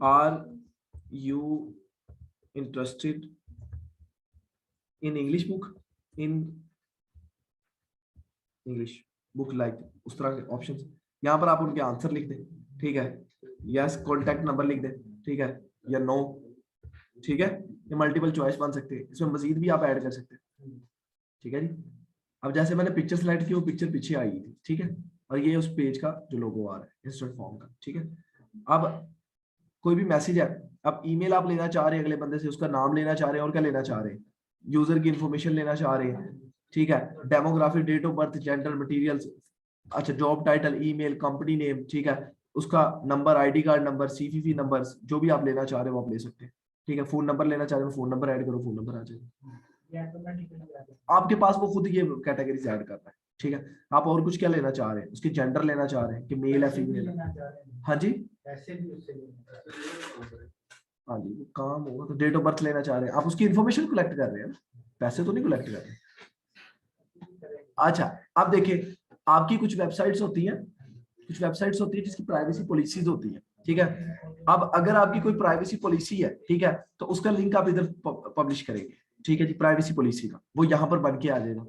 are you interested in English book, in English book like, उस तरह के ऑप्शन। यहाँ पर आप उनके आंसर लिख दें, ठीक है, यस कॉन्टेक्ट नंबर लिख दें, ठीक है, या नो, ठीक है। ये मल्टीपल चॉइस बन सकते हैं, इसमें मजीद भी आप ऐड कर सकते हैं, ठीक है जी। अब जैसे मैंने पिक्चर सेलेक्ट की, वो पिक्चर पीछे आई थी, ठीक है, और ये उस पेज का जो लोगो आ रहा है इंस्टेंट फॉर्म का, ठीक है। अब कोई भी मैसेज है, अब ईमेल आप लेना चाह रहे हैं अगले बंदे से, उसका नाम लेना चाह रहे हैं और क्या लेना चाह रहे हैं, यूजर की इंफॉर्मेशन लेना चाह रहे हैं, ठीक है, demography, date of birth, gender, materials, अच्छा job title, email, company name, ठीक है, उसका number, ID card number, CVV number, जो भी आप लेना चाह रहे हो आप ले सकते हैं, ठीक है। फोन नंबर लेना चाह रहे हो, फोन नंबर ऐड करो, फोन नंबर आ जाएगा आपके पास, वो खुद ये कैटेगरीज ऐड कर रहा है, ठीक है। आप और कुछ क्या लेना चाह रहे हैं, उसकी जेंडर लेना चाह रहे हैं कि मेल है फीमेल है, हाँ जी, हाँ जी, वो काम होगा तो डेट ऑफ बर्थ लेना चाह रहे हैं, आप उसकी इन्फॉर्मेशन कलेक्ट कर रहे हैं, पैसे तो नहीं कलेक्ट कर रहे। अच्छा अब देखिए, आपकी कुछ वेबसाइट्स होती हैं, जिसकी प्राइवेसी पॉलिसीज होती है, ठीक है। अब अगर आपकी कोई प्राइवेसी पॉलिसी है, ठीक है, तो उसका लिंक आप इधर पब्लिश करेंगे, ठीक है जी, प्राइवेसी पॉलिसी का वो यहाँ पर बन के आ जाएगा,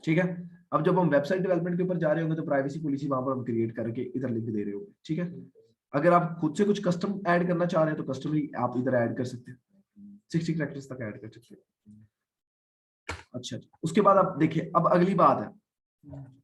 ठीक है। अब जब हम वेबसाइट डेवलपमेंट के ऊपर जा रहे होंगे तो प्राइवेसी पॉलिसी वहां पर हम क्रिएट करके इधर लिंक दे रहे होंगे, ठीक है। अगर आप खुद से कुछ कस्टम ऐड करना चाह रहे हैं तो कस्टम भी आप इधर ऐड कर सकते हैं, 60 कैरेक्टर्स तक ऐड कर सकते हैं। अच्छा उसके बाद आप देखिए, अब अगली बात है,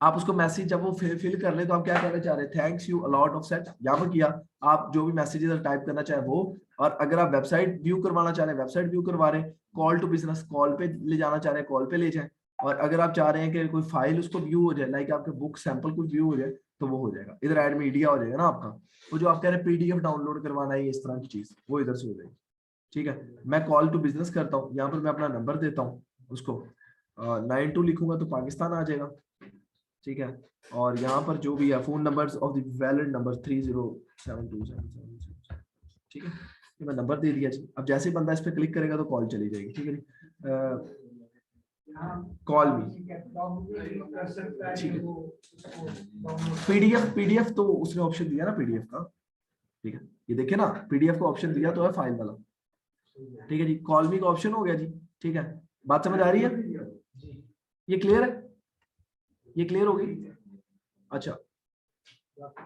आप उसको मैसेज जब वो फिल कर ले तो आप क्या कहना चाह रहे हैं, thanks you a lot of set, यहाँ पर किया आप जो भी मैसेज इधर टाइप करना चाहे वो, और अगर आप वेबसाइट व्यू करवाना चाह रहे हैं वेबसाइट व्यू करवा रहे हैं, कॉल टू बिजनेस कॉल पे ले जाना चाह रहे हैं कॉल पे ले जाए, और अगर आप चाह रहे हैं कि कोई फाइल उसको व्यू हो जाए, लाइक आपके बुक सैंपल कुछ व्यू हो जाए तो वो हो जाएगा, इधर ऐड मीडिया हो जाएगा ना आपका, वो जो आप कह रहे हैं पीडीएफ डाउनलोड करवाना है इस तरह की चीज, वो इधर से हो जाएगी, ठीक है। मैं कॉल टू बिजनेस करता हूँ, यहाँ पर मैं अपना नंबर देता हूँ उसको, 92 लिखूंगा तो पाकिस्तान आ जाएगा, ठीक है। और यहाँ पर जो भी है phone numbers of the valid number 307277, ठीक है। ये मैं नंबर दे दिया जी। अब जैसे ही बंदा इस पे क्लिक करेगा तो कॉल चली जाएगी, ठीक है जी। कॉल भी कर सकता है ठीक कि है। वो उसको download पीडीएफ तो उसने ऑप्शन दिया ना पीडीएफ का, ठीक है। ये देखिए ना पीडीएफ का ऑप्शन दिया तो है फाइल वाला, ठीक है जी। कॉल मी का ऑप्शन हो गया जी, ठीक है। बात समझ आ रही है? ये क्लियर है? ये क्लियर होगी? अच्छा,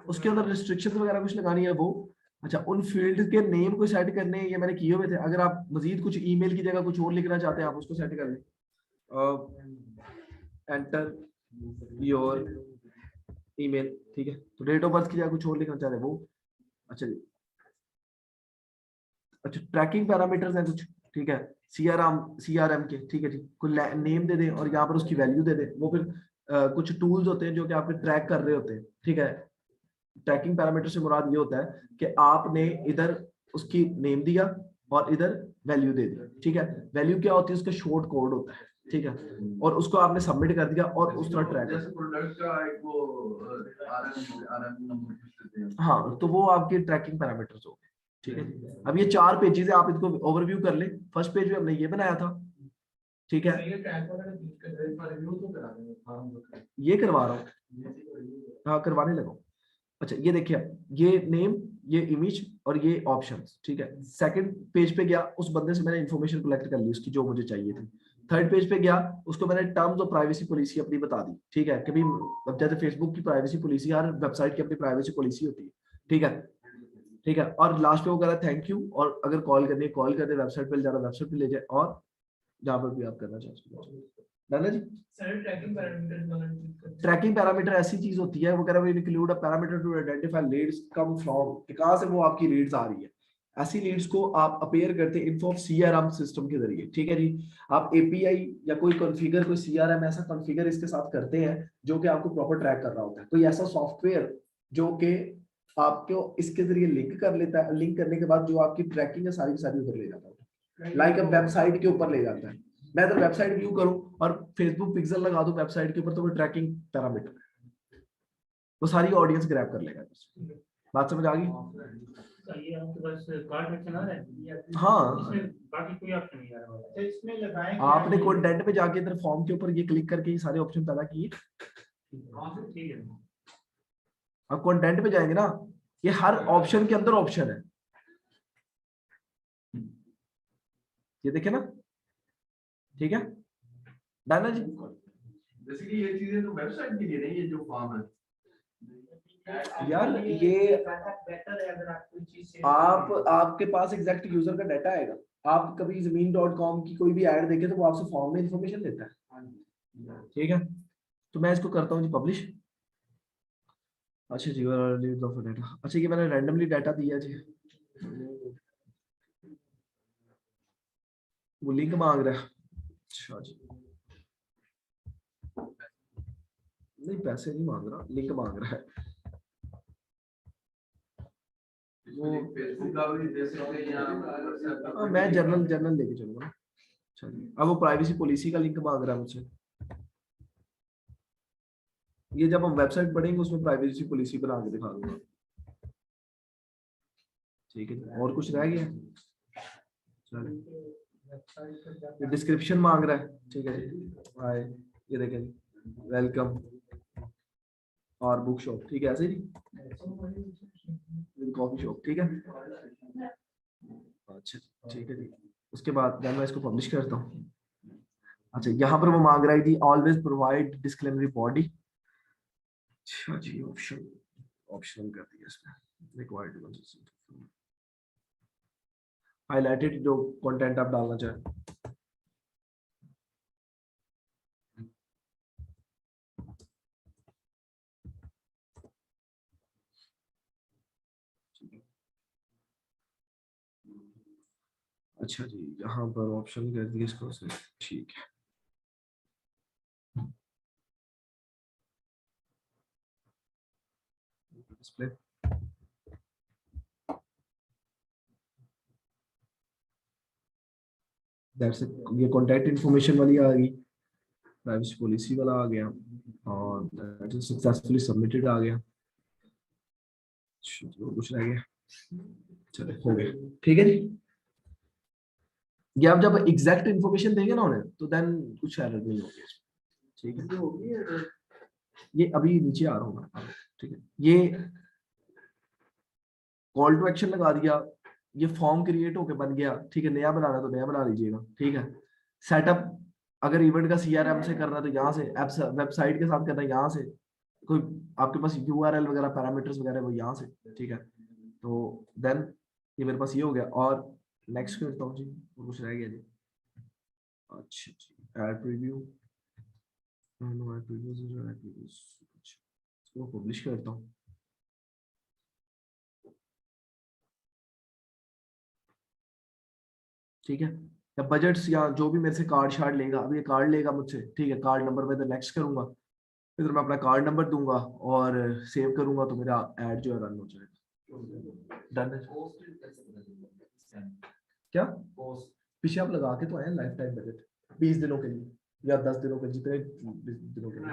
उसके अंदर रिस्ट्रिक्शन वगैरह कुछ लगानी है वो। अच्छा, उन फील्ड के नेम को सेट करने ये मैंने किए हुए थे। अगर आप मजीद कुछ ईमेल की जगह कुछ और लिखना चाहते हैं आप उसको सेट कर लें। एंटर योर ईमेल, ठीक है। तो डेट ऑफ बर्थ की जगह कुछ और लिखना चाहते हैं वो। अच्छा जी, अच्छा ट्रैकिंग पैरामीटर्स हैं कुछ, ठीक है। सीआरएम के, ठीक है जी। कोई नेम दे दें और यहाँ पर उसकी वैल्यू दे दें। वो फिर कुछ टूल्स होते हैं जो कि आपके ट्रैक कर रहे होते हैं, ठीक है। ट्रैकिंग पैरामीटर से मुराद ये होता है कि आपने इधर उसकी नेम दिया और इधर वैल्यू दे दी, ठीक है। वैल्यू क्या होती है? उसका शॉर्ट कोड होता है, ठीक है। और उसको आपने सबमिट कर दिया और उस तरह ट्रैक जैसे प्रोडक्ट का एक वो आरएम नंबर देते हैं। हाँ, तो वो आपके ट्रैकिंग पैरामीटर्स हो गए, ठीक है। अब ये 4 पेजेस है, आप इसको ओवरव्यू कर ले। फर्स्ट पेज में हमने ये बनाया था, ठीक है। ये ट्रैक वगैरह क्लिक कर रहे हैं, रिव्यू तो करा देंगे फॉर्म ये करवा रहा हूँ, हाँ करवाने लगा। अच्छा ये देखिए, ये नेम, ये इमेज और ये ऑप्शंस, ठीक है। सेकंड पेज पे गया, उस बंदे से मैंने इन्फॉर्मेशन कलेक्ट कर ली उसकी जो मुझे चाहिए थी। थर्ड पेज पे गया, उसको मैंने टर्म्स ऑफ प्राइवेसी पॉलिसी अपनी बता दी, ठीक है। कभी अब जैसे फेसबुक की प्राइवेसी पॉलिसी, हर वेबसाइट की अपनी प्राइवेसी पॉलिसी होती है, ठीक है, ठीक है। और लास्ट पे वो कह रहा है थैंक यू, और अगर कॉल करनी है कॉल कर दे, वेबसाइट पे जाना वेबसाइट पे ले जाए, और जहाँ पर भी आप करना चाहते दादा जी। सर ट्रैकिंग पैरामीटर्स वाला क्लिक कर ट्रैकिंग पैरामीटर ऐसी चीज होती है, वो कह रहा है include a parameter to identify leads come from, कहां से वो आपकी लीड्स आ रही है। ऐसी लीड्स को आप अपेयर करते हैं इन्फो सीआरएम सिस्टम के जरिए, ठीक है जी। आप एपीआई या कोई कॉन्फ़िगर, कोई सीआरएम ऐसा कॉन्फ़िगर इसके साथ करते हैं जो कि आपको प्रॉपर ट्रैक कर रहा होता है। कोई ऐसा सॉफ्टवेयर जो कि आपको इसके जरिए लिंक कर लेता है, लिंक करने के बाद जो आपकी ट्रैकिंग है सारी की सारी उधर ले जाता है, लाइक अ वेबसाइट के ऊपर ले जाता है। मैं अगर वेबसाइट व्यू करूं और फेसबुक पिक्सल लगा दूं वेबसाइट के ऊपर, तो वो ट्रैकिंग पैरामीटर वो सारी ऑडियंस ग्रैब कर लेगा। बात समझ आ गई? ये आपके पास कार्ड में चला रहा है या हाँ। इसमें बाकी कोई ऑप्शन नहीं आ रहा है। तो इसमें लगाएं आपने कंटेंट पे जाके इधर फॉर्म के ऊपर ये क्लिक करके ये सारे ऑप्शन पैदा किए। ठीक है। अब कंटेंट पे जाएंगे ना, ये हर ऑप्शन के अंदर ऑप्शन है, ये देखे ना, ठीक है डाना जी। जैसे कि ये चीजें तो वेबसाइट के लिए नहीं, ये जो फॉर्म है यार ये बेटर है अगर आप कोई चीज आप आपके पास एग्जैक्ट यूजर का डाटा आएगा। आप कभी ज़मीन.com की कोई भी ऐड देखे तो वो आपसे फॉर्म में इंफॉर्मेशन देता है, ठीक है। तो मैं इसको करता हूँ जी पब्लिश। अच्छा जी, डाटा, अच्छा ये मैंने रैंडमली डाटा दिया जी, वो लिंक मांग रहा है। अच्छा जी, नहीं पैसे नहीं मांग रहा, लिंक मांग रहा है वो। फेसबुक का भी दे सकते हैं या WhatsApp का। मैं जनरल लेके चलूंगा। अच्छा जी, अब वो प्राइवेसी पॉलिसी का लिंक मांग रहा है मुझसे। ये जब हम वेबसाइट पढ़ेंगे उसमें प्राइवेसी पॉलिसी बना के दिखा दूंगा, ठीक है जी। और कुछ रह गया? चलिए, डिस्क्रिप्शन मांग रहा है, ठीक है जी। हाय, ये देखें वेलकम और बुक शॉप, ठीक है ऐसे ही कॉफी शॉप, ठीक है। अच्छा ठीक है जी। उसके बाद जब मैं इसको पब्लिश करता हूँ, अच्छा यहाँ पर वो मांग रहा है जी ऑलवेज प्रोवाइड डिस्क्लेमरी बॉडी। अच्छा जी, ऑप्शन कर दिया इसमें रिक्वायर्ड हाईलाइटेड जो कंटेंट आप डालना चाहें। अच्छा जी, यहाँ पर ऑप्शन कर दिए इसको से, ठीक है। डिस्प्ले दैट्स इट, ये कॉन्टैक्ट इन्फॉर्मेशन वाली आ गई, प्राइवेसी पॉलिसी वाला आ गया और सक्सेसफुली सबमिटेड आ गया। चलो, कुछ रह गया, चलो हो गया, ठीक है जी। ये आप जब एग्जैक्ट इन्फॉर्मेशन देंगे ना उन्हें तो देन कुछ एरर नहीं होगी, ठीक है। ये अभी नीचे आ रहा हूँ मैं, ठीक है। ये कॉल टू एक्शन लगा दिया, ये फॉर्म क्रिएट होके बन गया, ठीक है। नया बनाना तो नया बना लीजिएगा, ठीक है। सेटअप अगर इवेंट का सीआरएम से करना है तो यहाँ से, एप्स वेबसाइट के साथ करना है यहाँ से, कोई आपके पास यूआरएल वगैरह पैरामीटर्स वगैरह वो यहाँ से, ठीक है। तो देन ये मेरे पास ये हो गया। और नेक्स्ट करता हूँ जी, और कुछ रह गया जी। अच्छा जी, ऐड प्रीव्यू, ऐड प्रीव्यूज, इसको पब्लिश करता हूँ। ठीक है, या बजट्स या जो भी मेरे से कार्ड शार्ड लेगा, अब ये कार्ड लेगा मुझसे, ठीक है। कार्ड नंबर में तो नेक्स्ट करूंगा, फिर मैं अपना कार्ड नंबर दूंगा और सेव करूंगा तो मेरा ऐड जो है रन हो जाएगा। डन है क्या? पीछे आप लगा के तो आए लाइफ टाइम बजट 20 दिनों के लिए या 10 दिनों के, जितने दिनों के लिए।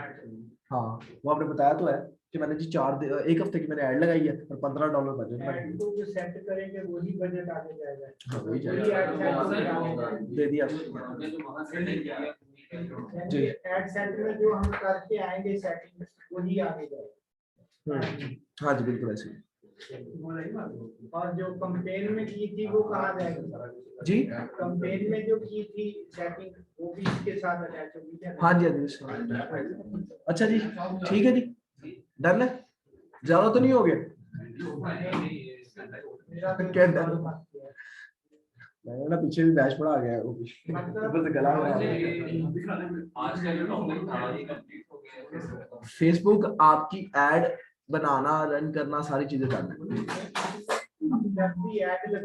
हाँ, वो आपने बताया तो है कि मैंने जी 1 हफ्ते की मैंने ऐड लगाई है और $15 बजट ऐड को जो सेट करेंगे वही बजट आगे जाएगा। हाँ, वही वही ऐड जाएगा। दे दिया जी। ऐड सेट में जो हम करके आएंगे सेटिंग वही आगे जाएगा। हाँ जी, बिल्कुल ऐसे ही। और जो कंपेन में की थी वो कहाँ जाएगी जी? कंपेन में जो की थी सेटिंग वो भी इसके साथ अटैच होगी। हाँ जी, हाँ जी। अच्छा जी, ठीक है जी, डन है। ज्यादा तो नहीं हो गया? क्या डन? मैंने ना पीछे भी बैच पड़ा आ गया है, वो भी ऊपर से गला आज का जो टॉपिक था ये कंप्लीट हो गया। फेसबुक आपकी एड बनाना, रन करना, सारी चीजें करना है। जब भी ऐड